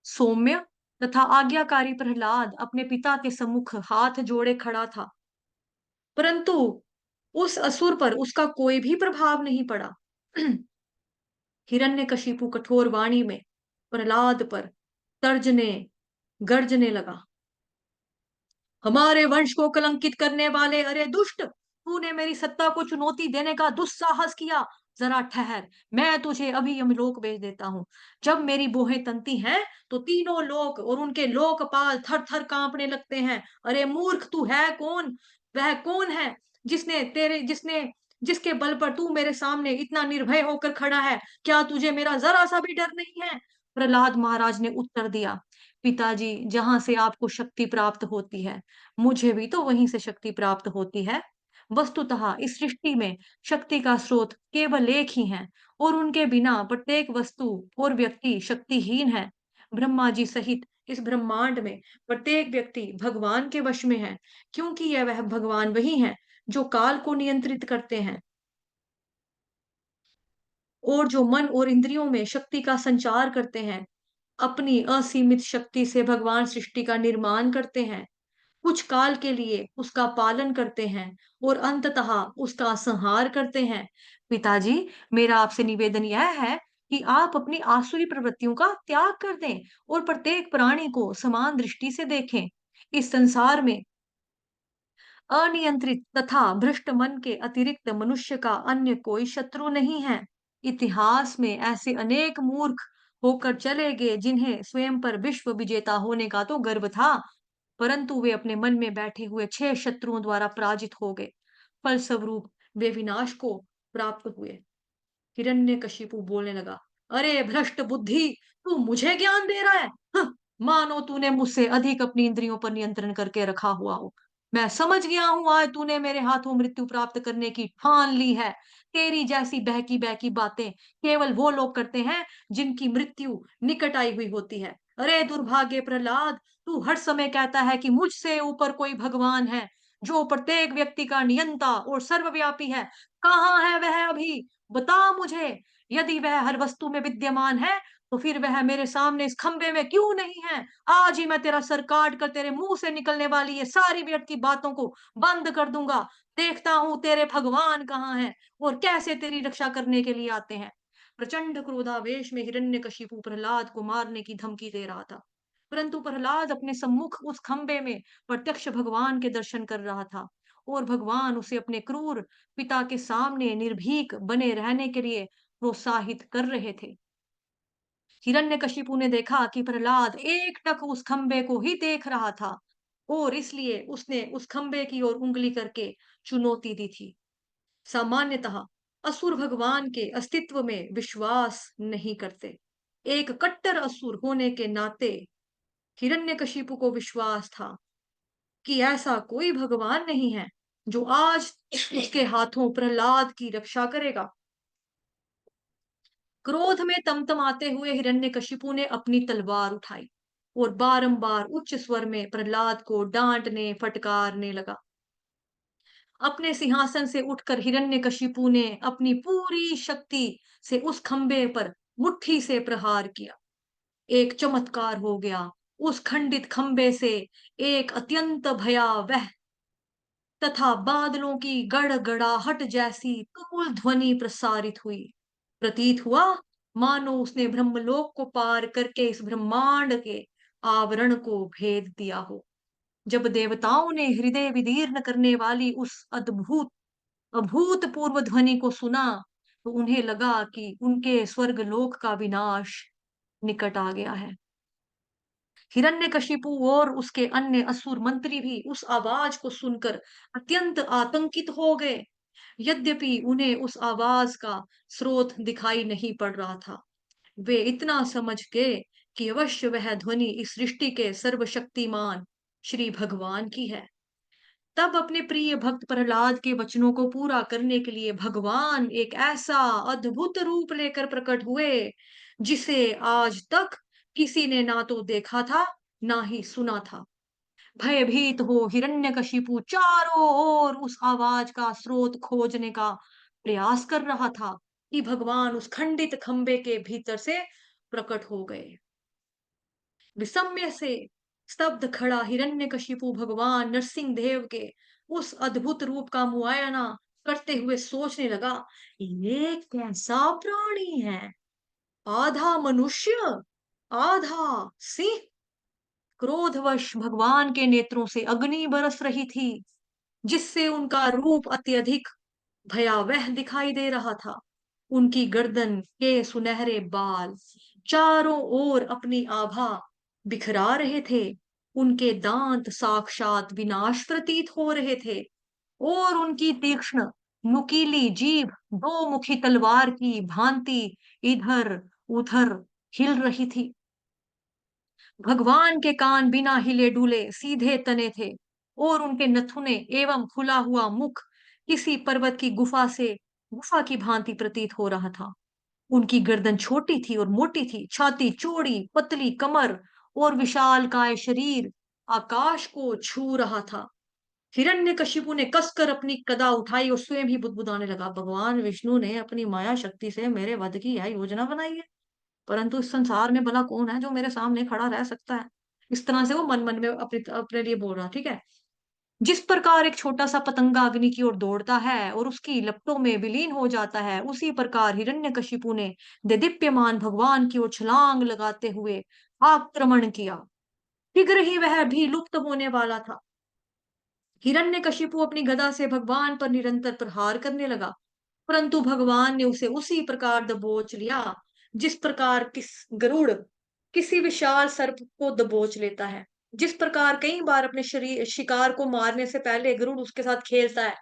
सौम्य तथा आज्ञाकारी प्रहलाद अपने पिता के सम्मुख हाथ जोड़े खड़ा था, परंतु उस असुर पर उसका कोई भी प्रभाव नहीं पड़ा। हिरण्यकशिपु कठोर वाणी में प्रहलाद पर तर्जने गर्जने लगा, हमारे वंश को कलंकित करने वाले, अरे दुष्ट, तूने मेरी सत्ता को चुनौती देने का दुस्साहस किया। जरा ठहर, मैं तुझे अभी यमलोक भेज देता हूँ। जब मेरी बोहें तनती हैं तो तीनों लोक और उनके लोकपाल थर थर कांपने लगते हैं। अरे मूर्ख, तू है कौन? वह कौन है जिसने जिसके बल पर तू मेरे सामने इतना निर्भय होकर खड़ा है? क्या तुझे मेरा जरा सा भी डर नहीं है? प्रहलाद महाराज ने उत्तर दिया, पिताजी, जहां से आपको शक्ति प्राप्त होती है, मुझे भी तो वहीं से शक्ति प्राप्त होती है। वस्तुतः इस सृष्टि में शक्ति का स्रोत केवल एक ही है और उनके बिना प्रत्येक वस्तु और व्यक्ति शक्तिहीन है। ब्रह्मा जी सहित इस ब्रह्मांड में प्रत्येक व्यक्ति भगवान के वश में है, क्योंकि यह वह भगवान वही है जो काल को नियंत्रित करते हैं और जो मन और इंद्रियों में शक्ति का संचार करते हैं। अपनी असीमित शक्ति से भगवान सृष्टि का निर्माण करते हैं, कुछ काल के लिए उसका पालन करते हैं और अंततः उसका संहार करते हैं। पिताजी, मेरा आपसे निवेदन यह है कि आप अपनी आसुरी प्रवृत्तियों का त्याग कर दें और प्रत्येक प्राणी को समान दृष्टि से देखें। इस संसार में अनियंत्रित तथा भ्रष्ट मन के अतिरिक्त मनुष्य का अन्य कोई शत्रु नहीं है। इतिहास में ऐसे अनेक मूर्ख होकर चले गए जिन्हें स्वयं पर विश्व विजेता होने का तो गर्व था, परंतु वे अपने मन में बैठे हुए 6 शत्रुओं द्वारा पराजित हो गए। फलस्वरूप वे विनाश को प्राप्त हुए। हिरण्यकशिपु बोलने लगा, अरे भ्रष्ट बुद्धि, तू मुझे ज्ञान दे रहा है? हं, मानो तूने मुझसे अधिक अपनी इंद्रियों पर नियंत्रण करके रखा हुआ हो। मैं समझ गया हूं, आज तूने मेरे हाथों मृत्यु प्राप्त करने की ठान ली है। तेरी जैसी बहकी बहकी बातें केवल वो लोग करते हैं जिनकी मृत्यु निकट आई हुई होती है। अरे दुर्भाग्य प्रहलाद, तू हर समय कहता है कि मुझसे ऊपर कोई भगवान है जो प्रत्येक व्यक्ति का नियंता और सर्वव्यापी है। कहाँ है वह अभी? बता मुझे। यदि वह हर वस्तु में विद्यमान है, तो फिर वह मेरे सामने इस खंबे में क्यों नहीं है? आज ही मैं तेरा सर काट कर तेरे मुंह से निकलने वाली ये सारी व्यर्थ की बातों को बंद कर दूंगा। देखता हूं तेरे भगवान कहाँ हैं और कैसे तेरी रक्षा करने के लिए आते हैं। प्रचंड क्रोधावेश में हिरण्यकशिपु प्रहलाद को मारने की धमकी दे रहा था, परंतु प्रहलाद अपने सम्मुख उस खंबे में प्रत्यक्ष भगवान के दर्शन कर रहा था और भगवान उसे अपने क्रूर पिता के सामने निर्भीक बने रहने के लिए प्रोत्साहित कर रहे थे। हिरण्यकशिपु ने देखा कि प्रहलाद एकटक उस खंबे को ही देख रहा था और इसलिए उसने उस खंबे की ओर उंगली करके चुनौती दी थी। सामान्यतः असुर भगवान के अस्तित्व में विश्वास नहीं करते। एक कट्टर असुर होने के नाते हिरण्यकशिपु को विश्वास था कि ऐसा कोई भगवान नहीं है जो आज उसके हाथों प्रहलाद की रक्षा करेगा। क्रोध में तमतमाते हुए हिरण्यकशिपु ने अपनी तलवार उठाई और बारंबार उच्च स्वर में प्रहलाद को डांटने फटकारने लगा। अपने सिंहासन से उठकर हिरण्यकशिपु ने अपनी पूरी शक्ति से उस खंबे पर मुट्ठी से प्रहार किया। एक चमत्कार हो गया। उस खंडित खंबे से एक अत्यंत भयावह तथा बादलों की गड़गड़ाहट जैसी तुमुल ध्वनि प्रसारित हुई। प्रतीत हुआ मानो उसने ब्रह्मलोक को पार करके इस ब्रह्मांड के आवरण को भेद दिया हो। जब देवताओं ने हृदय विदीर्ण करने वाली उस अभूतपूर्व ध्वनि को सुना, तो उन्हें लगा कि उनके स्वर्गलोक का विनाश निकट आ गया है। हिरण्यकशिपु और उसके अन्य असुर मंत्री भी उस आवाज को सुनकर अत्यंत आतंकित हो गए। यद्यपि उन्हें उस आवाज का स्रोत दिखाई नहीं पड़ रहा था, वे इतना समझ गए कि अवश्य वह ध्वनि इस सृष्टि के सर्वशक्तिमान श्री भगवान की है। तब अपने प्रिय भक्त प्रहलाद के वचनों को पूरा करने के लिए भगवान एक ऐसा अद्भुत रूप लेकर प्रकट हुए जिसे आज तक किसी ने ना तो देखा था ना ही सुना था। भयभीत हो हिरण्यकशिपु चारों ओर उस आवाज का स्रोत खोजने का प्रयास कर रहा था कि भगवान उस खंडित खंबे के भीतर से प्रकट हो गए। विस्मय से स्तब्ध खड़ा हिरण्यकशिपु भगवान नरसिंह देव के उस अद्भुत रूप का मुआयना करते हुए सोचने लगा, ये कैसा प्राणी है? आधा मनुष्य, आधा सिंह। क्रोधवश भगवान के नेत्रों से अग्नि बरस रही थी, जिससे उनका रूप अत्यधिक भयावह दिखाई दे रहा था। उनकी गर्दन के सुनहरे बाल चारों ओर अपनी आभा बिखरा रहे थे। उनके दांत साक्षात विनाश प्रतीत हो रहे थे और उनकी तीक्ष्ण नुकीली जीभ दो मुखी तलवार की भांति इधर उधर हिल रही थी। भगवान के कान बिना हिले डुले सीधे तने थे और उनके नथुने एवं खुला हुआ मुख किसी पर्वत की गुफा की भांति प्रतीत हो रहा था। उनकी गर्दन छोटी थी और मोटी थी, छाती चौड़ी, पतली कमर और विशालकाय शरीर आकाश को छू रहा था। हिरण्यकशिपु ने कसकर अपनी गदा उठाई और स्वयं ही बुदबुदाने लगा, भगवान विष्णु ने अपनी माया शक्ति से मेरे वध की यह योजना बनाई है, परंतु इस संसार में भला कौन है जो मेरे सामने खड़ा रह सकता है। इस तरह से वो मन मन में अपने अपने लिए बोल रहा, ठीक है। जिस प्रकार एक छोटा सा पतंगा अग्नि की ओर दौड़ता है और उसकी लपटों में विलीन हो जाता है, उसी प्रकार हिरण्यकशिपु ने देदीप्यमान भगवान की ओर छलांग लगाते हुए आक्रमण किया। शीघ्र ही वह भी लुप्त होने वाला था। हिरण्यकशिपु अपनी गदा से भगवान पर निरंतर प्रहार करने लगा, परंतु भगवान ने उसे उसी प्रकार दबोच लिया जिस प्रकार गरुड़ किसी विशाल सर्प को दबोच लेता है। जिस प्रकार कई बार अपने शरीर शिकार को मारने से पहले गरुड़ उसके साथ खेलता है,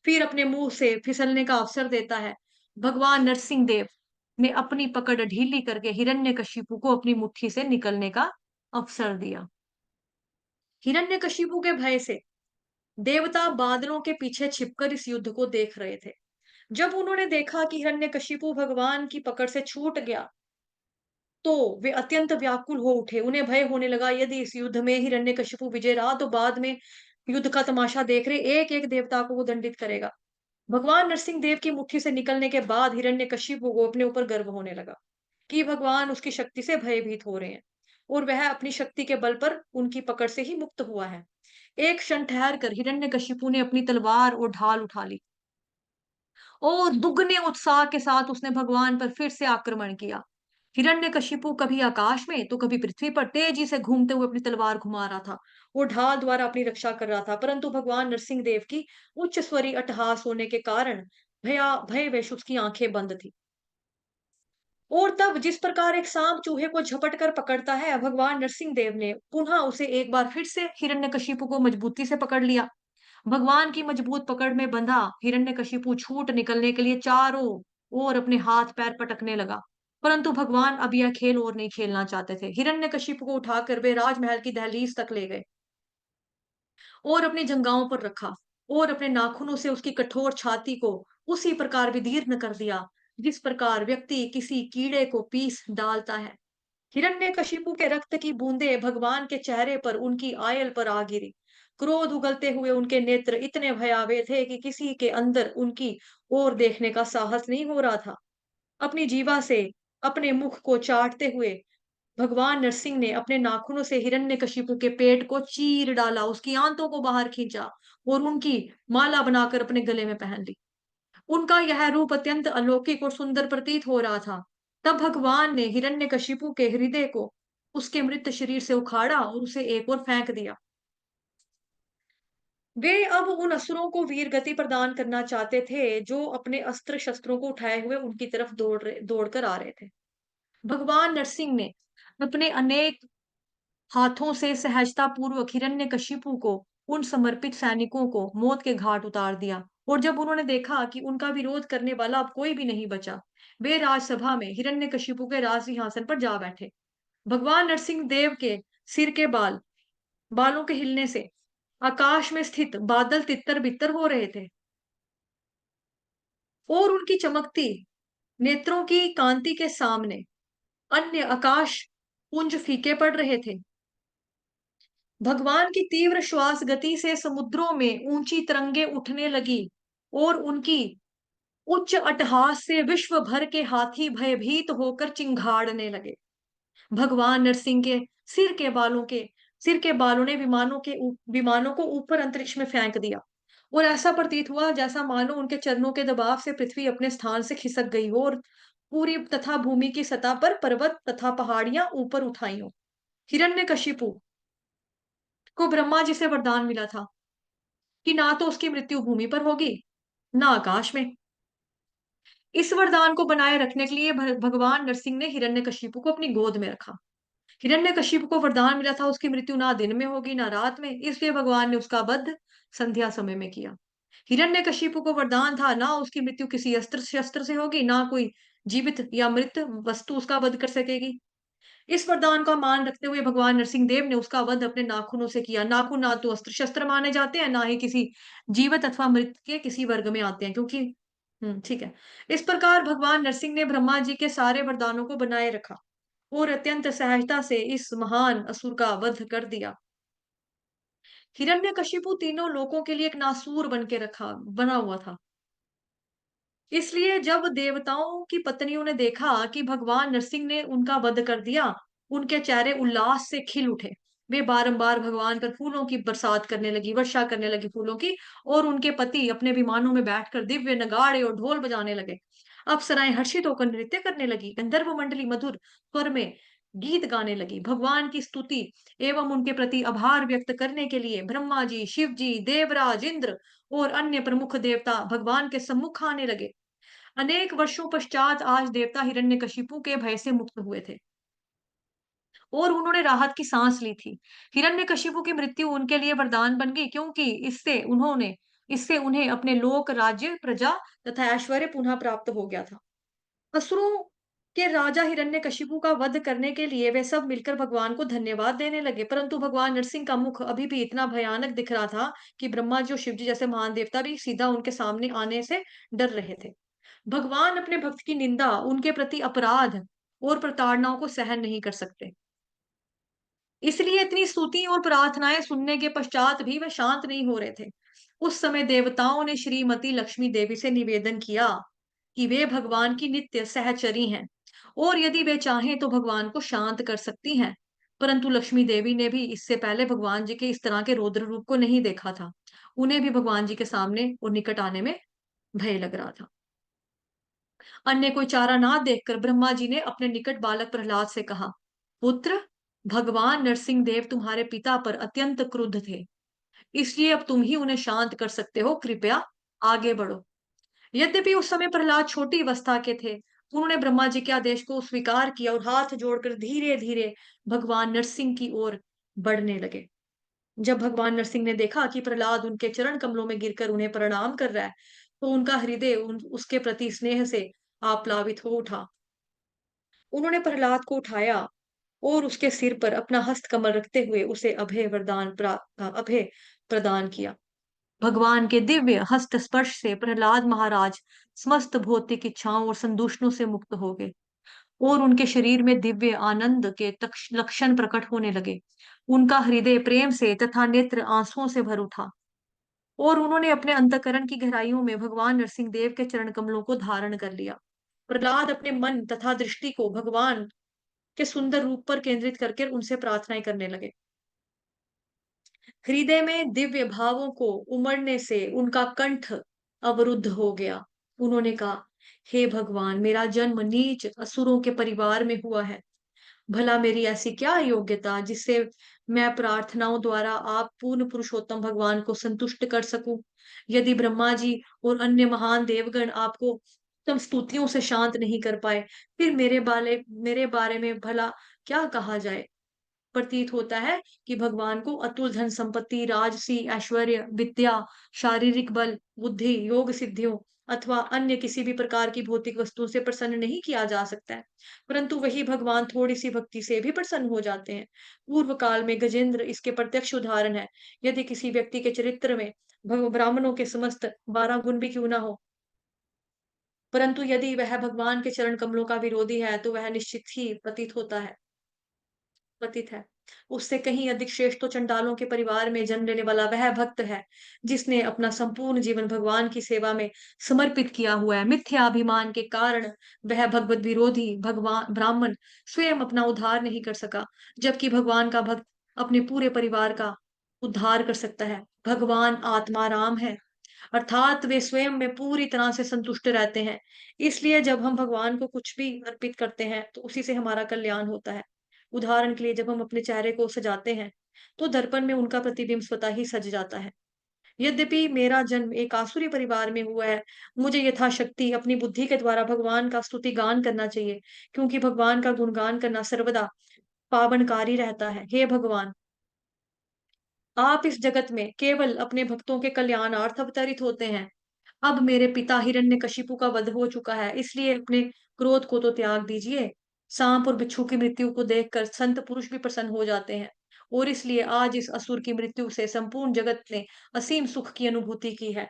फिर अपने मुंह से फिसलने का अवसर देता है, भगवान नरसिंह देव ने अपनी पकड़ ढीली करके हिरण्यकशिपु को अपनी मुट्ठी से निकलने का अवसर दिया। हिरण्यकशिपु के भय से देवता बादलों के पीछे छिपकर इस युद्ध को देख रहे थे। जब उन्होंने देखा कि हिरण्यकशिपु भगवान की पकड़ से छूट गया, तो वे अत्यंत व्याकुल हो उठे। उन्हें भय होने लगा, यदि इस युद्ध में हिरण्यकशिपु विजय रहा तो बाद में युद्ध का तमाशा देख रहे एक एक देवता को वो दंडित करेगा। भगवान नरसिंह देव की मुट्ठी से निकलने के बाद हिरण्यकशिपु को अपने ऊपर गर्व होने लगा कि भगवान उसकी शक्ति से भयभीत हो रहे हैं और वह अपनी शक्ति के बल पर उनकी पकड़ से ही मुक्त हुआ है। एक क्षण ठहर कर हिरण्यकशिपु ने अपनी तलवार और ढाल उठा ली और दुगने उत्साह के साथ उसने भगवान पर फिर से आक्रमण किया। हिरण्यकशिपु कभी आकाश में तो कभी पृथ्वी पर तेजी से घूमते हुए अपनी तलवार घुमा रहा था और ढाल द्वारा अपनी रक्षा कर रहा था, परंतु भगवान नरसिंह देव की उच्च स्वरीय अट्टहास होने के कारण भयवश उसकी आंखें बंद थी। और तब जिस प्रकार एक सांप चूहे को झपट कर पकड़ता है, भगवान नरसिंह देव ने पुनः उसे एक बार फिर से हिरण्यकशिपु को मजबूती से पकड़ लिया। भगवान की मजबूत पकड़ में बंधा हिरण्यकशिपु छूट निकलने के लिए चारों ओर अपने हाथ पैर पटकने लगा, परंतु भगवान अब यह खेल और नहीं खेलना चाहते थे। हिरण्यकशिपु को उठाकर वे राजमहल की दहलीज तक ले गए और अपनी जंघाओं पर रखा और अपने नाखूनों से उसकी कठोर छाती को उसी प्रकार विदीर्ण कर दिया जिस प्रकार व्यक्ति किसी कीड़े को पीस डालता है। हिरण्यकशिपु के रक्त की बूंदें भगवान के चेहरे पर उनकी आयल पर आ गिरी। क्रोध उगलते हुए उनके नेत्र इतने भयावह थे कि किसी के अंदर उनकी ओर देखने का साहस नहीं हो रहा था। अपनी जीवा से अपने मुख को चाटते हुए भगवान नरसिंह ने अपने नाखूनों से हिरण्यकशिपु के पेट को चीर डाला, उसकी आंतों को बाहर खींचा और उनकी माला बनाकर अपने गले में पहन ली। उनका यह रूप अत्यंत अलौकिक और सुंदर प्रतीत हो रहा था। तब भगवान ने हिरण्यकशिपु के हृदय को उसके मृत शरीर से उखाड़ा और उसे एक ओर फेंक दिया। वे अब उन असुरों को वीर गति प्रदान करना चाहते थे जो अपने अस्त्र शस्त्रों को उठाए हुए उनकी तरफ दौड़ कर आ रहे थे। भगवान नरसिंह ने अपने अनेक हाथों से सहजता पूर्वक हिरण्यकशिपु को उन समर्पित सैनिकों को मौत के घाट उतार दिया। और जब उन्होंने देखा कि उनका विरोध करने वाला अब कोई भी नहीं बचा, वे राजसभा में हिरण्यकशिपु के राज सिंहासन पर जा बैठे। भगवान नरसिंह देव के सिर के बालों के हिलने से आकाश में स्थित बादल तितर बितर हो रहे थे और उनकी चमकती नेत्रों की कांति के सामने अन्य आकाश पुंज फीके पड़ रहे थे। भगवान की तीव्र श्वास गति से समुद्रों में ऊंची तरंगे उठने लगी और उनकी उच्च अट्टहास से विश्व भर के हाथी भयभीत होकर चिंघाड़ने लगे। भगवान नरसिंह के सिर के बालों के सिर के बालों ने विमानों को ऊपर अंतरिक्ष में फेंक दिया और ऐसा प्रतीत हुआ जैसा मानो उनके चरणों के दबाव से पृथ्वी अपने स्थान से खिसक गई हो और पूरी तथा भूमि की सतह पर पर्वत तथा पहाड़ियां ऊपर उठाई हो। हिरण्यकशिपु को ब्रह्मा जी से वरदान मिला था कि ना तो उसकी मृत्यु भूमि पर होगी, ना आकाश में। इस वरदान को बनाए रखने के लिए भगवान नरसिंह ने हिरण्यकशिपु को अपनी गोद में रखा। हिरण्यकशिपु को वरदान मिला था उसकी मृत्यु ना दिन में होगी ना रात में, इसलिए भगवान ने उसका वध संध्या समय में किया। हिरण्यकशिपु को वरदान था ना उसकी मृत्यु किसी अस्त्र शस्त्र से होगी, ना कोई जीवित या मृत वस्तु उसका वध कर सकेगी। इस वरदान का मान रखते हुए भगवान नरसिंह देव ने उसका वध अपने नाखूनों से किया। नाखून ना तो अस्त्र शस्त्र माने जाते हैं, ना ही किसी जीवित अथवा मृत के किसी वर्ग में आते हैं, क्योंकि ठीक है। इस प्रकार भगवान नरसिंह ने ब्रह्मा जी के सारे वरदानों को बनाए रखा और अत्यंत सहजता से इस महान असुर का वध कर दिया। हिरण्यकशिपु तीनों लोकों के लिए एक नासूर बन के रखा बना हुआ था। इसलिए जब देवताओं की पत्नियों ने देखा कि भगवान नरसिंह ने उनका वध कर दिया, उनके चेहरे उल्लास से खिल उठे। वे बारंबार भगवान पर फूलों की बरसात करने लगी, वर्षा करने लगी फूलों की, और उनके पति अपने विमानों में बैठकर दिव्य नगाड़े और ढोल बजाने लगे। अप्सराएं हर्षित होकर नृत्य करने लगी, गंधर्व मंडली मधुर स्वर में गीत गाने लगी। भगवान की स्तुति एवं उनके प्रति आभार व्यक्त करने के लिए ब्रह्मा जी, शिव जी, देवराज इंद्र और अन्य प्रमुख देवता भगवान के सम्मुख आने लगे। अनेक वर्षों पश्चात आज देवता हिरण्यकशिपु के भय से मुक्त हुए थे और उन्होंने राहत की सांस ली थी। हिरण्यकशिपु की मृत्यु उनके लिए वरदान बन गई, क्योंकि इससे उन्हें अपने लोक राज्य, प्रजा तथा ऐश्वर्य पुनः प्राप्त हो गया था। असुरों के राजा हिरण्यकशिपु का वध करने के लिए वे सब मिलकर भगवान को धन्यवाद देने लगे, परंतु भगवान नरसिंह का मुख अभी भी इतना भयानक दिख रहा था कि ब्रह्मा जी और शिव जी जैसे महान देवता भी सीधा उनके सामने आने से डर रहे थे। भगवान अपने भक्त की निंदा, उनके प्रति अपराध और प्रताड़नाओं को सहन नहीं कर सकते। इसलिए इतनी स्तुति और प्रार्थनाएं सुनने के पश्चात भी वे शांत नहीं हो रहे थे। उस समय देवताओं ने श्रीमती लक्ष्मी देवी से निवेदन किया कि वे भगवान की नित्य सहचरी हैं और यदि वे चाहें तो भगवान को शांत कर सकती हैं। परंतु लक्ष्मी देवी ने भी इससे पहले भगवान जी के इस तरह के रौद्र रूप को नहीं देखा था। उन्हें भी भगवान जी के सामने और निकट आने में भय लग रहा था। अन्य कोई चारा ना देखकर ब्रह्मा जी ने अपने निकट बालक प्रहलाद से कहा, पुत्र, भगवान नरसिंह देव तुम्हारे पिता पर अत्यंत क्रुद्ध थे, इसलिए अब तुम ही उन्हें शांत कर सकते हो, कृपया आगे बढ़ो। यद्यपि उस समय प्रहलाद छोटी अवस्था के थे, उन्होंने ब्रह्मा जी के आदेश को स्वीकार किया और हाथ जोड़कर धीरे धीरे भगवान नरसिंह की ओर बढ़ने लगे। जब भगवान नरसिंह ने देखा कि प्रहलाद उनके चरण कमलों में गिरकर उन्हें प्रणाम कर रहा है, तो उनका हृदय उसके प्रति स्नेह से आप्लावित हो उठा। उन्होंने प्रहलाद को उठाया और उसके सिर पर अपना हस्त कमल रखते हुए उसे अभय प्रदान किया। भगवान के दिव्य हस्त स्पर्श से प्रहलाद महाराज समस्त भौतिक इच्छाओं और संतुष्टों से मुक्त हो गए और उनके शरीर में दिव्य आनंद के लक्षण प्रकट होने लगे। उनका हृदय प्रेम से तथा नेत्र आंसुओं से भर उठा और उन्होंने अपने अंतःकरण की गहराइयों में भगवान नरसिंह देव के चरण कमलों को धारण कर लिया। प्रहलाद अपने मन तथा दृष्टि को भगवान के सुंदर रूप पर केंद्रित करके उनसे प्रार्थनाएं करने लगे। हृदय में दिव्य भावों को उमड़ने से उनका कंठ अवरुद्ध हो गया। उन्होंने कहा, हे भगवान, मेरा जन्म नीच असुरों के परिवार में हुआ है। भला मेरी ऐसी क्या योग्यता जिससे मैं प्रार्थनाओं द्वारा आप पूर्ण पुरुषोत्तम भगवान को संतुष्ट कर सकूं? यदि ब्रह्मा जी और अन्य महान देवगण आपको उत्तम स्तुतियों से शांत नहीं कर पाए, फिर मेरे बारे में भला क्या कहा जाए? प्रतीत होता है कि भगवान को अतुल धन संपत्ति, राजसी ऐश्वर्य, विद्या, शारीरिक बल, बुद्धि, योग सिद्धियों अथवा अन्य किसी भी प्रकार की भौतिक वस्तुओं से प्रसन्न नहीं किया जा सकता है, परंतु वही भगवान थोड़ी सी भक्ति से भी प्रसन्न हो जाते हैं। पूर्व काल में गजेंद्र इसके प्रत्यक्ष उदाहरण है। यदि किसी व्यक्ति के चरित्र में ब्राह्मणों के समस्त 12 गुण भी क्यों ना हो, परंतु यदि वह भगवान के चरण कमलों का विरोधी है, तो वह निश्चित ही पतित है। उससे कहीं अधिक श्रेष्ठ तो चंडालों के परिवार में जन्म लेने वाला वह भक्त है, जिसने अपना संपूर्ण जीवन भगवान की सेवा में समर्पित किया हुआ है। मिथ्याभिमान के कारण वह भगवत विरोधी भगवान ब्राह्मण स्वयं अपना उद्धार नहीं कर सका, जबकि भगवान का भक्त अपने पूरे परिवार का उद्धार कर सकता है। भगवान आत्मा राम है, अर्थात वे स्वयं में पूरी तरह से संतुष्ट रहते हैं। इसलिए जब हम भगवान को कुछ भी अर्पित करते हैं, तो उसी से हमारा कल्याण होता है। उदाहरण के लिए जब हम अपने चेहरे को सजाते हैं, तो दर्पण में उनका प्रतिबिंब स्वतः ही सज जाता है। यद्यपि मेरा जन्म एक आसुरी परिवार में हुआ है, मुझे यथाशक्ति अपनी बुद्धि के द्वारा भगवान का स्तुति गान करना चाहिए, क्योंकि भगवान का गुणगान करना सर्वदा पावनकारी रहता है। हे भगवान, आप इस जगत में केवल अपने भक्तों के कल्याणार्थ अवतरित होते हैं। अब मेरे पिता हिरण्यकशिपु का वध हो चुका है, इसलिए अपने क्रोध को तो त्याग दीजिए। सांप और बिच्छू की मृत्यु को देखकर संत पुरुष भी प्रसन्न हो जाते हैं, और इसलिए आज इस असुर की मृत्यु से संपूर्ण जगत ने असीम सुख की अनुभूति की है।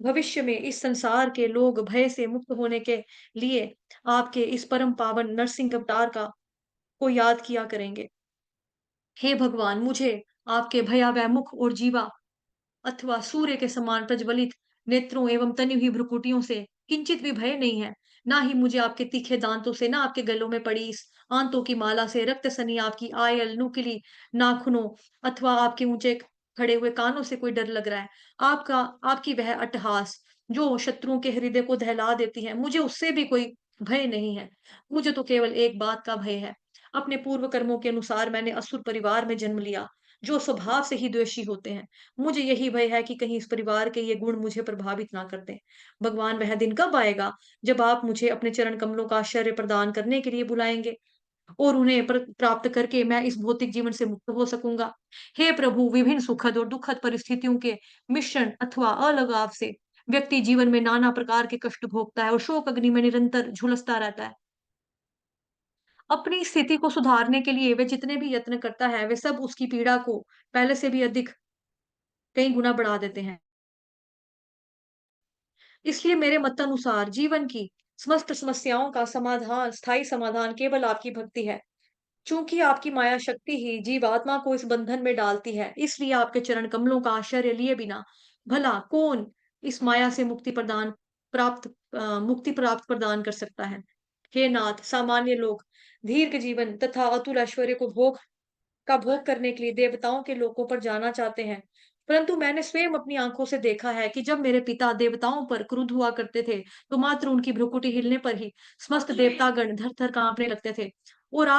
भविष्य में इस संसार के लोग भय से मुक्त होने के लिए आपके इस परम पावन नरसिंह अवतार का को याद किया करेंगे। हे भगवान, मुझे आपके भयावह मुख और जीवा अथवा सूर्य के समान प्रज्वलित नेत्रों एवं तनी हुई भ्रुकुटियों से किंचित भी भय नहीं है। ना ही मुझे आपके तीखे दांतों से, ना आपके गलों में पड़ी इस आंतों की माला से, रक्त सनी आपकी आयल नुकीली नाखूनों अथवा आपके ऊंचे खड़े हुए कानों से कोई डर लग रहा है। आपका आपकी वह अट्टहास जो शत्रुओं के हृदय को दहला देती है, मुझे उससे भी कोई भय नहीं है। मुझे तो केवल एक बात का भय है। अपने पूर्व कर्मों के अनुसार मैंने असुर परिवार में जन्म लिया, जो स्वभाव से ही द्वेषी होते हैं। मुझे यही भय है कि कहीं इस परिवार के ये गुण मुझे प्रभावित ना कर दें। भगवान, वह दिन कब आएगा जब आप मुझे अपने चरण कमलों का आश्चर्य प्रदान करने के लिए बुलाएंगे और उन्हें प्राप्त करके मैं इस भौतिक जीवन से मुक्त हो सकूंगा। हे प्रभु, विभिन्न सुखद और दुखद परिस्थितियों के मिश्रण अथवा अलगाव से व्यक्ति जीवन में नाना प्रकार के कष्ट भोगता है और शोक अग्नि में निरंतर झुलसता रहता है। अपनी स्थिति को सुधारने के लिए वे जितने भी यत्न करता है, वे सब उसकी पीड़ा को पहले से भी अधिक कई गुना बढ़ा देते हैं। इसलिए मेरे मतानुसार जीवन की समस्त समस्याओं का समाधान, स्थायी समाधान केवल आपकी भक्ति है। चूंकि आपकी माया शक्ति ही जीवात्मा को इस बंधन में डालती है, इसलिए आपके चरण कमलों का आश्रय लिए बिना भला कौन इस माया से मुक्ति प्राप्त प्रदान कर सकता है। हे नाथ, सामान्य लोग दीर्घ जीवन तथा अतुल ऐश्वर्य का भोग करने के लिए देवताओं के लोकों पर जाना चाहते हैं। परंतु मैंने स्वयं अपनी आंखों से देखा है कि जब मेरे पिता देवताओं पर क्रुद्ध हुआ करते थे, तो मात्र उनकी भ्रुकुटी हिलने पर ही समस्त देवतागण थर-थर कांपने लगते थे। और अ,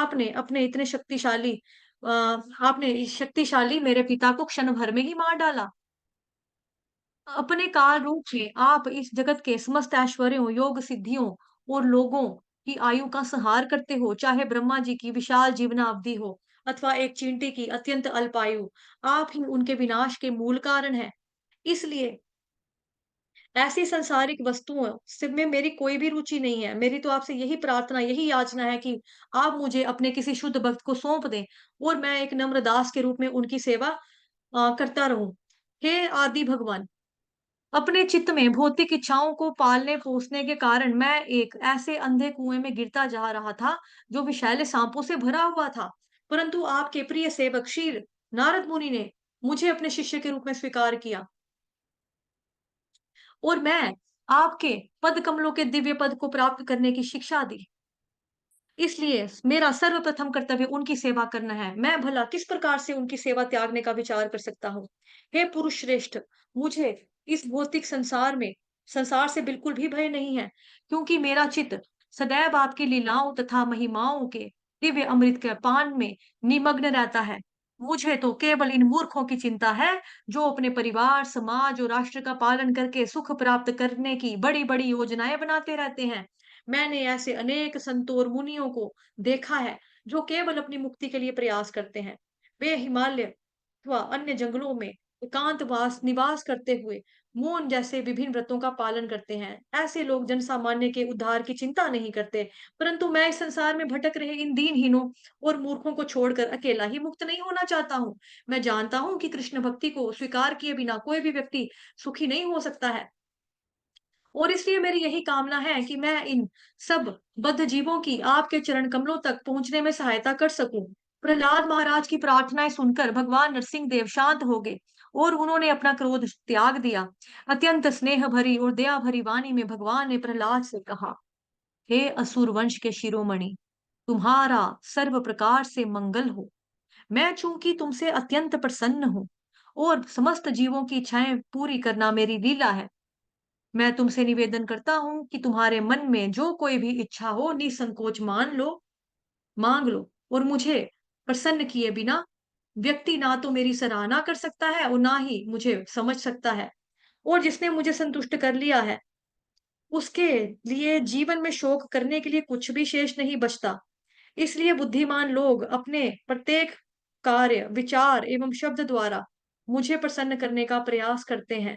आपने इस शक्तिशाली मेरे पिता को क्षण भर में ही मार डाला। अपने काल रूप में आप इस जगत के समस्त ऐश्वर्यों, योग सिद्धियों और लोगों की आयु का संहार करते हो, चाहे ब्रह्मा जी की विशाल जीवनावधि हो अथवा एक चींटी की अत्यंत अल्प आयु। आप ही उनके विनाश के मूल कारण हैं। इसलिए ऐसी सांसारिक वस्तुओं से में मेरी कोई भी रुचि नहीं है। मेरी तो आपसे यही प्रार्थना, यही याचना है कि आप मुझे अपने किसी शुद्ध भक्त को सौंप दें और मैं एक नम्र दास के रूप में उनकी सेवा करता रहूं। हे आदि भगवान, अपने चित्त में भौतिक इच्छाओं को पालने पोसने के कारण मैं एक ऐसे अंधे कुएं में गिरता जा रहा था, जो विषैले सांपों से भरा हुआ था। परंतु आपके प्रिय सेवक श्री नारद मुनि ने मुझे अपने शिष्य के रूप में स्वीकार किया और मैं आपके पद कमलों के दिव्य पद को प्राप्त करने की शिक्षा दी। इसलिए मेरा सर्वप्रथम कर्तव्य उनकी सेवा करना है। मैं भला किस प्रकार से उनकी सेवा त्यागने का विचार कर सकता हूँ? हे पुरुष श्रेष्ठ, मुझे इस भौतिक संसार से बिल्कुल भी भय नहीं है, क्योंकि मेरा चित्त सदैव आपकी लीलाओं तथा महिमाओं के दिव्य अमृत के पान में निमग्न रहता है। मुझे तो केवल इन मूर्खों की चिंता है, जो अपने परिवार, समाज और राष्ट्र का पालन करके सुख प्राप्त करने की बड़ी-बड़ी योजनाएं बनाते रहते हैं। मैंने ऐसे अनेक संतों और मुनियों को देखा है, जो केवल अपनी मुक्ति के लिए प्रयास करते हैं। वे हिमालय अथवा अन्य जंगलों में एकांतवास निवास करते हुए मौन जैसे विभिन्न व्रतों का पालन करते हैं। ऐसे लोग जनसामान्य के उद्धार की चिंता नहीं करते, परंतु मैं इस संसार में भटक रहे इन दीनहीनों और मूर्खों को छोड़कर अकेला ही मुक्त नहीं होना चाहता हूँ। मैं जानता हूँ कि कृष्ण भक्ति को स्वीकार किए बिना कोई भी व्यक्ति सुखी नहीं हो सकता है। और इसलिए मेरी यही कामना है कि मैं इन सब बद्ध जीवों की आपके चरण कमलों तक पहुँचने में सहायता कर सकूँ। प्रहलाद महाराज की प्रार्थनाएँ सुनकर भगवान नरसिंह देव शांत हो गए और उन्होंने अपना क्रोध त्याग दिया। अत्यंत स्नेह भरी और दया भरी वाणी में भगवान ने प्रहलाद से कहा, हे असुर वंश के शिरोमणि, तुम्हारा सर्व प्रकार से मंगल हो। मैं चूंकि तुमसे अत्यंत प्रसन्न हूँ और समस्त जीवों की इच्छाएं पूरी करना मेरी लीला है, मैं तुमसे निवेदन करता हूँ कि तुम्हारे मन में जो कोई भी इच्छा हो निसंकोच मांग लो और मुझे प्रसन्न किए बिना व्यक्ति ना तो मेरी सराहना कर सकता है और ना ही मुझे समझ सकता है। और जिसने मुझे संतुष्ट कर लिया है, उसके लिए जीवन में शोक करने के लिए कुछ भी शेष नहीं बचता। इसलिए बुद्धिमान लोग अपने प्रत्येक कार्य, विचार एवं शब्द द्वारा मुझे प्रसन्न करने का प्रयास करते हैं,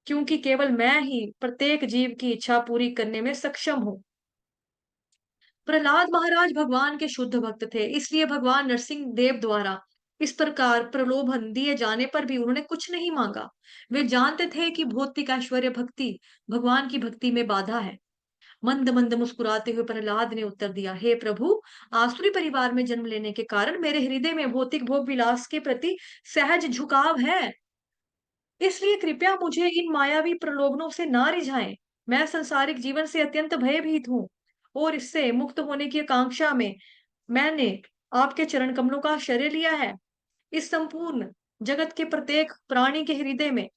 क्योंकि केवल मैं ही प्रत्येक जीव की इच्छा पूरी करने में सक्षम हूँ। प्रहलाद महाराज भगवान के शुद्ध भक्त थे, इसलिए भगवान नरसिंह देव द्वारा इस प्रकार प्रलोभन दिए जाने पर भी उन्होंने कुछ नहीं मांगा। वे जानते थे कि भौतिक ऐश्वर्य भक्ति भगवान की भक्ति में बाधा है। मंद मंद मुस्कुराते हुए प्रहलाद ने उत्तर दिया, हे प्रभु, आसुरी परिवार में जन्म लेने के कारण मेरे हृदय में भौतिक भोग विलास के प्रति सहज झुकाव है। इसलिए कृपया मुझे इन मायावी प्रलोभनों से ना रिझाएं। मैं सांसारिक जीवन से अत्यंत भयभीत हूँ और इससे मुक्त होने की आकांक्षा में मैंने आपके चरण कमलों का आश्रय लिया है। इस संपूर्ण जगत के प्रत्येक प्राणी के हृदय में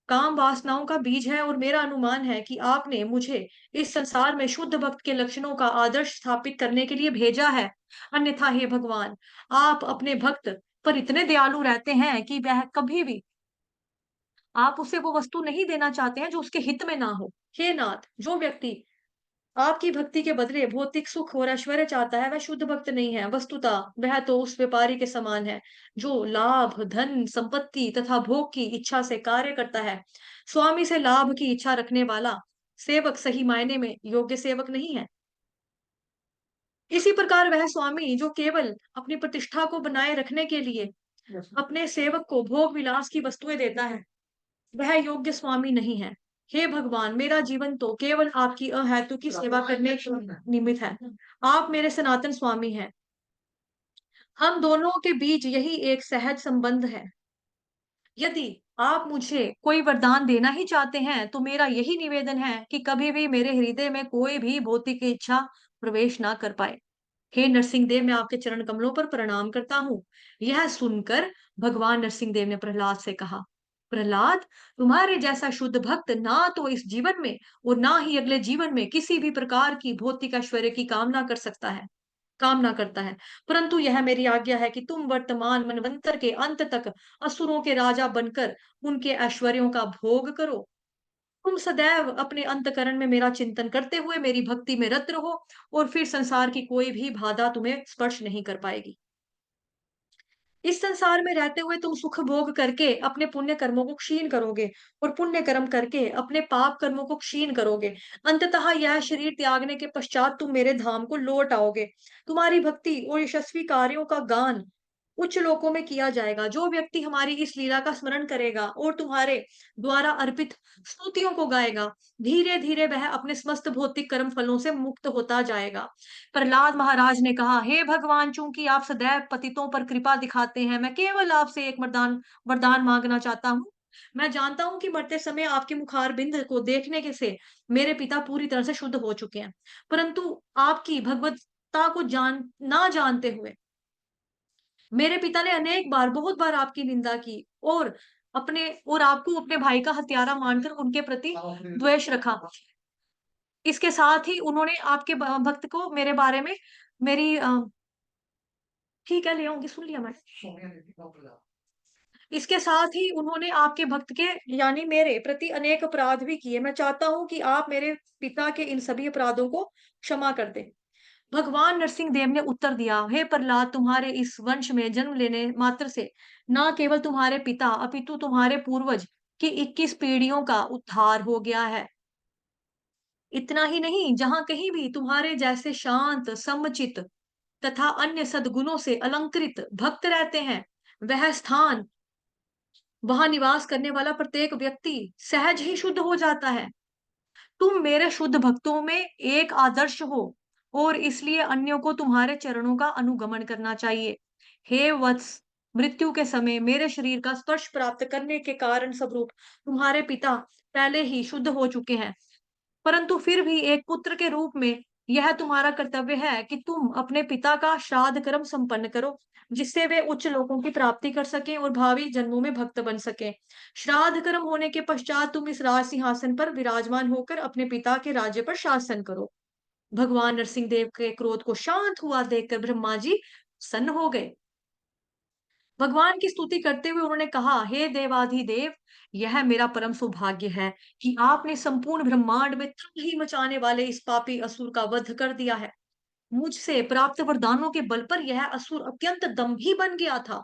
काम वासनाओं का बीज है और मेरा अनुमान है कि आपने मुझे इस संसार में शुद्ध भक्त के लक्षणों का आदर्श स्थापित करने के लिए भेजा है। अन्यथा हे भगवान, आप अपने भक्त पर इतने दयालु रहते हैं कि वह कभी भी आप उसे वो वस्तु नहीं देना चाहते हैं जो उसके हित में ना हो। हे नाथ, जो व्यक्ति आपकी भक्ति के बदले भौतिक सुख और ऐश्वर्य चाहता है, वह शुद्ध भक्त नहीं है। वस्तुतः वह तो उस व्यापारी के समान है जो लाभ, धन, संपत्ति तथा भोग की इच्छा से कार्य करता है। स्वामी से लाभ की इच्छा रखने वाला सेवक सही मायने में योग्य सेवक नहीं है। इसी प्रकार वह स्वामी जो केवल अपनी प्रतिष्ठा को बनाए रखने के लिए अपने सेवक को भोग विलास की वस्तुएं देता है, वह योग्य स्वामी नहीं है। हे भगवान, मेरा जीवन तो केवल आपकी अहेतु की सेवा करने के निमित्त है। आप मेरे सनातन स्वामी हैं। हम दोनों के बीच यही एक सहज संबंध है। यदि आप मुझे कोई वरदान देना ही चाहते हैं, तो मेरा यही निवेदन है कि कभी भी मेरे हृदय में कोई भी भौतिक इच्छा प्रवेश ना कर पाए। हे नरसिंह देव, मैं आपके चरण कमलों पर प्रणाम करता हूँ। यह सुनकर भगवान नरसिंह देव ने प्रहलाद से कहा, प्रहलाद, तुम्हारे जैसा शुद्ध भक्त ना तो इस जीवन में और ना ही अगले जीवन में किसी भी प्रकार की भौतिक ऐश्वर्य की कामना करता है। परंतु यह मेरी आज्ञा है कि तुम वर्तमान मनवंतर के अंत तक असुरों के राजा बनकर उनके ऐश्वर्यों का भोग करो। तुम सदैव अपने अंतकरण में मेरा चिंतन करते हुए मेरी भक्ति में रत रहो और फिर संसार की कोई भी बाधा तुम्हें स्पर्श नहीं कर पाएगी। इस संसार में रहते हुए तुम सुख भोग करके अपने पुण्य कर्मों को क्षीण करोगे और पुण्य कर्म करके अपने पाप कर्मों को क्षीण करोगे। अंततः यह शरीर त्यागने के पश्चात तुम मेरे धाम को लौट आओगे। तुम्हारी भक्ति और यशस्वी कार्यों का गान उच्च लोकों में किया जाएगा। जो व्यक्ति हमारी इस लीला का स्मरण करेगा और तुम्हारे द्वारा अर्पित स्तुतियों को गाएगा, धीरे धीरे वह अपने समस्त भौतिक कर्म फलों से मुक्त होता जाएगा। प्रहलाद महाराज ने कहा, हे भगवान, चूंकि आप सदैव पतितों पर कृपा दिखाते हैं, मैं केवल आपसे एक वरदान वरदान मांगना चाहता हूँ। मैं जानता हूँ कि मरते समय आपके मुखार बिंद को देखने के से मेरे पिता पूरी तरह से शुद्ध हो चुके हैं, परंतु आपकी भगवत्ता को ना जानते हुए मेरे पिता ने अनेक बार, बहुत बार आपकी निंदा की और आपको अपने भाई का हत्यारा मानकर उनके प्रति द्वेष रखा। इसके साथ ही उन्होंने आपके भक्त को मेरे बारे में मेरी ठीक है, ले आऊंगी, सुन लिया मैंने। इसके साथ ही उन्होंने आपके भक्त के यानी मेरे प्रति अनेक अपराध भी किए। मैं चाहता हूं कि आप मेरे पिता के इन सभी अपराधों को क्षमा कर दें। भगवान नरसिंह देव ने उत्तर दिया, हे प्रहलाद, तुम्हारे इस वंश में जन्म लेने मात्र से न केवल तुम्हारे पिता अपितु तुम्हारे पूर्वज की 21 पीढ़ियों का उद्धार हो गया है। इतना ही नहीं, जहां कहीं भी तुम्हारे जैसे शांत, समचित तथा अन्य सद्गुणों से अलंकृत भक्त रहते हैं, वह स्थान, वहां निवास करने वाला प्रत्येक व्यक्ति सहज ही शुद्ध हो जाता है। तुम मेरे शुद्ध भक्तों में एक आदर्श हो और इसलिए अन्यों को तुम्हारे चरणों का अनुगमन करना चाहिए। हे वत्स, मृत्यु के समय मेरे शरीर का स्पर्श प्राप्त करने के कारण स्वरूप तुम्हारे पिता पहले ही शुद्ध हो चुके हैं, परंतु फिर भी एक पुत्र के रूप में यह तुम्हारा कर्तव्य है कि तुम अपने पिता का श्राद्ध कर्म संपन्न करो, जिससे वे उच्च लोकों की प्राप्ति कर सकें और भावी जन्मों में भक्त बन सकें। श्राद्ध कर्म होने के पश्चात तुम इस राज सिंहासन पर विराजमान होकर अपने पिता के राज्य पर शासन करो। भगवान नरसिंह देव के क्रोध को शांत हुआ देखकर ब्रह्मा जी प्रसन्न हो गए। भगवान की स्तुति करते हुए उन्होंने कहा, हे देवाधिदेव, यह मेरा परम सौभाग्य है कि आपने संपूर्ण ब्रह्मांड में तबाही मचाने वाले इस पापी असुर का वध कर दिया है। मुझसे प्राप्त वरदानों के बल पर यह असुर अत्यंत दम्भी बन गया था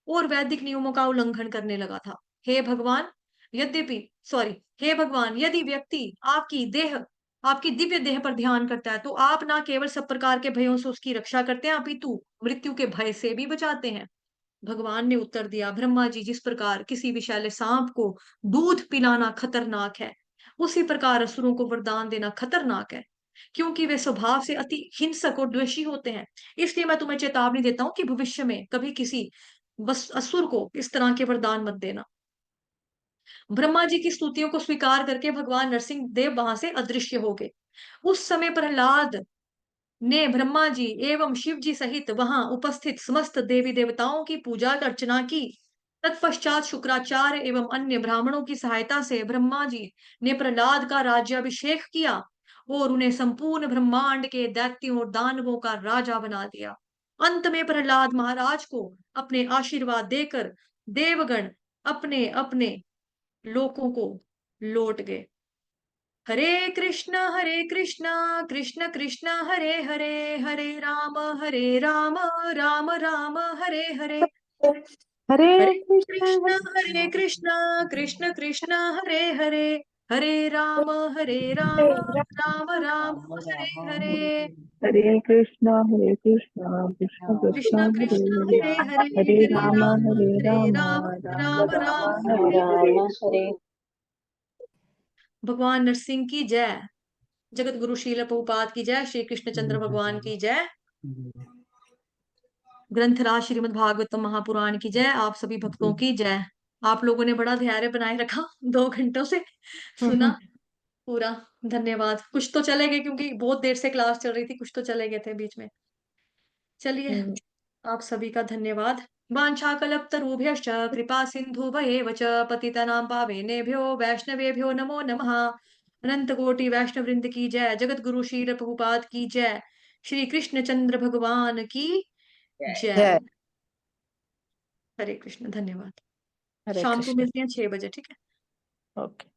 और वैदिक नियमों का उल्लंघन करने लगा था। हे भगवान, यद्यपि सॉरी हे भगवान, यदि व्यक्ति आपकी दिव्य देह पर ध्यान करता है, तो आप ना केवल सब प्रकार के भयों से उसकी रक्षा करते हैं, अपितु मृत्यु के भय से भी बचाते हैं। भगवान ने उत्तर दिया, ब्रह्मा जी, जिस प्रकार किसी विषैले सांप को दूध पिलाना खतरनाक है, उसी प्रकार असुरों को वरदान देना खतरनाक है, क्योंकि वे स्वभाव से अति हिंसक और द्वेषी होते हैं। इसलिए मैं तुम्हें चेतावनी देता हूं कि भविष्य में कभी किसी बस असुर को इस तरह के वरदान मत देना। ब्रह्मा जी की स्तुतियों को स्वीकार करके भगवान नरसिंह देव वहां से अदृश्य हो गए। उस समय प्रहलाद ने ब्रह्मा जी एवं शिव जी सहित वहां उपस्थित समस्त देवी देवताओं की पूजा अर्चना की। तत्पश्चात शुक्राचार्य एवं अन्य ब्राह्मणों की सहायता से ब्रह्मा जी ने प्रहलाद का राज्याभिषेक किया और उन्हें संपूर्ण ब्रह्मांड के दैत्यों और दानवों का राजा बना दिया। अंत में प्रहलाद महाराज को अपने आशीर्वाद देकर देवगण अपने अपने लोकों को लौट गए। हरे कृष्णा कृष्ण कृष्ण हरे हरे, हरे राम राम राम हरे हरे। हरे हरे कृष्णा कृष्ण कृष्ण हरे हरे, हरे राम राम राम हरे हरे। हरे कृष्णा कृष्ण कृष्ण कृष्ण हरे कृष्ण हरे, हरे हरे, हरे राम हरे राम राम राम राम राम हरे हरे हरे। हरे। भगवान नरसिंह की जय, जगत गुरु शील प्रभुपाद की जय, श्री कृष्ण चंद्र भगवान की जय, ग्रंथराज श्रीमद् भागवतम महापुराण की जय, आप सभी भक्तों की जय। आप लोगों ने बड़ा धैर्य बनाए रखा, 2 घंटों से सुना पूरा। धन्यवाद। कुछ तो चले गए क्योंकि बहुत देर से क्लास चल रही थी, कुछ तो चले गए थे बीच में। चलिए, आप सभी का धन्यवाद। वाञ्छाकल्पतरुभ्यश्च कृपा सिन्धुभयेव च पतितानां पावनेभ्यो वैष्णवेभ्यो नमो नमः। अनंत कोटि वैष्णव वृंद की जय, जगत गुरु शील प्रभुपाद की जय, श्री कृष्ण चंद्र भगवान की जय। जय। हरे कृष्ण, धन्यवाद। हरे शाम को कृष्ण। मिलते हैं 6 बजे, ठीक है। ओके।